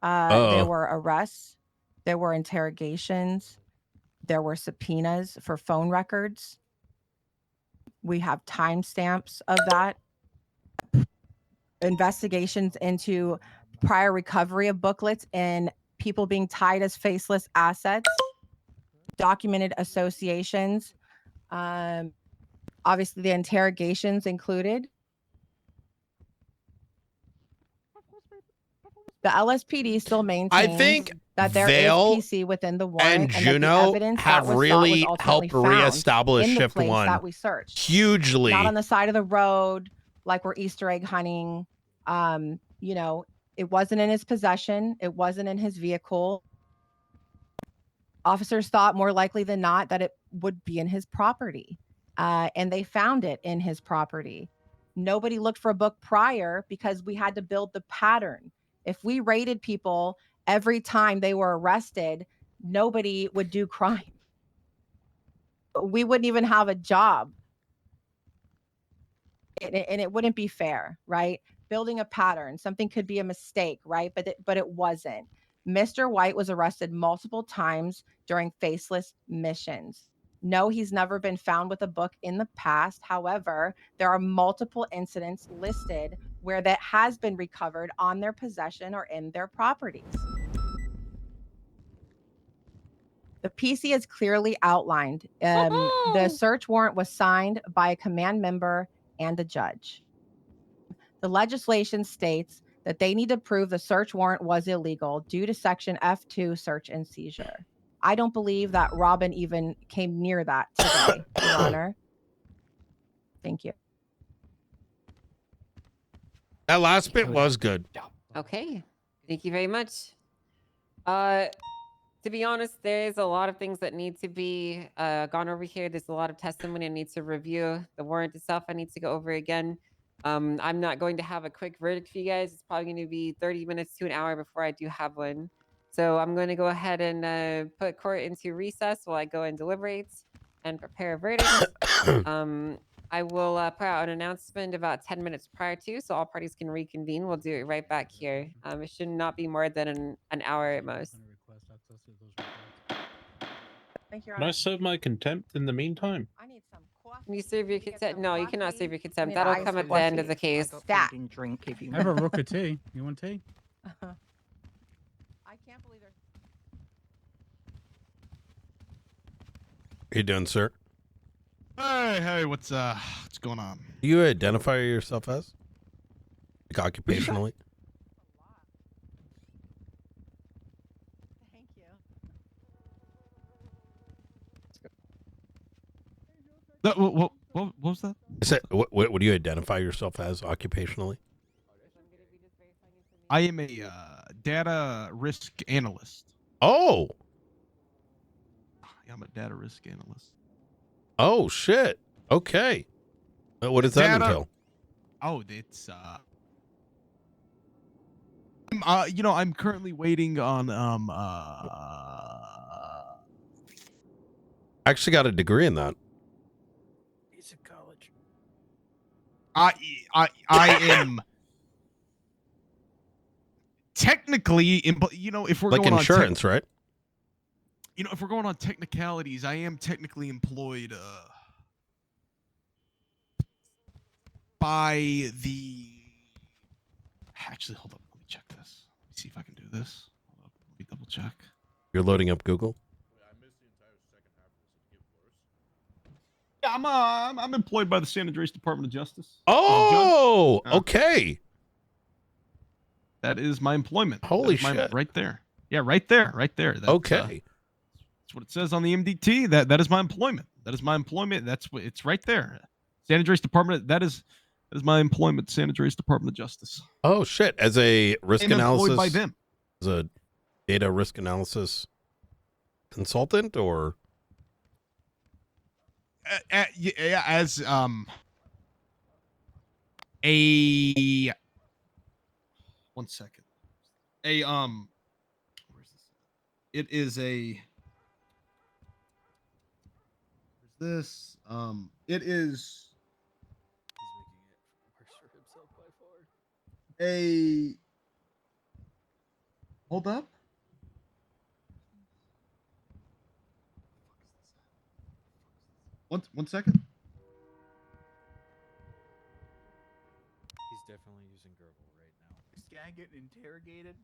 There were arrests. There were interrogations. There were subpoenas for phone records. We have timestamps of that. Investigations into prior recovery of booklets and people being tied as faceless assets. Documented associations. Obviously, the interrogations included. The LSPD still maintains that there Vale is PC within the warrant and that the Juno evidence have that was really sought was helped ultimately found reestablish in the Shift place 1 that we searched. hugely. Not on the side of the road like we're Easter egg hunting. It wasn't in his possession. It wasn't in his vehicle. Officers thought more likely than not that it would be in his property. And they found it in his property. Nobody looked for a book prior because we had to build the pattern. If we raided people every time they were arrested, nobody would do crime. We wouldn't even have a job. And it wouldn't be fair, right? Building a pattern, something could be a mistake, right? But it wasn't. Mr. White was arrested multiple times during faceless missions. No, he's never been found with a book in the past. However, there are multiple incidents listed where that has been recovered on their possession or in their properties. The PC is clearly outlined. The search warrant was signed by a command member and a judge. The legislation states that they need to prove the search warrant was illegal due to Section F2 search and seizure. I don't believe that Robin even came near that today, Your Honor. Thank you. That last bit was good. Okay. Thank you very much. To be honest, there's a lot of things that need to be gone over here. There's a lot of testimony I need to review. The warrant itself I need to go over again. I'm not going to have a quick verdict for you guys. It's probably going to be 30 minutes to an hour before I do have one. So I'm going to go ahead and put court into recess while I go and deliberate and prepare a verdict. I will put out an announcement about 10 minutes prior to, so all parties can reconvene. We'll do it right back here. It should not be more than an hour at most. Thank you, Your Can I Honor. serve my contempt in the meantime? I need some coffee. Can you serve your consent? No, you cannot serve your consent. need That'll ice come at with the one end of tea. the case. Stat. Drink if you I have a rook of tea. You want tea? I can't believe there's. How you doing, sir? Hey, what's going on? Do you identify yourself as? Like occupationally? Thank you. What was that? I said, what do you identify yourself as occupationally? I am a data risk analyst. Oh. Yeah, I'm a data risk analyst. Oh, shit. Okay. What does that entail? Oh, it's I'm currently waiting on I actually got a degree in that. He's in college. I am technically, if we're Like going insurance, right? If we're going on technicalities, I am technically employed by the. Actually, hold up. Let me check this. Let me see if I can do this. Hold up. Let me double check. You're loading up Google? Yeah, I'm employed by the San Andreas Department of Justice. Oh, okay. That is my employment. Holy That is shit. right there. Yeah, right there. That's, Okay. that's what it says on the MDT. That is my employment. That is my employment. That's what it's right there. San Andreas Department. That is my employment. San Andreas Department of Justice. Oh, shit. As a risk I'm analysis. employed by them. As a data risk analysis consultant or? Yeah, as a one second. Where's this? It is a. Where's this? It is. A. Hold up. One second. He's definitely using Gurgle right now. This guy getting interrogated.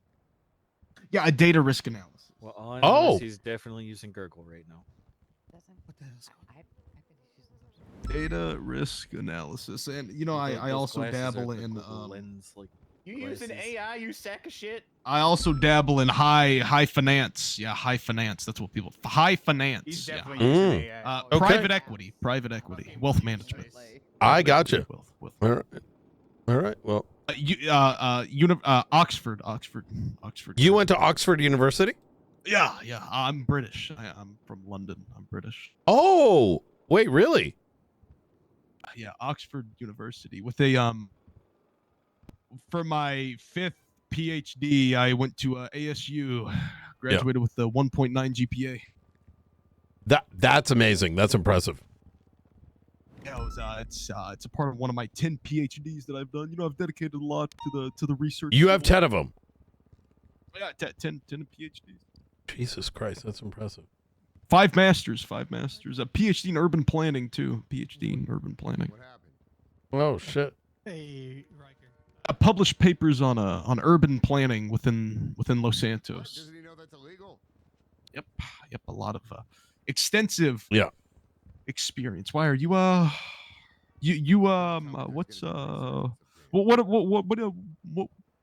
Yeah, a data risk analysis. Well, on Oh. he's definitely using Gurgle right now. What the hell's data risk analysis, and I also dabble in lens, like You using AI, you sack of shit. I also dabble in high finance. Yeah, high finance. That's what people. High finance. He's Yeah. definitely using AI. Okay. Private equity, wealth management. I got you. Wealth. All right. All right. Well, Oxford. you went to Oxford University? Yeah. I'm British. I'm from London. I'm British. Oh, wait, really? Yeah, Oxford University with a for my 5th PhD, I went to ASU, graduated with a 1.9 GPA. That's amazing. That's impressive. Yeah, it's a part of one of my 10 PhDs that I've done. I've dedicated a lot to the research. You have 10 of them. Yeah, 10 PhDs. Jesus Christ, that's impressive. 5 masters, a PhD in urban planning too. PhD in urban planning. Oh shit. Hey, Riker. I published papers on urban planning within Los Santos. Doesn't he know that's illegal? Yep, a lot of extensive experience. Why are you what's what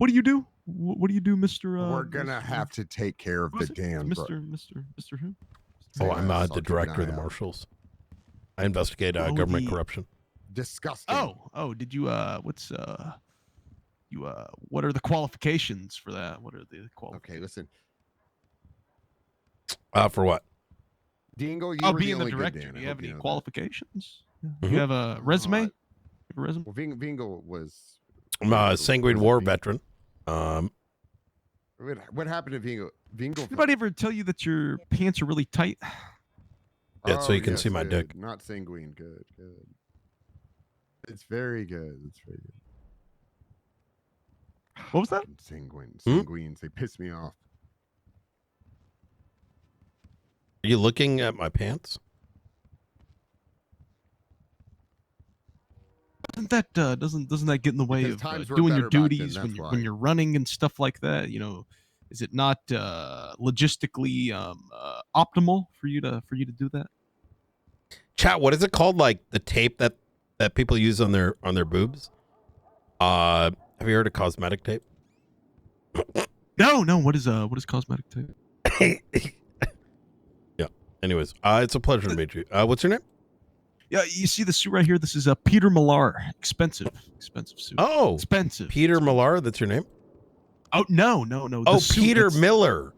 do you do? What do you do, Mr. We're gonna have to take care of the damn Mr. Who? Oh, I'm I'll the keep an director of eye the out. marshals. I investigate government corruption. Disgusting. Oh, did you what are the qualifications for that? What are the qualifications? Okay, listen. For what? Dingle, you I'll were be the in the only good director. Dan. Do I you have hope any know that. qualifications? You have a resume? You have a resume? Well, Vingo was. I'm a sanguine war veteran. What happened to Vingo? Anybody ever tell you that your pants are really tight? Yeah, so you can see my dick. Not sanguine. Good. It's very good. What was that? Sanguines. They piss me off. Are you looking at my pants? doesn't that get in the way Because of times were doing your better back then, duties that's when why. you're running and stuff like that? Is it not logistically optimal for you to do that? Chat, what is it called? Like the tape that people use on their boobs? Have you heard of cosmetic tape? No. What is cosmetic tape? Yeah. Anyways, it's a pleasure to meet you. What's your name? Yeah, you see the suit right here. This is Peter Millar. Expensive suit. Oh, expensive. Peter Millar. That's your name? Oh no. The Oh, suit, Peter it's- Miller.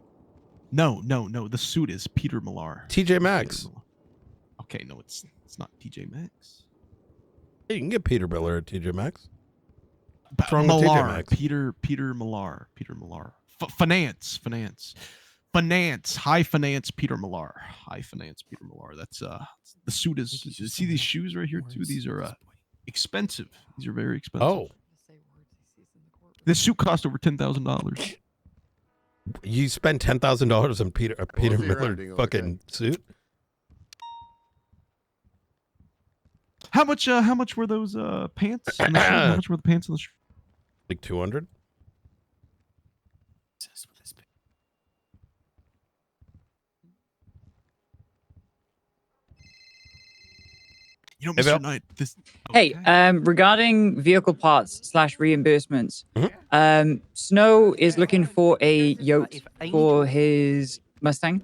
No. The suit is Peter Millar. TJ Maxx. Okay, no, it's not TJ Maxx. Hey, you can get Peter Miller at TJ Maxx. What's wrong with TJ Millar. Maxx? Peter Millar. Finance. High finance. Peter Millar. That's the suit is. You see these shoes right here too? These are expensive. These are very expensive. Oh, this suit cost over $10,000. you spend $10,000 on Peter your Miller ending, fucking suit? How much were those pants? On the shirt? How much were the pants on the shirt? Like 200. Mr. Knight, this. Hey, regarding vehicle parts / reimbursements, Snow is looking for a yoke for his Mustang.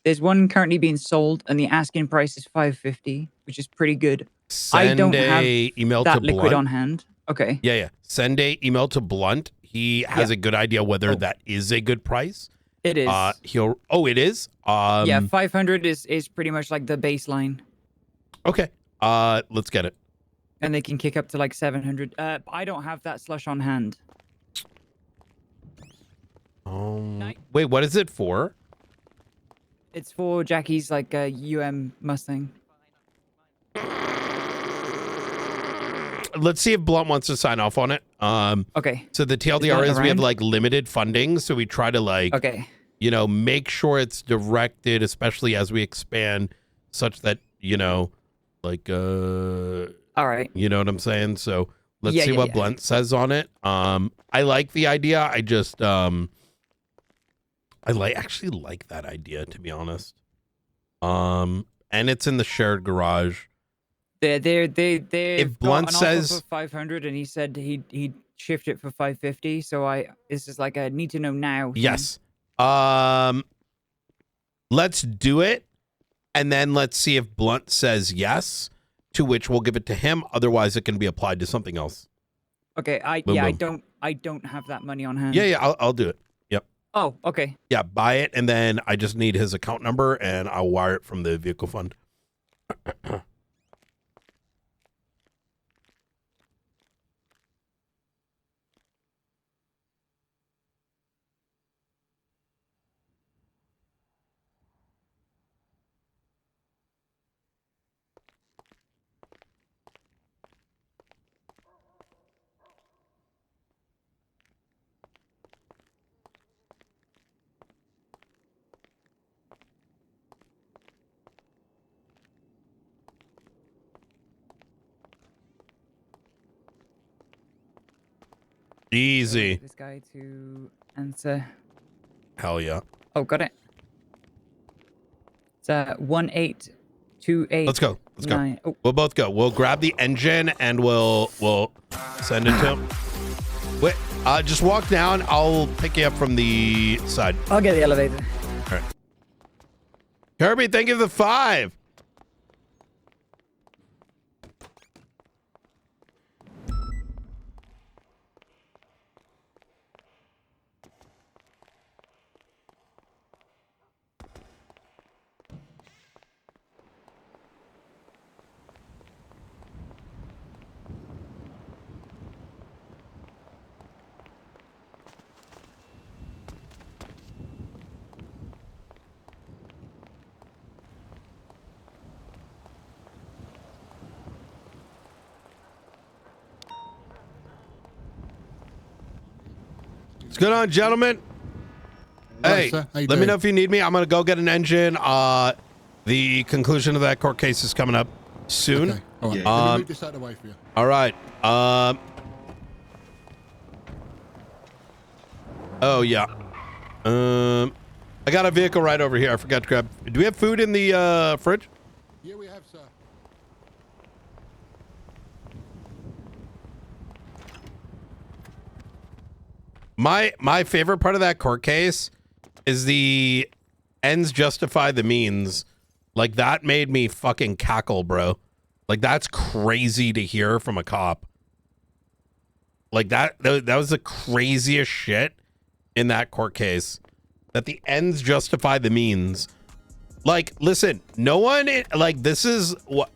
There's one currently being sold, and the asking price is $550, which is pretty good. I don't have email that to liquid Blunt. on hand. Okay. Yeah. Send a email to Blunt. He has a good idea whether that is a good price. It is. It is. Yeah, 500 is pretty much like the baseline. Okay. Let's get it. And they can kick up to like 700. I don't have that slush on hand. Wait, what is it for? It's for Jackie's like Mustang. Let's see if Blunt wants to sign off on it. Okay. So the TLDR is we have like limited funding, so we try to like, make sure it's directed, especially as we expand, such that like all right. You know what I'm saying? So let's see what Blunt says on it. I like the idea. I just actually like that idea, to be honest. And it's in the shared garage. They if Blunt says for 500 and he said he'd shift it for 550, so this is like a need to know now thing. Yes. Let's do it, and then let's see if Blunt says yes, to which we'll give it to him. Otherwise, it can be applied to something else. Okay, I don't have that money on hand. Yeah, I'll do it. Yep. Oh, okay. Yeah, buy it, and then I just need his account number, and I'll wire it from the vehicle fund. Easy. This guy to answer. Hell yeah. Oh, got it. It's 1828. Let's go. Let's go. 9. Oh. We'll both go. We'll grab the engine and we'll send it to him. Wait, just walk down. I'll pick you up from the side. I'll get the elevator. All right. Kirby, thank you for the 5. What's going on, gentlemen? Hey, sir. How you let me doing? know if you need me. I'm going to go get an engine. The conclusion of that court case is coming up soon. Okay. All right. Let me move this out of the way for you. All right. Oh yeah. I got a vehicle right over here. I forgot to grab. Do we have food in the fridge? Yeah, we have, sir. My favorite part of that court case is the ends justify the means. Like, that made me fucking cackle, bro. Like, that's crazy to hear from a cop. Like, that was the craziest shit in that court case. That the ends justify the means. Like, listen, no one, like, this is what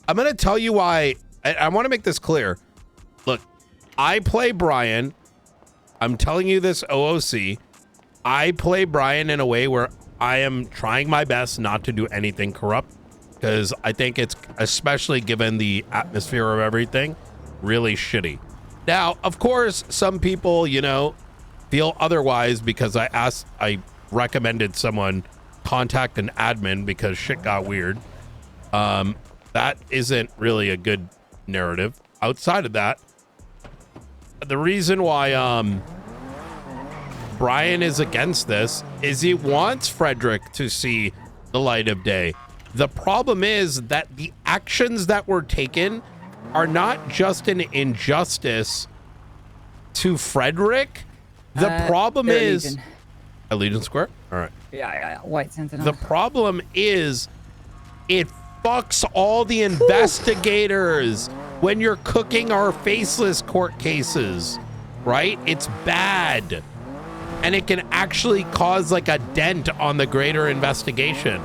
I'm gonna tell you why. I want to make this clear. Look, I play Brian. I'm telling you this, OOC. I play Brian in a way where I am trying my best not to do anything corrupt, because I think it's, especially given the atmosphere of everything, really shitty. Now, of course, some people, you know, feel otherwise because I recommended someone contact an admin because shit got weird. That isn't really a good narrative. Outside of that, the reason why Brian is against this is he wants Frederick to see the light of day. The problem is that the actions that were taken are not just an injustice to Frederick. The problem is Allegiance Square. All right. Yeah. White Sentinel. The problem is it fucks all the investigators when you're cooking our faceless court cases, right? It's bad. And it can actually cause like a dent on the greater investigation.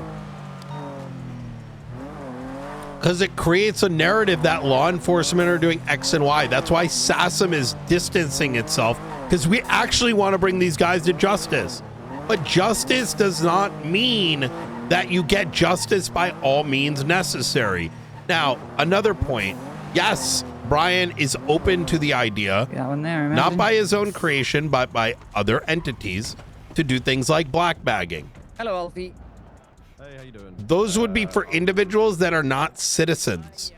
Because it creates a narrative that law enforcement are doing X and Y. That's why SASM is distancing itself, because we actually want to bring these guys to justice. But justice does not mean that you get justice by all means necessary. Now, another point. Yes, Brian is open to the idea, not by his own creation, but by other entities, to do things like black bagging. Hello, Alfie. Hey, how you doing? Those would be for individuals that are not citizens.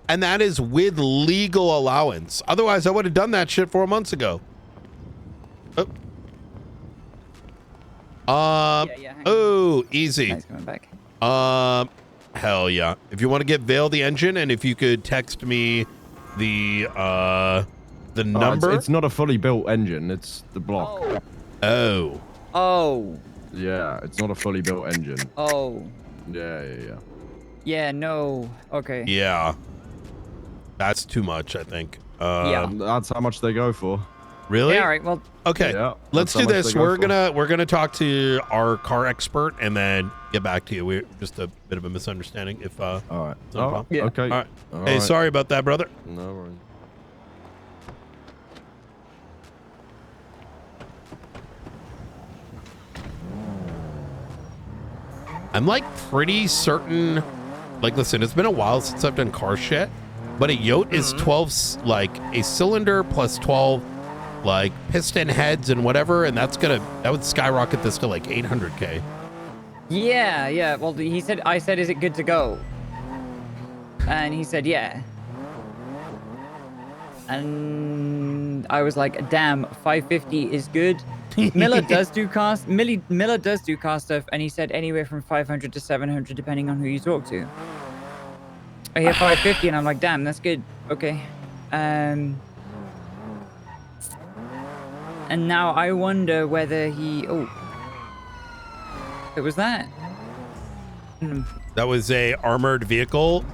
And that is with legal allowance. Otherwise, I would have done that shit 4 months ago. Oh, easy. Nice coming back. Hell yeah. If you want to get Veil the engine, and if you could text me the number. It's not a fully built engine. It's the block. Oh. Yeah, it's not a fully built engine. Oh. Yeah. Yeah, no. Okay. Yeah. That's too much, I think. That's how much they go for. Really? Yeah, all right. Well, okay. Yeah, let's do this. We're gonna talk to our car expert and then get back to you. We're just a bit of a misunderstanding. If all right. Yeah. Okay. All right. All Hey, right. sorry about that, brother. No worries. I'm like pretty certain. Like, listen, it's been a while since I've done car shit, but a Yote is 12, like a cylinder plus 12. Like piston heads and whatever, and that would skyrocket this to like 800K. Yeah. Well, I said, is it good to go? And he said, yeah. And I was like, damn, 550 is good. Miller does do car stuff, and he said anywhere from 500 to 700 depending on who you talk to. I hear 550 and I'm like, damn, that's good. Okay. And now I wonder whether he... Oh. It was that. That was a armored vehicle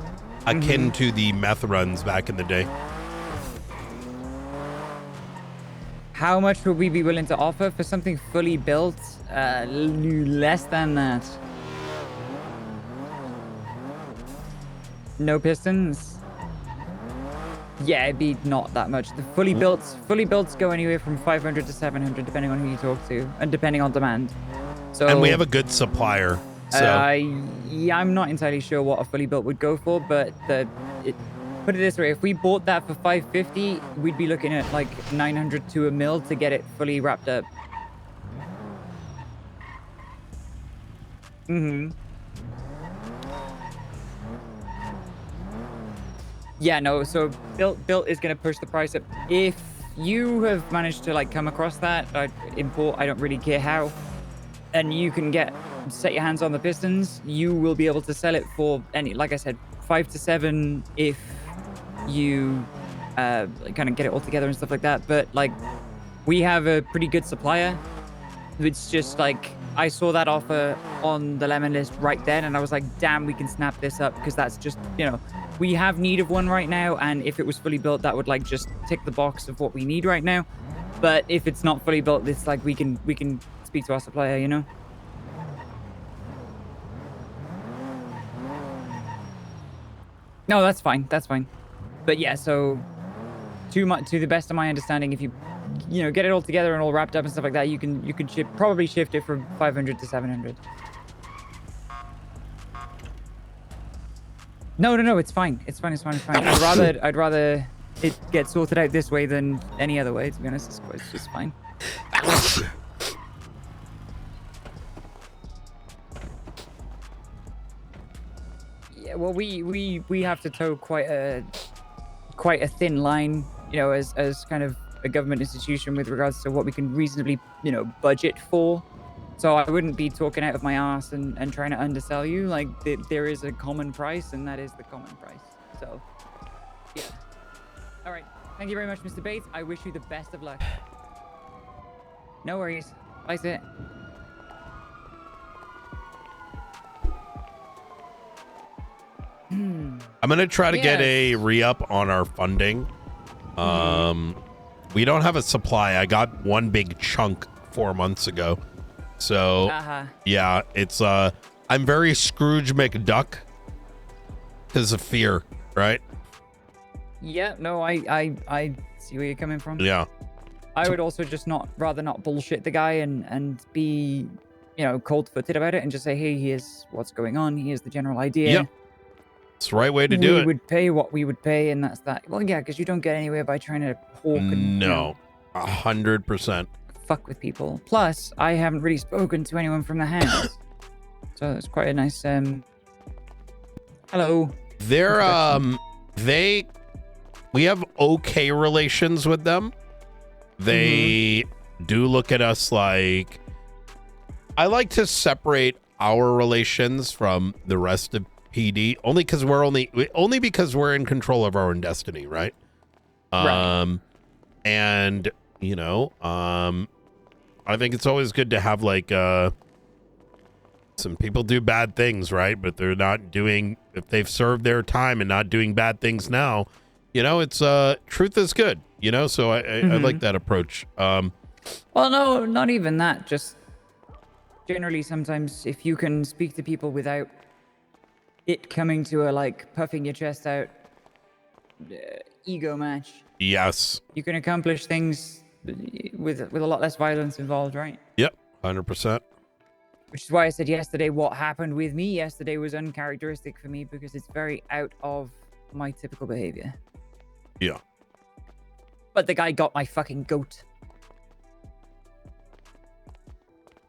akin to the meth runs back in the day. How much would we be willing to offer for something fully built? Less than that. No pistons? Yeah, it'd be not that much. The fully builts go anywhere from 500 to 700 depending on who you talk to and depending on demand. So, and we have a good supplier. So yeah, I'm not entirely sure what a fully built would go for, but put it this way, if we bought that for 550, we'd be looking at like 900 to $1 million to get it fully wrapped up. Yeah, no. So built is going to push the price up. If you have managed to like come across that import, I don't really care how, and you can set your hands on the pistons, you will be able to sell it for like I said, 5 to 7 if you kind of get it all together and stuff like that. But like, we have a pretty good supplier. It's just like, I saw that offer on the lemon list right then, and I was like, damn, we can snap this up, because that's just, we have need of one right now, and if it was fully built, that would like just tick the box of what we need right now. But if it's not fully built, it's like we can speak to our supplier, No, that's fine. That's fine. But yeah, so to the best of my understanding, if you get it all together and all wrapped up and stuff like that, you can probably shift it from 500 to 700. No, it's fine. It's fine. I'd rather it get sorted out this way than any other way, to be honest. It's just fine. Yeah, well, we have to toe quite a thin line, as kind of a government institution with regards to what we can reasonably, budget for. So I wouldn't be talking out of my ass and trying to undersell you. Like, there is a common price, and that is the common price. So, yeah. All right. Thank you very much, Mr. Bates. I wish you the best of luck. No worries. Bye, sit. I'm gonna try to get a re-up on our funding. We don't have a supply. I got one big chunk 4 months ago. So yeah, it's I'm very Scrooge McDuck because of fear, right? Yeah, no, I see where you're coming from. Yeah. I would also just rather not bullshit the guy and be, cold-footed about it, and just say, hey, here's what's going on. Here's the general idea. Yep. It's the right way to do it. We would pay what we would pay, and that's that. Well, yeah, because you don't get anywhere by trying to hawk and 100%. Fuck with people. Plus, I haven't really spoken to anyone from the house, so it's quite a nice. Hello. We have okay relations with them. They do look at us like. I like to separate our relations from the rest of PD only because we're in control of our own destiny, right? Right. And I think it's always good to have like some people do bad things, right? But they're not doing, if they've served their time and not doing bad things now, it's truth is good, so I like that approach. Well, no, not even that. Just generally, sometimes if you can speak to people without it coming to a like puffing your chest out ego match. Yes. You can accomplish things with a lot less violence involved, right? Yep, 100%. Which is why I said yesterday what happened with me yesterday was uncharacteristic for me, because it's very out of my typical behavior. Yeah. But the guy got my fucking goat.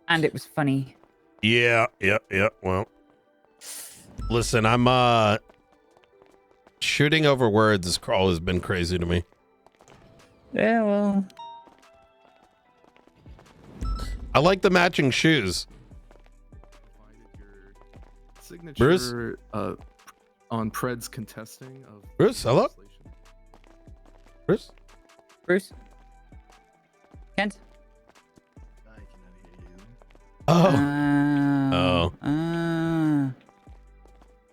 And it was funny. Yeah. Well, listen, I'm shooting over words has always been crazy to me. Yeah, well, I like the matching shoes. Signature on Pred's contesting of Bruce, hello? Bruce? Kent? Oh.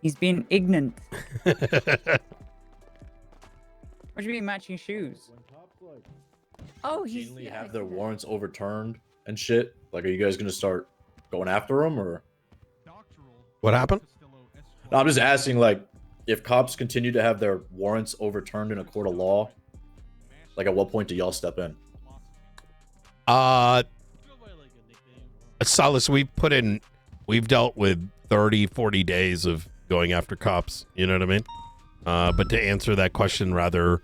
He's being ignorant. What do you mean matching shoes? Oh, he's have their warrants overturned and shit. Like, are you guys gonna start going after them, or what happened? No, I'm just asking, like, if cops continue to have their warrants overturned in a court of law, like, at what point do y'all step in? Solace, we've dealt with 30, 40 days of going after cops. You know what I mean? But to answer that question rather,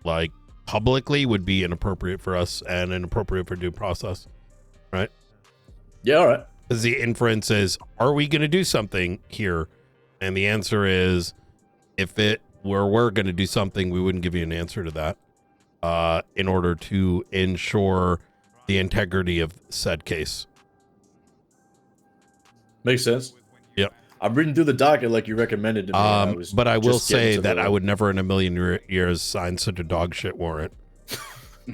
like, publicly would be inappropriate for us and inappropriate for due process. Right? Yeah, all right. Because the inference is, are we going to do something here? And the answer is, if it we're going to do something, we wouldn't give you an answer to that in order to ensure the integrity of said case. Makes sense. Yep. I'm reading through the docket like you recommended to me. But I will say that I would never in a million years sign such a dog shit warrant.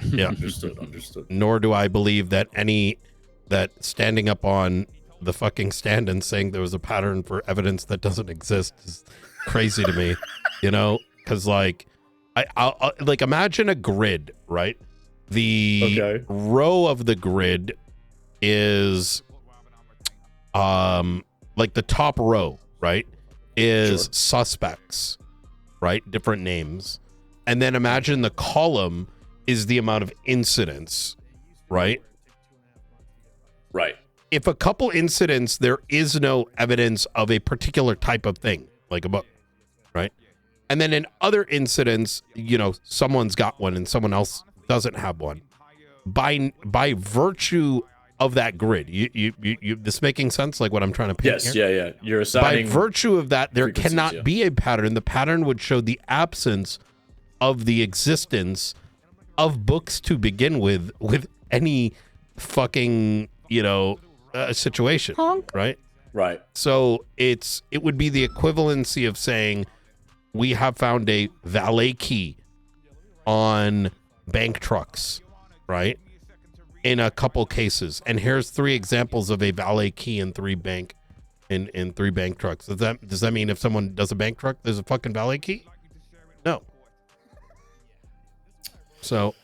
Yeah. Understood. Nor do I believe that that standing up on the fucking stand and saying there was a pattern for evidence that doesn't exist is crazy to me, you know? Because like, I'll like imagine a grid, right? The row of the grid is like the top row, right, is suspects, right? Different names. And then imagine the column is the amount of incidents, right? Right. If a couple incidents, there is no evidence of a particular type of thing, like a book, right? And then in other incidents, you know, someone's got one and someone else doesn't have one. By virtue of that grid, you this making sense? Like what I'm trying to paint here? Yeah. You're assigning. By virtue of that, there cannot be a pattern. The pattern would show the absence of the existence of books to begin with any fucking, you know, situation, right? Right. So it would be the equivalency of saying we have found a valet key on bank trucks, right? In a couple cases, and here's 3 examples of a valet key in 3 bank trucks. Does that mean if someone does a bank truck, there's a fucking valet key? No. So,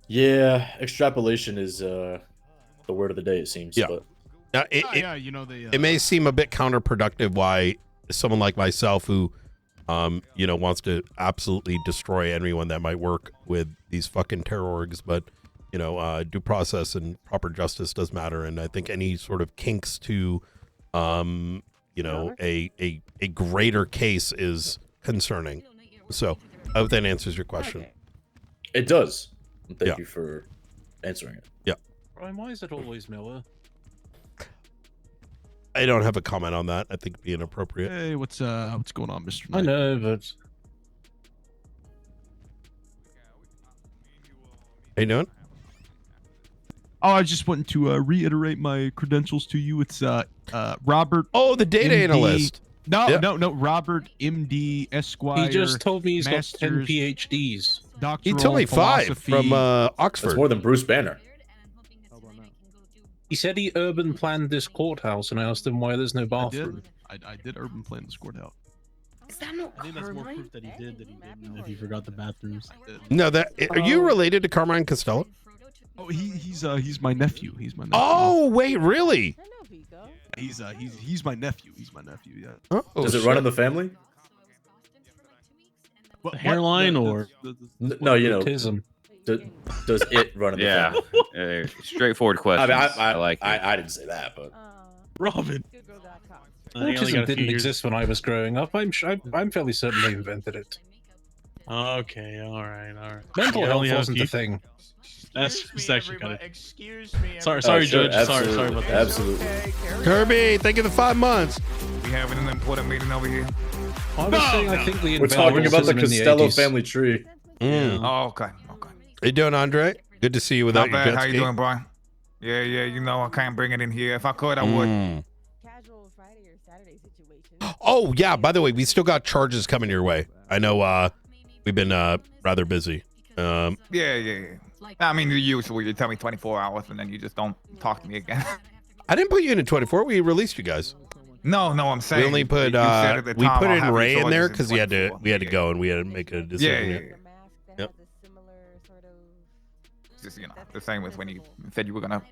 yeah, extrapolation is the word of the day. It seems. Yeah. But. Now, it may seem a bit counterproductive why someone like myself who, you know, wants to absolutely destroy anyone that might work with these fucking terror orgs, but you know, due process and proper justice does matter, and I think any sort of kinks to, you know, a greater case is concerning. So, I hope that answers your question. It does. Thank you for answering it. Yeah. Brian, why is it always Miller? I don't have a comment on that. I think it'd be inappropriate. Hey, what's going on, Mr. Knight? I know, but how you doing? Oh, I just wanted to reiterate my credentials to you. It's Robert. Oh, the data MD. analyst. No, Robert MD Esquire. he just told me he's got 10 Masters, PhDs. He told me 5 from Oxford. That's more than Bruce Banner. He said he urban planned this courthouse, and I asked him why there's no bathroom. I did urban plan this courthouse. Is that not I think that's more proof that he didn't, if he forgot the bathrooms. No, are you related to Carmine Costello? Oh, he's my nephew. He's my nephew. Oh, wait, really? He's my nephew. He's my nephew. Yeah. Oh, Does it run in the family? Hairline or no? You know, autism. Does it run in the family? Straightforward question. I mean, like I didn't say that, but Robin. Autism didn't exist when I was growing up. I'm fairly certain they invented it. Okay, all right. Mental health wasn't a thing. That's actually kind of. Excuse me. Sorry, sure, Judge. absolutely, Sorry about that. Absolutely. Kirby, thank you for 5 months. We having an important meeting over here. I was saying, I think we We're talking about the autism in Costello 80s. family tree. Oh, okay. How you doing, Andre? Good to see you without Not your bad. jet How you ski. doing, Brian? Yeah. You know, I can't bring it in here. If I could, I would. Oh, yeah, by the way, we still got charges coming your way. I know we've been rather busy. Yeah. I mean, usually you tell me 24 hours and then you just don't talk to me again. I didn't put you in at 24. We released you guys. No, I'm saying. We only put you said at the we time, put I'll in have Ray your in there choices because we had to go and we had to make a decision. Yeah. Yep. Just, you know, the same as when you said you were gonna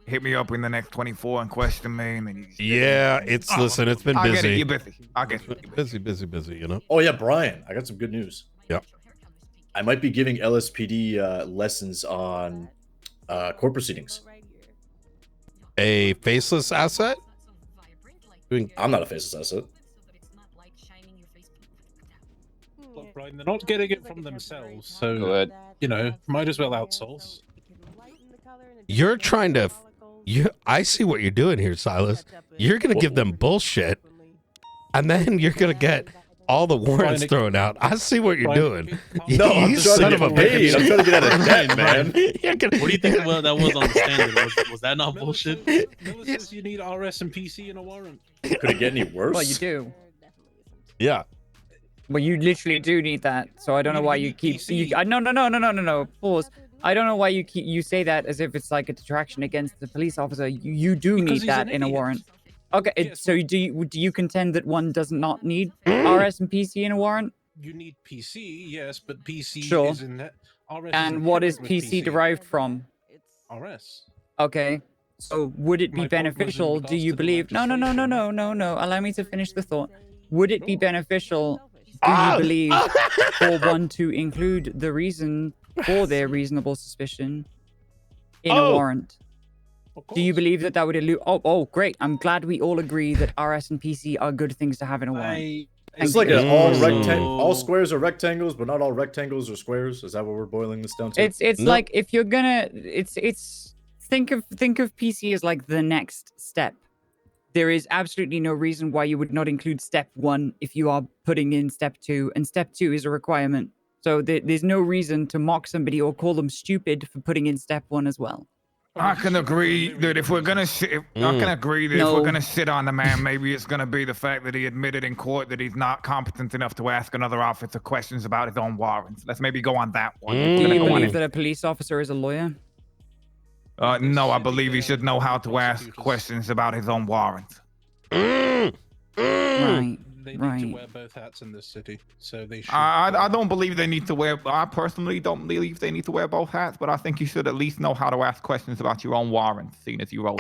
hit me up in the next 24 and question me, and then you. Yeah, listen, it's been I busy. get it. You're busy. I get it. Busy. You know. Oh yeah, Brian, I got some good news. Yeah. I might be giving LSPD lessons on court proceedings. A faceless asset? I'm not a faceless asset. Look, Brian, they're not getting it from themselves, so you know, might as well outsource. You're trying to. I see what you're doing here, Silas. You're gonna give them bullshit, and then you're gonna get all the warrants thrown out. I see what you're doing. No, I'm You just trying to son of get a paid. bitch. I'm trying to get out of debt, man. What do you think that was on the standard? Was that not bullshit? Miller says you need RS and PC and a warrant. Could it get any worse? Well, you do. Yeah. Well, you literally do need that. So I don't know why you keep. No. Pause. I don't know why you say that as if it's like a detraction against the police officer. You do Because need he's that an in a idiot. warrant. Okay, so do you contend that one does not need RS and PC in a warrant? You need PC, yes, but PC Sure. is in that. RS And what is inherent with PC derived from? RS. Okay. So would it be My point was in beneficial? Do regards you to the believe? No. Allow me to finish the thought. Would it be beneficial? Do you believe for one to include the reason for their reasonable suspicion in a warrant? Do you believe that would elude? Oh, great! I'm glad we all agree that RS and PC are good things to have in a warrant. It's like an all squares are rectangles, but not all rectangles are squares. Is that what we're boiling this down to? It's like if you're gonna, think of PC as like the next step. There is absolutely no reason why you would not include step 1 if you are putting in step 2, and step 2 is a requirement. So there's no reason to mock somebody or call them stupid for putting in step 1 as well. I can agree that if we're gonna sit, if we're gonna sit on the man, maybe it's gonna be the fact that he admitted in court that he's not competent enough to ask another officer questions about his own warrants. Let's maybe go on that one. Do you believe that a police officer is a lawyer? No, I believe he should know how to ask questions about his own warrants. Right. They need to wear both hats in this city, so they should. I don't believe they need to wear. I personally don't believe they need to wear both hats, but I think you should at least know how to ask questions about your own warrants, seeing as you roll.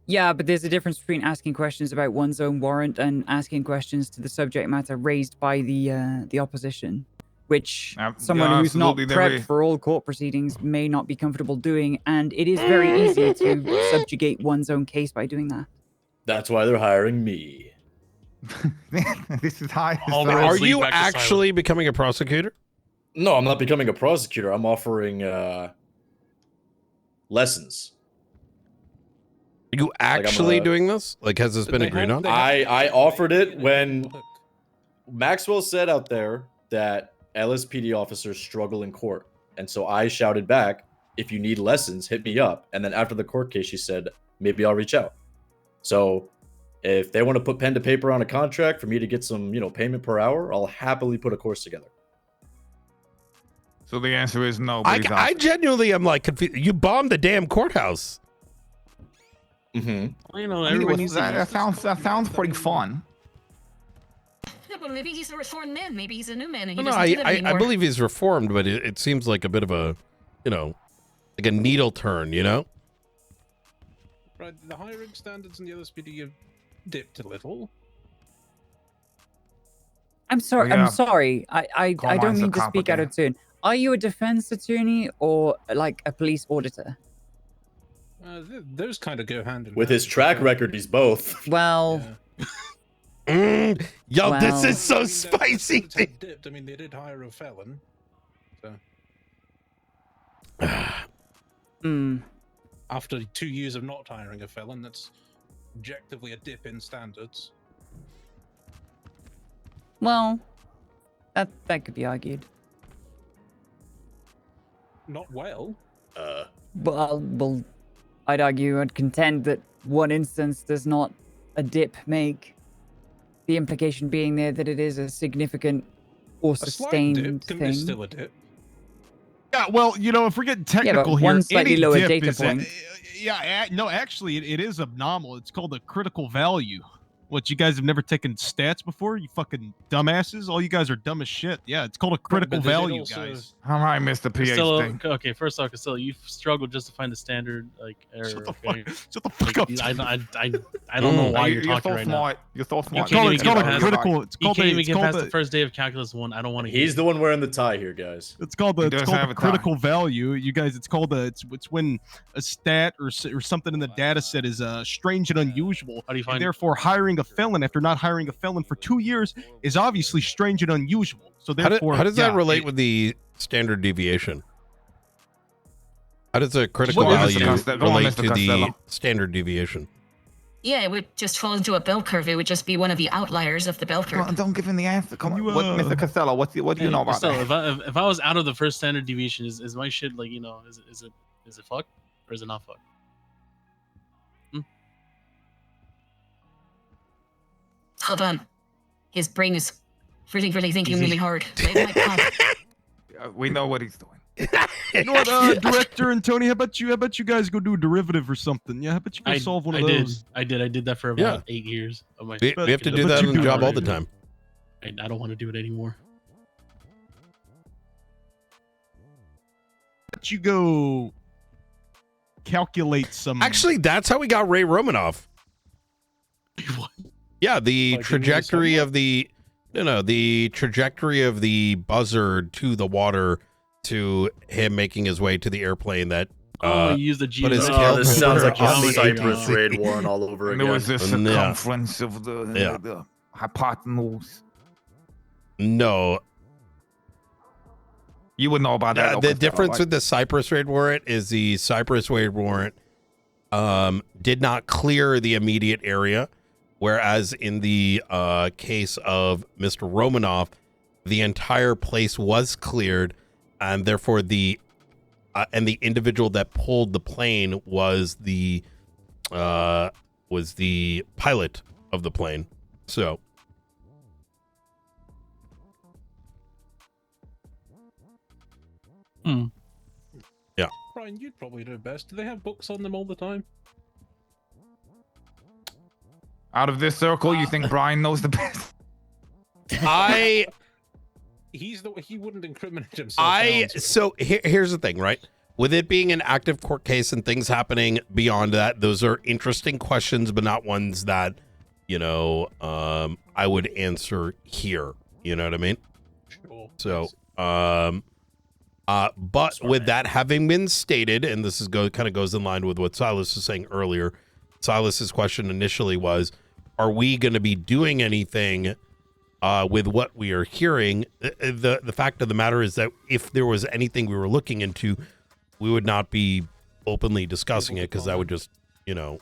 Yeah, but there's a difference between asking questions about one's own warrant and asking questions to the subject matter raised by the opposition, which someone who's not prepped for all court proceedings may not be comfortable doing, and it is very easy to subjugate one's own case by doing that. That's why they're hiring me. This is high. Are you actually becoming a prosecutor? No, I'm not becoming a prosecutor. I'm offering lessons. Are you actually doing this? Like, has this been agreed on? I offered it when Maxwell said out there that LSPD officers struggle in court. And so I shouted back, if you need lessons, hit me up. And then after the court case, she said, maybe I'll reach out. So if they want to put pen to paper on a contract for me to get some, payment per hour, I'll happily put a course together. So the answer is no. I genuinely am like confused. You bombed the damn courthouse. Mm-hmm. You know, everybody needs that sounds pretty fun. Yeah, but maybe he's a reformed man. Maybe he's a new man and he No, doesn't do that I anymore. believe he's reformed, but it seems like a bit of a, like a needle turn, Right, the hiring standards in the LSPD have dipped a little. I'm sorry. Yeah. I'm sorry. I don't mean to speak out of turn. Are you a defense attorney or like a police auditor? Those kind of go hand in With his track record, he's both. Well, yo, this is so spicy. Dipped. I mean, they did hire a felon. So. After 2 years of not hiring a felon, that's objectively a dip in standards. well, that could be argued. Not well. Well, I'd argue and contend that one instance does not a dip make. The implication being there that it is a significant or sustained thing. It's still a dip. Yeah, well, if we're getting technical here, one slightly any lower dip data is point. No, actually, it is abnormal. It's called a critical value. What, you guys have never taken stats before? You fucking dumbasses! All you guys are dumb as shit. Yeah, it's called a critical value, guys. All right, Mr. PhD. Costello, okay, first off, Costello, you've struggled just to find the standard error. Shut the okay? fuck up. I don't know why you're talking so right smart. now. You're so smart. It's called a critical. It's You called can't a. even It's get called past a. the first day of calculus 1. I don't want to hear. He's the one wearing the tie here, guys. It's called He a. does It's called have a a tie. critical value. You guys, it's called a. It's when a stat or something in the data set is strange and unusual. How do you find and therefore, hiring a felon after not hiring a felon for 2 years is obviously strange and unusual. So therefore, How does that yeah, relate with the standard deviation? How does a critical What is value it, Costello? Go on, relate Mr. to the Costello. standard deviation? Yeah, it would just fall into a bell curve. It would just be one of the outliers of the bell curve. Don't give him the answer. Come on, Mr. Costello, what do you know about Costello, that? if I was out of the first standard deviation, is my shit like, you know, is it fucked or is it not fucked? Hold on. His brain is really thinking really hard. It might pop. We know what he's doing. You know what, Director and Tony? How about you guys go do a derivative or something? Yeah, how about you guys solve one of those? I did that for about 8 years of my. We have to do that on the job all the time. I don't want to do it anymore. But you go calculate some. Actually, that's how we got Ray Romanoff. What? Yeah, the trajectory of the the trajectory of the buzzard to the water to him making his way to the airplane that you use the put his this sounds like on a the Cypress raid warrant all over And again. there was this circumference of the hypotenuse. No. You would know about that. The difference with the Cypress raid warrant is the Cypress raid warrant did not clear the immediate area, whereas in the case of Mr. Romanoff, the entire place was cleared, and therefore the individual that pulled the plane was the pilot of the plane. So yeah. Brian, you'd probably know best. Do they have books on them all the time? Out of this circle, you think Brian knows the best? He wouldn't incriminate himself. So here's the thing, right? With it being an active court case and things happening beyond that, those are interesting questions, but not ones that, I would answer here. You know what I mean? Sure. So, but with that having been stated, and this is kind of goes in line with what Silas was saying earlier. Silas's question initially was, are we going to be doing anything with what we are hearing? The fact of the matter is that if there was anything we were looking into, we would not be openly discussing it because that would just, yeah.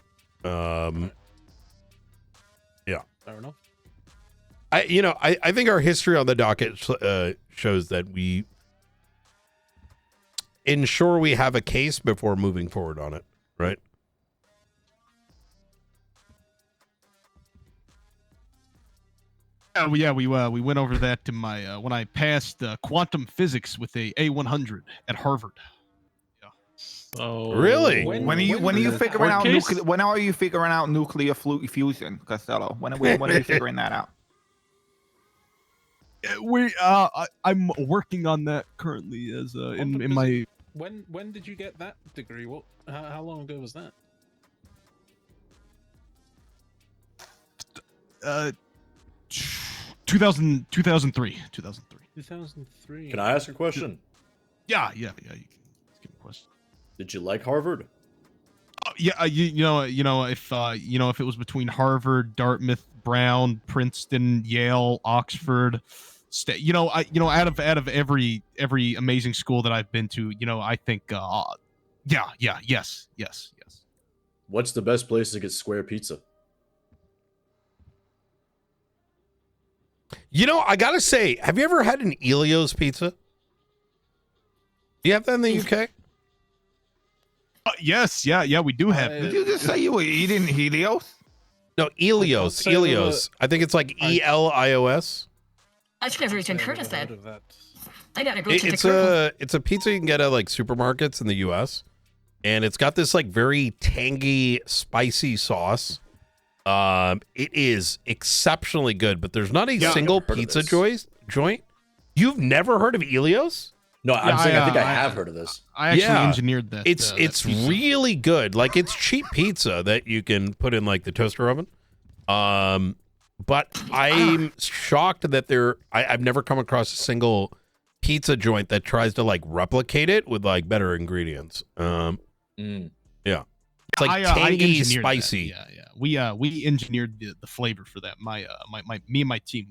Fair enough. I think our history on the docket shows that we ensure we have a case before moving forward on it, right? Yeah, we went over that to my when I passed quantum physics with a A100 at Harvard. Oh, really? When are you figuring out nuclear? When are you figuring out nuclear fusion, Costello? When are you figuring that out? I'm working on that currently as in my. When did you get that degree? How long ago was that? 2003. 2003. Can I ask a question? Yeah. You can give me a question. Did you like Harvard? Yeah, if it was between Harvard, Dartmouth, Brown, Princeton, Yale, Oxford, out of every amazing school that I've been to, I think, yes. What's the best place to get square pizza? I gotta say, have you ever had an Elio's pizza? Do you have that in the UK? Yes, we do have. Did you just say you were eating Helios? No, Elios. I think it's like ELIOS. I've never even heard of that. I gotta go to the it's a pizza you can get at like supermarkets in the US, and it's got this like very tangy, spicy sauce. It is exceptionally good, but there's not a single pizza joint. You've never heard of Elios? No, I'm saying I think I have heard of this. I actually engineered that. It's really good. Like, it's cheap pizza that you can put in like the toaster oven. But I'm shocked that I've never come across a single pizza joint that tries to like replicate it with like better ingredients. Yeah. It's like tangy, spicy. That. Yeah. We engineered the flavor for that. Me and my team.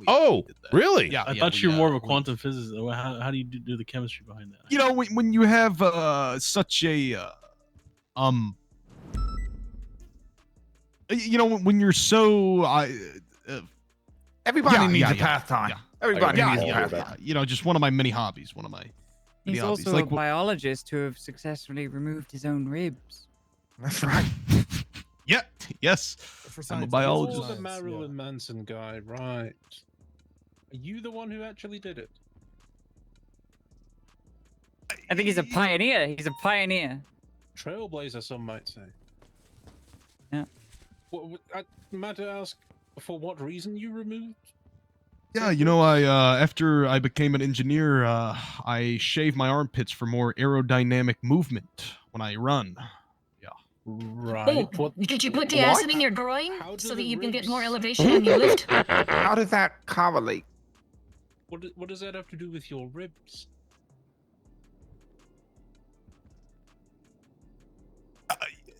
Really? Yeah. I thought you were more of a quantum physicist. How do you do the chemistry behind that? When you have such a you know, when you're so everybody needs a pastime. Everybody needs a yeah. pastime. You know, just one of my many hobbies. One of my many He's hobbies. also Like a biologist who have successfully removed his own ribs. That's right. Yeah. Yes. I'm a biologist. You're the Marilyn Manson guy, right? Are you the one who actually did it? I think he's a pioneer. He's a pioneer. Trailblazer, some might say. Yeah. Matter to ask, for what reason you removed? Yeah, you know, after I became an engineer, I shave my armpits for more aerodynamic movement when I run. Yeah. Right. Oh, did you put the acid in your groin so that you can get more elevation when you lift? How does that correlate? What does that have to do with your ribs?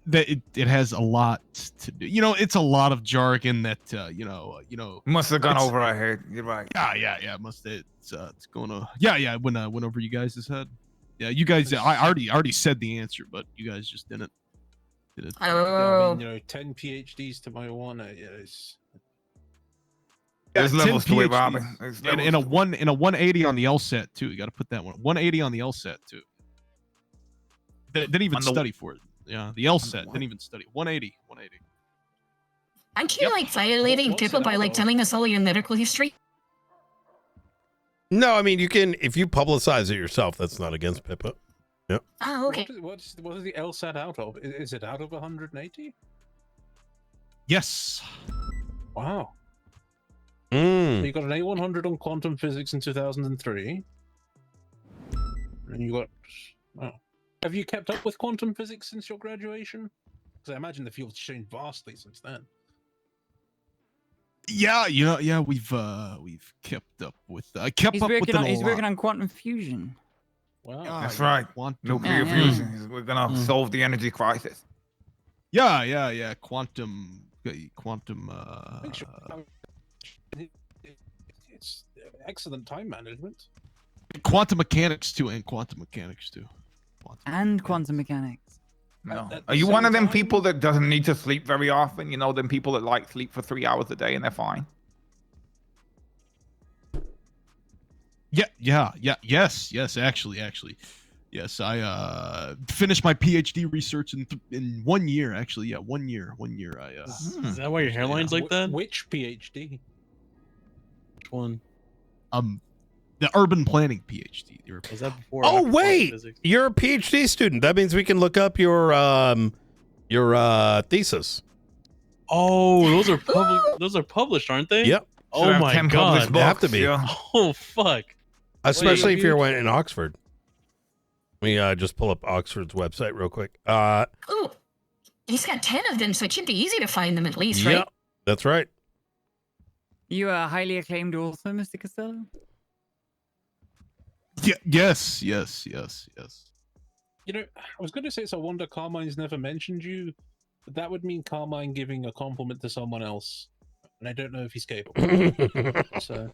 That it has a lot to do. You know, it's a lot of jargon that you know. Must have gone over our head. You're right. Yeah. Must it's going to. Yeah. Went over you guys' head. Yeah, you guys. I already said the answer, but you guys just didn't. I mean, you know, 10 PhDs to my one. Yes. There's levels to it, PhDs. Robin. And a 180 on the LSAT too. You got to put that one. 180 on the LSAT too. Didn't even study for it. Yeah, the LSAT didn't even study. 180. Aren't you like violating people by like telling us all your medical history? No, I mean you can if you publicize it yourself. That's not against PIPA. Yep. Oh, okay. What is the LSAT out of? Is it out of 180? Yes. Wow. So you got an A100 on quantum physics in 2003, and you got. Oh. Have you kept up with quantum physics since your graduation? Because I imagine the field's changed vastly since then. Yeah, we've kept up with. He's working on quantum fusion. Wow. That's right. Nuclear fusion. We're gonna solve the energy crisis. Yeah. Quantum. It's excellent time management. Quantum mechanics too. And quantum mechanics. No. Are you one of them people that doesn't need to sleep very often? You know, them people that like sleep for 3 hours a day and they're fine. Yes, actually. Yes, I finished my PhD research in 1 year. Actually, yeah, 1 year. Is that why your hairline's like that? Which PhD? Which one? The urban planning PhD. Was that before? Oh wait, you're a PhD student. That means we can look up your thesis. Oh, those are public. Those are published, aren't they? Yep. Oh my god, They have to be. Yeah. Oh fuck. Especially if you're in Oxford. We just pull up Oxford's website real quick. Oh, he's got 10 of them, so it should be easy to find them at least, right? Yeah, that's right. You are a highly acclaimed author, Mr. Costello? Yeah, yes. You know, I was going to say it's a wonder Carmine's never mentioned you, but that would mean Carmine giving a compliment to someone else, and I don't know if he's capable. So,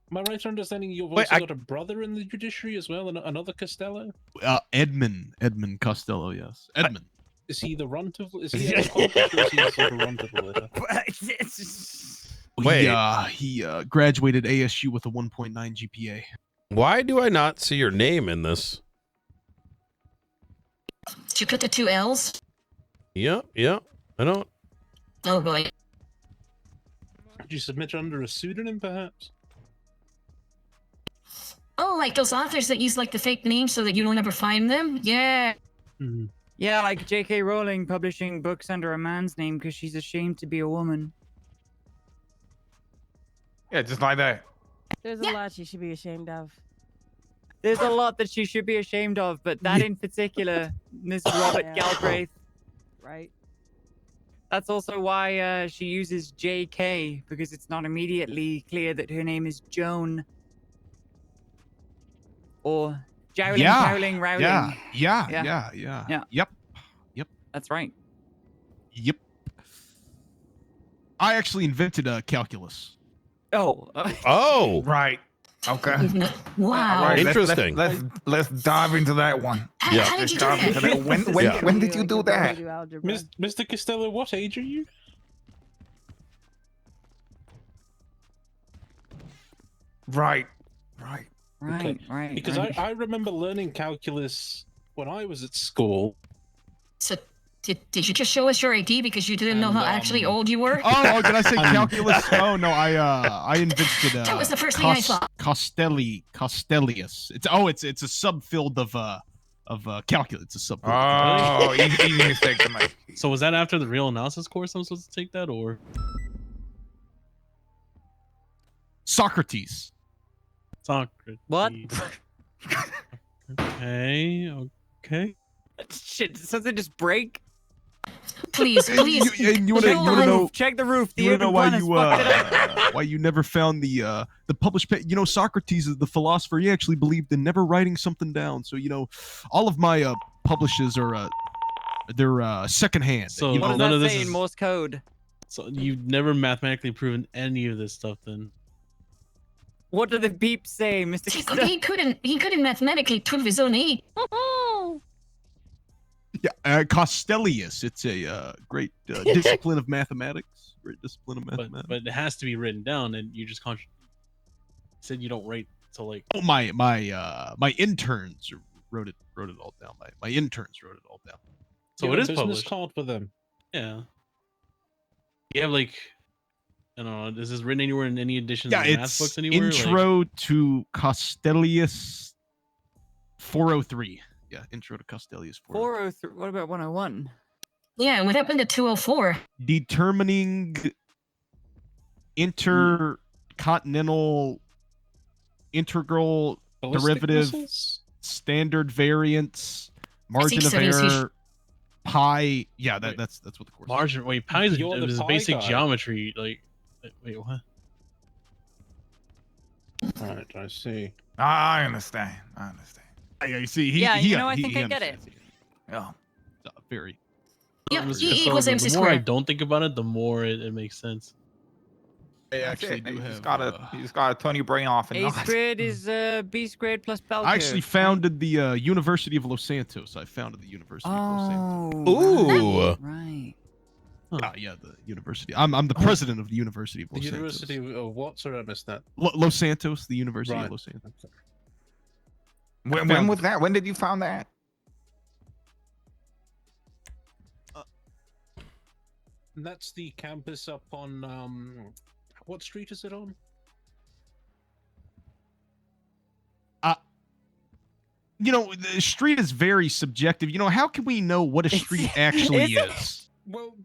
am I right in understanding you've also got a brother in the judiciary as well, and another Costello? Edmund Costello, yes. Edmund. Is he the runt of? Is he accomplished, or is he the sort of runt of the litter? He graduated ASU with a 1.9 GPA. Why do I not see your name in this? Did you put the 2 L's? Yeah. I don't. Oh boy. Did you submit under a pseudonym, perhaps? Oh, like those authors that use like the fake name so that you don't ever find them? Yeah. Mm-hmm. Yeah, like J.K. Rowling publishing books under a man's name because she's ashamed to be a woman. Yeah, just like that. There's a lot she should be ashamed of. There's a lot that she should be ashamed of, but that in particular, Miss Robert Galbraith. Right. That's also why she uses J.K. because it's not immediately clear that her name is Joan. Or Jowling, Howling, Rowling. Yeah. Yep. That's right. Yep. I actually invented calculus. Oh. Oh. Right. Okay. Wow. All right, Interesting. Let's dive into that one. How did you do Dive into that? that. When did you do that? Mr. Costello, what age are you? Right. Right. Because I remember learning calculus when I was at school. So, did you just show us your ID because you didn't know how actually old you were? Oh, did I say calculus? Oh no, I invented That was the first thing I thought. Costellius. It's a subfield of calculus. It's a subfield. Oh, easy mistake to make. So was that after the real analysis course I'm supposed to take that, or? Socrates. What? Okay. Shit, did something just break? Please. You want to know? Check the roof. You want to know why you never found the published? Socrates, the philosopher, he actually believed in never writing something down. So all of my publishes are they're secondhand. So What does none that of this say in is- Morse code? So you've never mathematically proven any of this stuff, then? What do the beeps say, Mr. Costello? He couldn't mathematically prove his own age. Yeah, Costellius. It's a great discipline of mathematics. Great discipline of mathematics. But it has to be written down, and you just said you don't write till like. Oh, my interns wrote it all down. My interns wrote it all down. So You it have is a business published. card for them. Yeah. You have like, I don't know. Is this written anywhere in any editions Yeah, of math it's books anywhere? Intro to Costellius 403. Yeah, Intro to Costellius 403. 403. What about 101? Yeah, what happened to 204? Determining intercontinental integral Ballistic derivative missiles? standard variance margin of studies error pi. Yeah, that's what the course. Margin. Wait, pi is You're the is pi basic guy. geometry. Like, wait, what? Right, I see. I understand. Yeah, you see, I think I get it. Yeah. Very. Yeah, So E equals MC the more I squared. don't think about it, the more it makes sense. I That's actually it. do You have. just gotta turn your brain off and A not. squared is B squared plus bell I actually curve. founded the University of Los Santos. I founded the University of Los Santos. Oh, Ooh. right. Yeah, the university. I'm the president of the University of The Los University Santos. of what? Sorry, I missed that. Los Santos, the University Right. of Los Santos. When was that? When did you found that? And that's the campus up on what street is it on? The street is very subjective. How can we know what a street actually is? Well,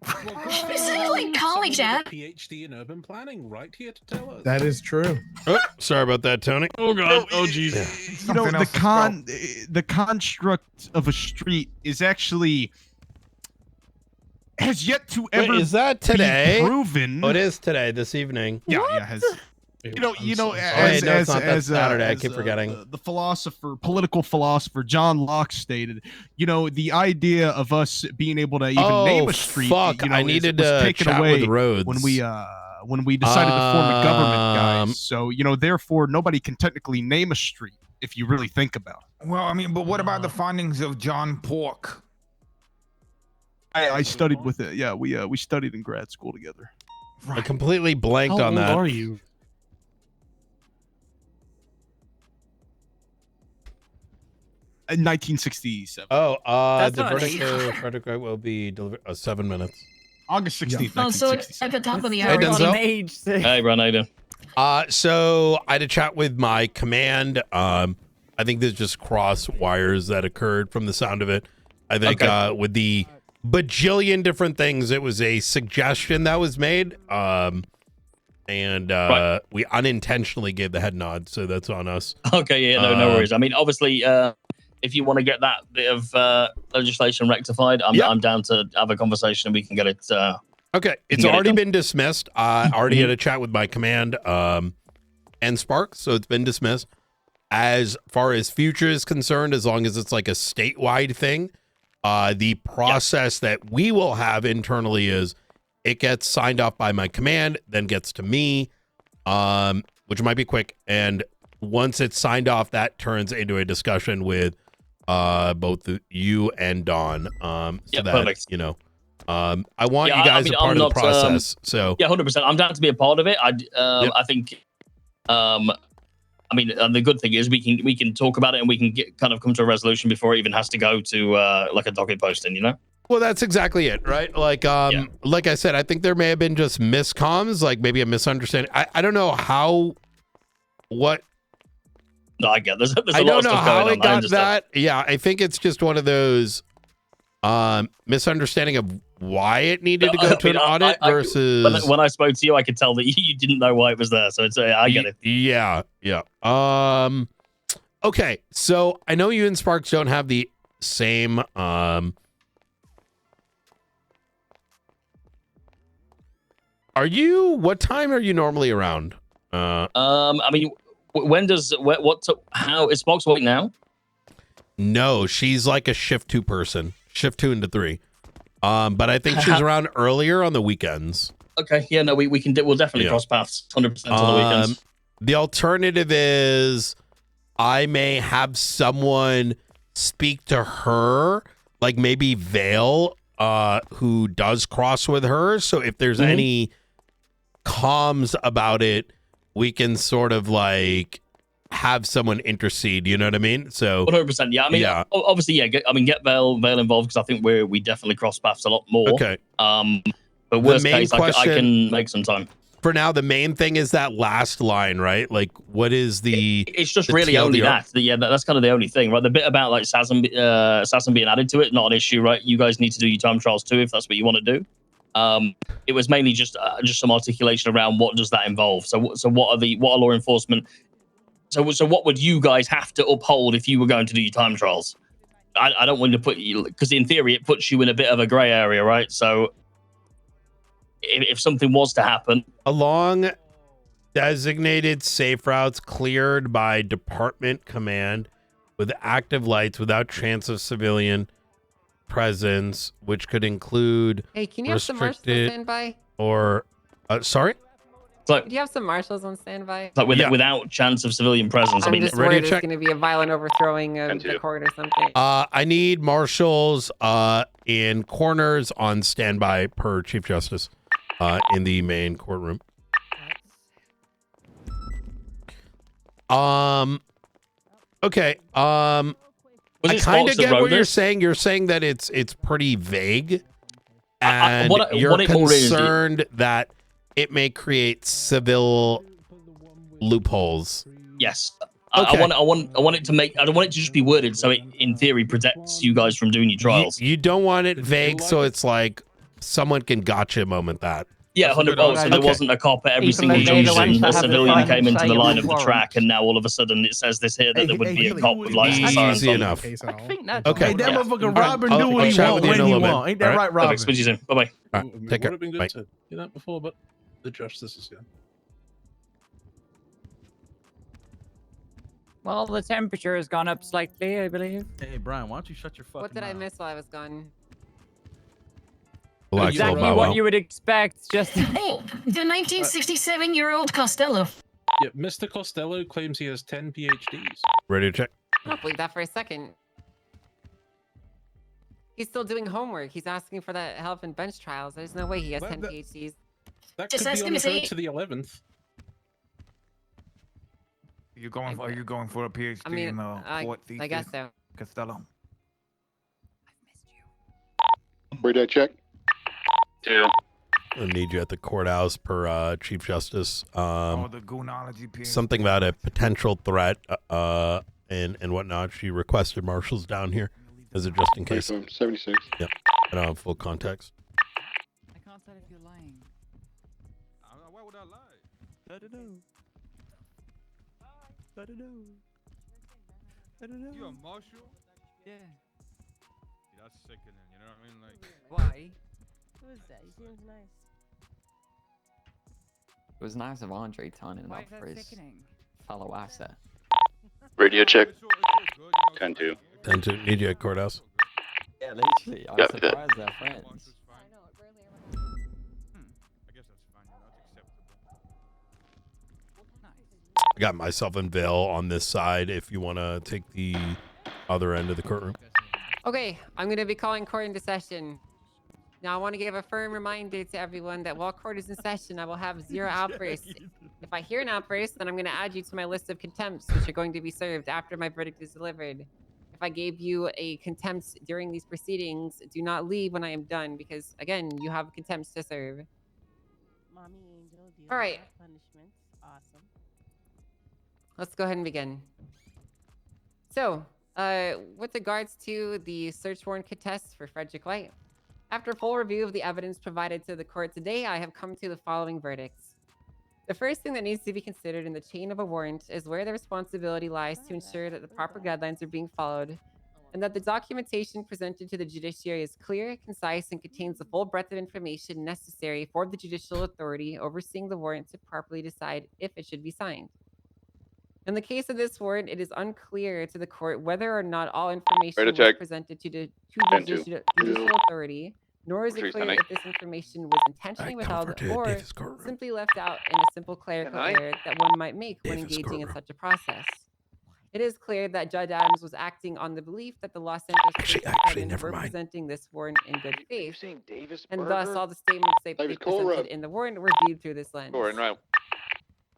This is like college, someone Ad. with a PhD in urban planning, right here to tell us. That is true. Oh, sorry about that, Tony. Oh god. Oh jeez. The construct of a street is actually has yet to ever Wait, is that today? be proven. Oh, it is today, this evening. Yeah, has. Wait, no, it's not that Saturday. I keep forgetting. The political philosopher John Locke stated, the idea of us being able to even name a street, fuck, I needed was to taken chat away with Rhodes. when we decided to form a government, guys. So therefore, nobody can technically name a street if you really think about it. Well, I mean, but what about the findings of John Pork? I studied with it. Yeah, we studied in grad school together. I completely blanked How on old that. are you? In 1967. Oh, That's the not verdict age. of Frederick will be delivered 7 minutes. August 16th, Oh, so 1967. at the top of the Hey, hour. Denzel. Hey, Brian, how you doing? So I had a chat with my command. I think there's just cross wires that occurred from the sound of it. I think with the bajillion different things, it was a suggestion that was made. And we unintentionally gave the head nod, so that's on us. Okay, yeah, no worries. I mean, obviously, if you want to get that bit of legislation rectified, I'm down to have a conversation and we can get it. Okay, it's already been dismissed. I already had a chat with my command and Spark, so it's been dismissed. As far as future is concerned, as long as it's like a statewide thing, the process that we will have internally is it gets signed off by my command, then gets to me, which might be quick, and once it's signed off, that turns into a discussion with both you and Dawn. So that perfect. you know, I want Yeah, you guys I mean, a part I'm of the not, process. So yeah, 100%. I'm down to be a part of it. I think. I mean, the good thing is we can talk about it and we can kind of come to a resolution before it even has to go to like a docket posting, you know? well, that's exactly it, right? Like like I said, I think there may have been just miscomms, like maybe a misunderstanding. I don't know how what. No, I get there's a I lot don't of know stuff how going on. it got that. Yeah, I think it's just one of those misunderstanding of why it needed to go to an audit versus when I spoke to you, I could tell that you didn't know why it was there. So it's I get it. Yeah. Okay, so I know you and Sparks don't have the same what time are you normally around? I mean, when does how is Sparks working now? No, she's like a shift 2 person, shift 2 into 3. But I think she's around earlier on the weekends. Okay, yeah, no, we'll definitely cross paths 100% on the weekends. The alternative is I may have someone speak to her, like maybe Vale, who does cross with her. So if there's any comms about it, we can sort of like have someone intercede. You know what I mean? So 100%. Yeah, I mean, obviously, yeah. Get Vale involved because I think we definitely cross paths a lot more. Okay. But worst case, I can make some time. For now, the main thing is that last line, right? Like, what is the? It's just really only that. Yeah, that's kind of the only thing, right? The bit about like Assassin being added to it, not an issue, right? You guys need to do your time trials too, if that's what you want to do. It was mainly just some articulation around what does that involve. So what are law enforcement? So what would you guys have to uphold if you were going to do your time trials? I don't want to put you, because in theory it puts you in a bit of a gray area, right? So if something was to happen, along designated safe routes cleared by department command with active lights without chance of civilian presence, which could include Hey, can you have some marshals on standby? Or sorry? Do you have some marshals on standby? Like without chance of civilian presence. I'm just worried there's going to be a violent overthrowing of the court or something. I need marshals in corners on standby per Chief Justice in the main courtroom. Okay. I kind of get what you're saying. You're saying that it's pretty vague, and you're concerned that it may create civil loopholes. Yes. Okay. I want it to make. I don't want it to just be worded so it, in theory, protects you guys from doing your trials. You don't want it vague, so it's like someone can gotcha moment that. Yeah, 100%. So there wasn't a cop at every single junction. A civilian came into the line of the track, and now all of a sudden it says this here that there would be a cop with license. Easy enough. I think that's Okay. Hey, that motherfucker Robin do what he want when he want. Ain't that right, Robin? Speak to you soon. Bye bye. Take care. Would have been good Bye. to do that before, but the justice is here. Well, the temperature has gone up slightly, I believe. Hey, Brian, why don't you shut your fucking What did I miss while I was gone? Exactly what you would expect. Just Oh, the 1967-year-old Costello. Yeah, Mr. Costello claims he has 10 PhDs. Ready to check? I don't believe that for a second. He's still doing homework. He's asking for that help in bench trials. There's no way he has 10 PhDs. That Just could ask be him on if the he- road to the 11th. Are you going for a PhD I mean, in court I guess so. Costello? Where'd I check? 2. I need you at the courthouse per Chief Justice. The Goonology PhD. Something about a potential threat and whatnot. She requested marshals down here as a just in case. 76. Yep. I don't have full context. I can't tell if you're lying. Why would I lie? I don't know. I don't know. I don't know. You a marshal? Yeah. That's sickening. You know what I mean? Like. Why? Who is that? He seems nice. It was nice of Andre turning Why up is that for his sickening? fellow asset. Radio check. 10-2. 10-2. Need you at courthouse. Yeah, literally. I'm Yep. surprised they're friends. got myself and Vale on this side if you want to take the other end of the courtroom. Okay, I'm going to be calling court into session. Now, I want to give a firm reminder to everyone that while court is in session, I will have 0 outbursts. If I hear an outburst, then I'm going to add you to my list of contempts, which are going to be served after my verdict is delivered. If I gave you a contempt during these proceedings, do not leave when I am done, because, again, you have contempts to serve. Mommy Angel, All right. punishments. Awesome. Let's go ahead and begin. So, with regards to the search warrant contest for Frederick White, after full review of the evidence provided to the court today, I have come to the following verdicts. The first thing that needs to be considered in the chain of a warrant is where the responsibility lies to ensure that the proper guidelines are being followed, and that the documentation presented to the judiciary is clear, concise, and contains the full breadth of information necessary for the judicial authority overseeing the warrant to properly decide if it should be signed. In the case of this warrant, it is unclear to the court whether or not all information was presented to the judicial authority, nor is it clear if this information was intentionally withheld or simply left out in a simple clerical error that one might make when engaging in such a process. It is clear that Judge Adams was acting on the belief that the Los Santos Police Department were presenting this warrant in good faith, and thus all the statements they presented in the warrant were viewed through this lens.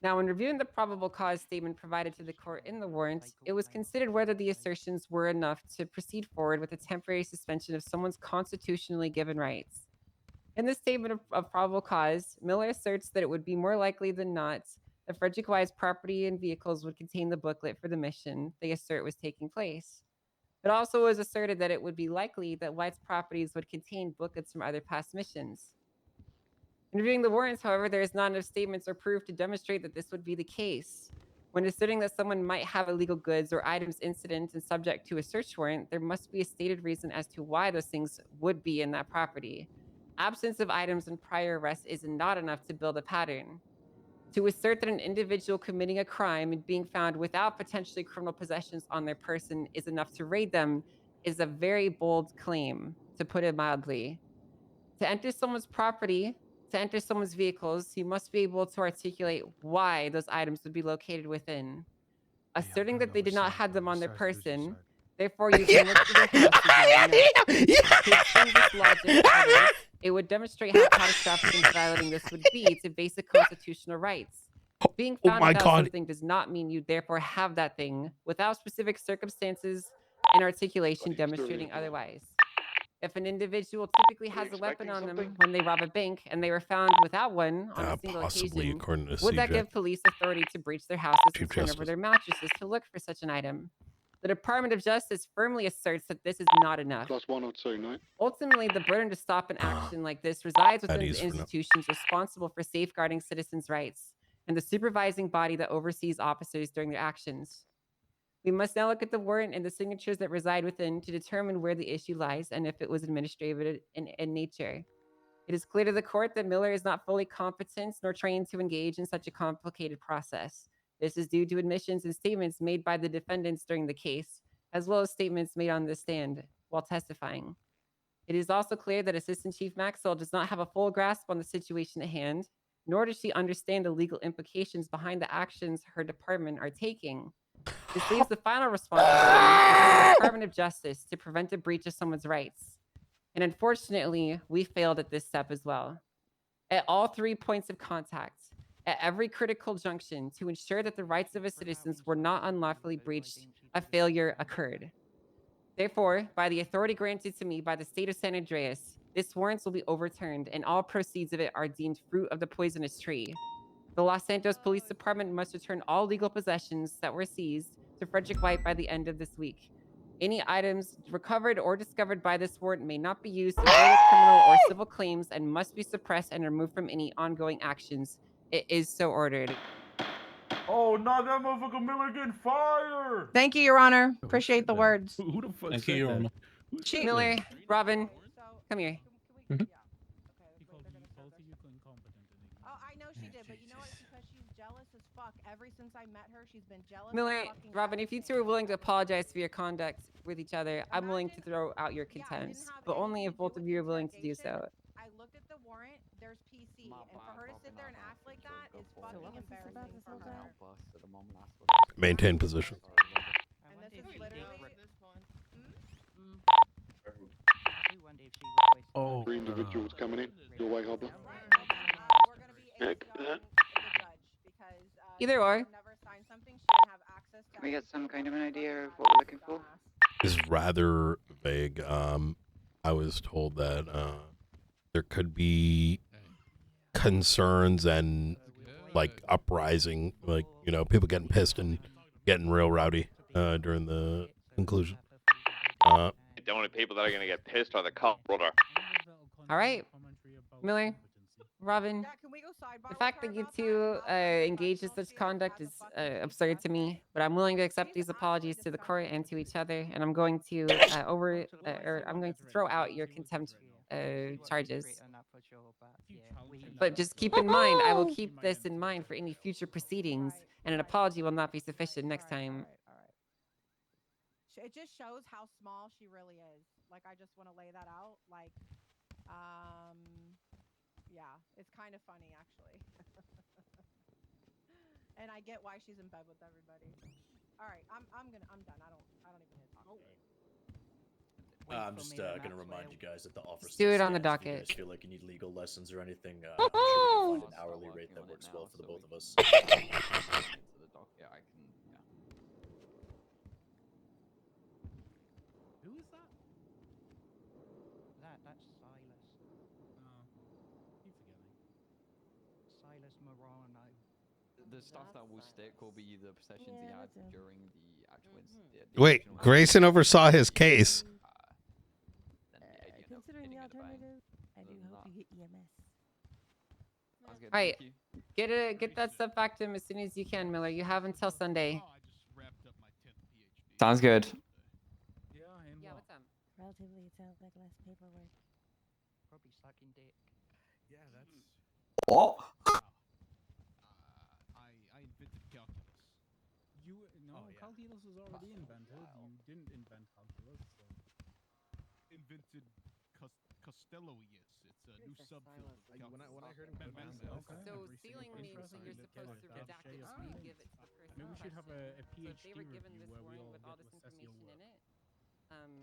Now, when reviewing the probable cause statement provided to the court in the warrant, it was considered whether the assertions were enough to proceed forward with a temporary suspension of someone's constitutionally given rights. In this statement of probable cause, Miller asserts that it would be more likely than not that Frederick White's property and vehicles would contain the booklet for the mission they assert was taking place. It also was asserted that it would be likely that White's properties would contain booklets from other past missions. In reviewing the warrants, however, there is not enough statements or proof to demonstrate that this would be the case. When asserting that someone might have illegal goods or items incident and subject to a search warrant, there must be a stated reason as to why those things would be in that property. Absence of items and prior arrests is not enough to build a pattern. To assert that an individual committing a crime and being found without potentially criminal possessions on their person is enough to raid them is a very bold claim, to put it mildly. To enter someone's property, to enter someone's vehicles, you must be able to articulate why those items would be located within. Asserting that they did not have them on their person, therefore you can look to their house. To extend this logic, it would demonstrate how catastrophic and violating this would be to basic constitutional rights. Being found without something does not mean you therefore have that thing without specific circumstances and articulation demonstrating otherwise. If an individual typically has a weapon on them when they rob a bank and they were found without one on a single occasion, would that give police authority to breach their houses and turn over their mattresses to look for such an item? The Department of Justice firmly asserts that this is not enough. Ultimately, the burden to stop an action like this resides within the institutions responsible for safeguarding citizens' rights and the supervising body that oversees officers during their actions. We must now look at the warrant and the signatures that reside within to determine where the issue lies and if it was administrative in nature. It is clear to the court that Miller is not fully competent nor trained to engage in such a complicated process. This is due to admissions and statements made by the defendants during the case, as well as statements made on the stand while testifying. It is also clear that Assistant Chief Maxwell does not have a full grasp on the situation at hand, nor does she understand the legal implications behind the actions her department are taking. This leaves the final responsibility to the Department of Justice to prevent a breach of someone's rights. And unfortunately, we failed at this step as well. At all 3 points of contact, at every critical junction to ensure that the rights of its citizens were not unlawfully breached, a failure occurred. Therefore, by the authority granted to me by the state of San Andreas, this warrant will be overturned and all proceeds of it are deemed fruit of the poisonous tree. The Los Santos Police Department must return all legal possessions that were seized to Frederick White by the end of this week. Any items recovered or discovered by this warrant may not be used in further criminal or civil claims and must be suppressed and removed from any ongoing actions. It is so ordered. Oh, no, that motherfucker Miller getting fired. Thank you, Your Honor. Appreciate the words. Who the fuck Thank said you, Your that? Honor. Miller, Robin, come here. Oh, I know she did, but you know what? Because she's jealous as fuck. Ever since I met her, she's been jealous. Miller, Robin, if you two are willing to apologize for your conduct with each other, I'm willing to throw out your contempts, but only if both of you are willing to do so. I looked at the warrant. There's PC see. And for her to sit there and act like that is fucking embarrassing for her. Maintain position. And this is literally. Oh. Three individuals coming in. Your white hopper. Either or. Can we get some kind of an idea of what we're looking for? Is rather vague. I was told that there could be concerns and like uprising, like people getting pissed and getting real rowdy during the conclusion. The only people that are gonna get pissed are the cop, brother. All right, Miller, Robin. The fact that you two engage in such conduct is absurd to me, but I'm willing to accept these apologies to the court and to each other, and I'm going to I'm going to throw out your contempt charges. But just keep in mind, I will keep this in mind for any future proceedings, and an apology will not be sufficient next time. It just shows how small she really is. Like, I just want to lay that out. Like, yeah, it's kind of funny actually. And I get why she's in bed with everybody. All right, I'm done. I don't even need to talk. I'm just gonna remind you guys that the offer. Do it on the stands. If docket. you guys feel like you need legal lessons or anything, I'm sure we can find an hourly rate that works well for the both of us. Who is that? That's Silas. Keep forgetting. Silas Morano. The stuff that will stick will be the possessions he had during the actual incident. Wait, Grayson oversaw his case. Considering the alternative, I do hope you get EMS. All right, get that stuff back to him as soon as you can, Miller. You have until Sunday. Sounds good. Yeah, what's up? Relatively, it sounds like less paperwork. Probably sucking dick. Yeah, that's. What? I invented calculus. Calculus was already invented. You didn't invent calculus. So. Invented Costelloius. It's a new subfield. When I heard him So stealing means that you're supposed to redact it before you give it to the person. Maybe we should have a PhD So if they were given this review where we warrant all with all get this to assess your information in work. it.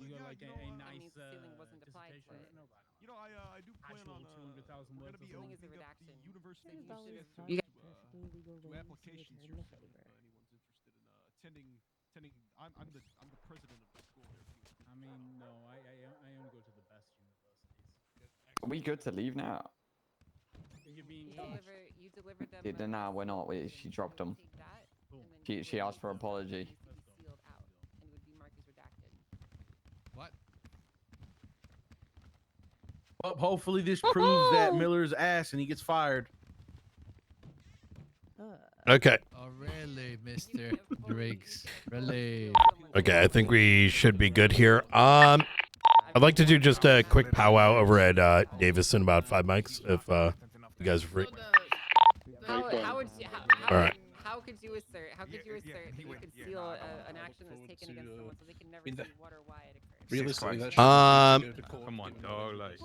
You got like a that nice means stealing wasn't applied to it. I do plan on 200,000 we're words. gonna be Stealing is a opening up redaction. the university You museum should've- to, you perfectly legal to ways applications to here return the soon. favor. Anyone's interested in attending. I'm the president of the school here. I mean, no, I only go to the best universities. Are we good to leave now? You're being You delivered them. Yeah, nah, we're not. She dropped them. Take that, and then She asked for an apology. needs to be sealed out, and it would be marked as redacted. What? Well, hopefully this proves that Miller's ass and he gets fired. Okay. Oh, really, Mr. Driggs? Really? Okay, I think we should be good here. I'd like to do just a quick powwow over at Davis in about 5 mics, if you guys are free. How would you? All right. How could you assert? How could you assert that you could seal an action that's taken against someone so they can never see what or why it occurred? Realistically, that Come on, dog. Like.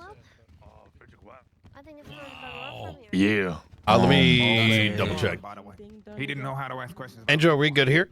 I think it's really far from here. Yeah. Let me double check. By the way, he didn't know how to ask questions. Andrew, are we good here?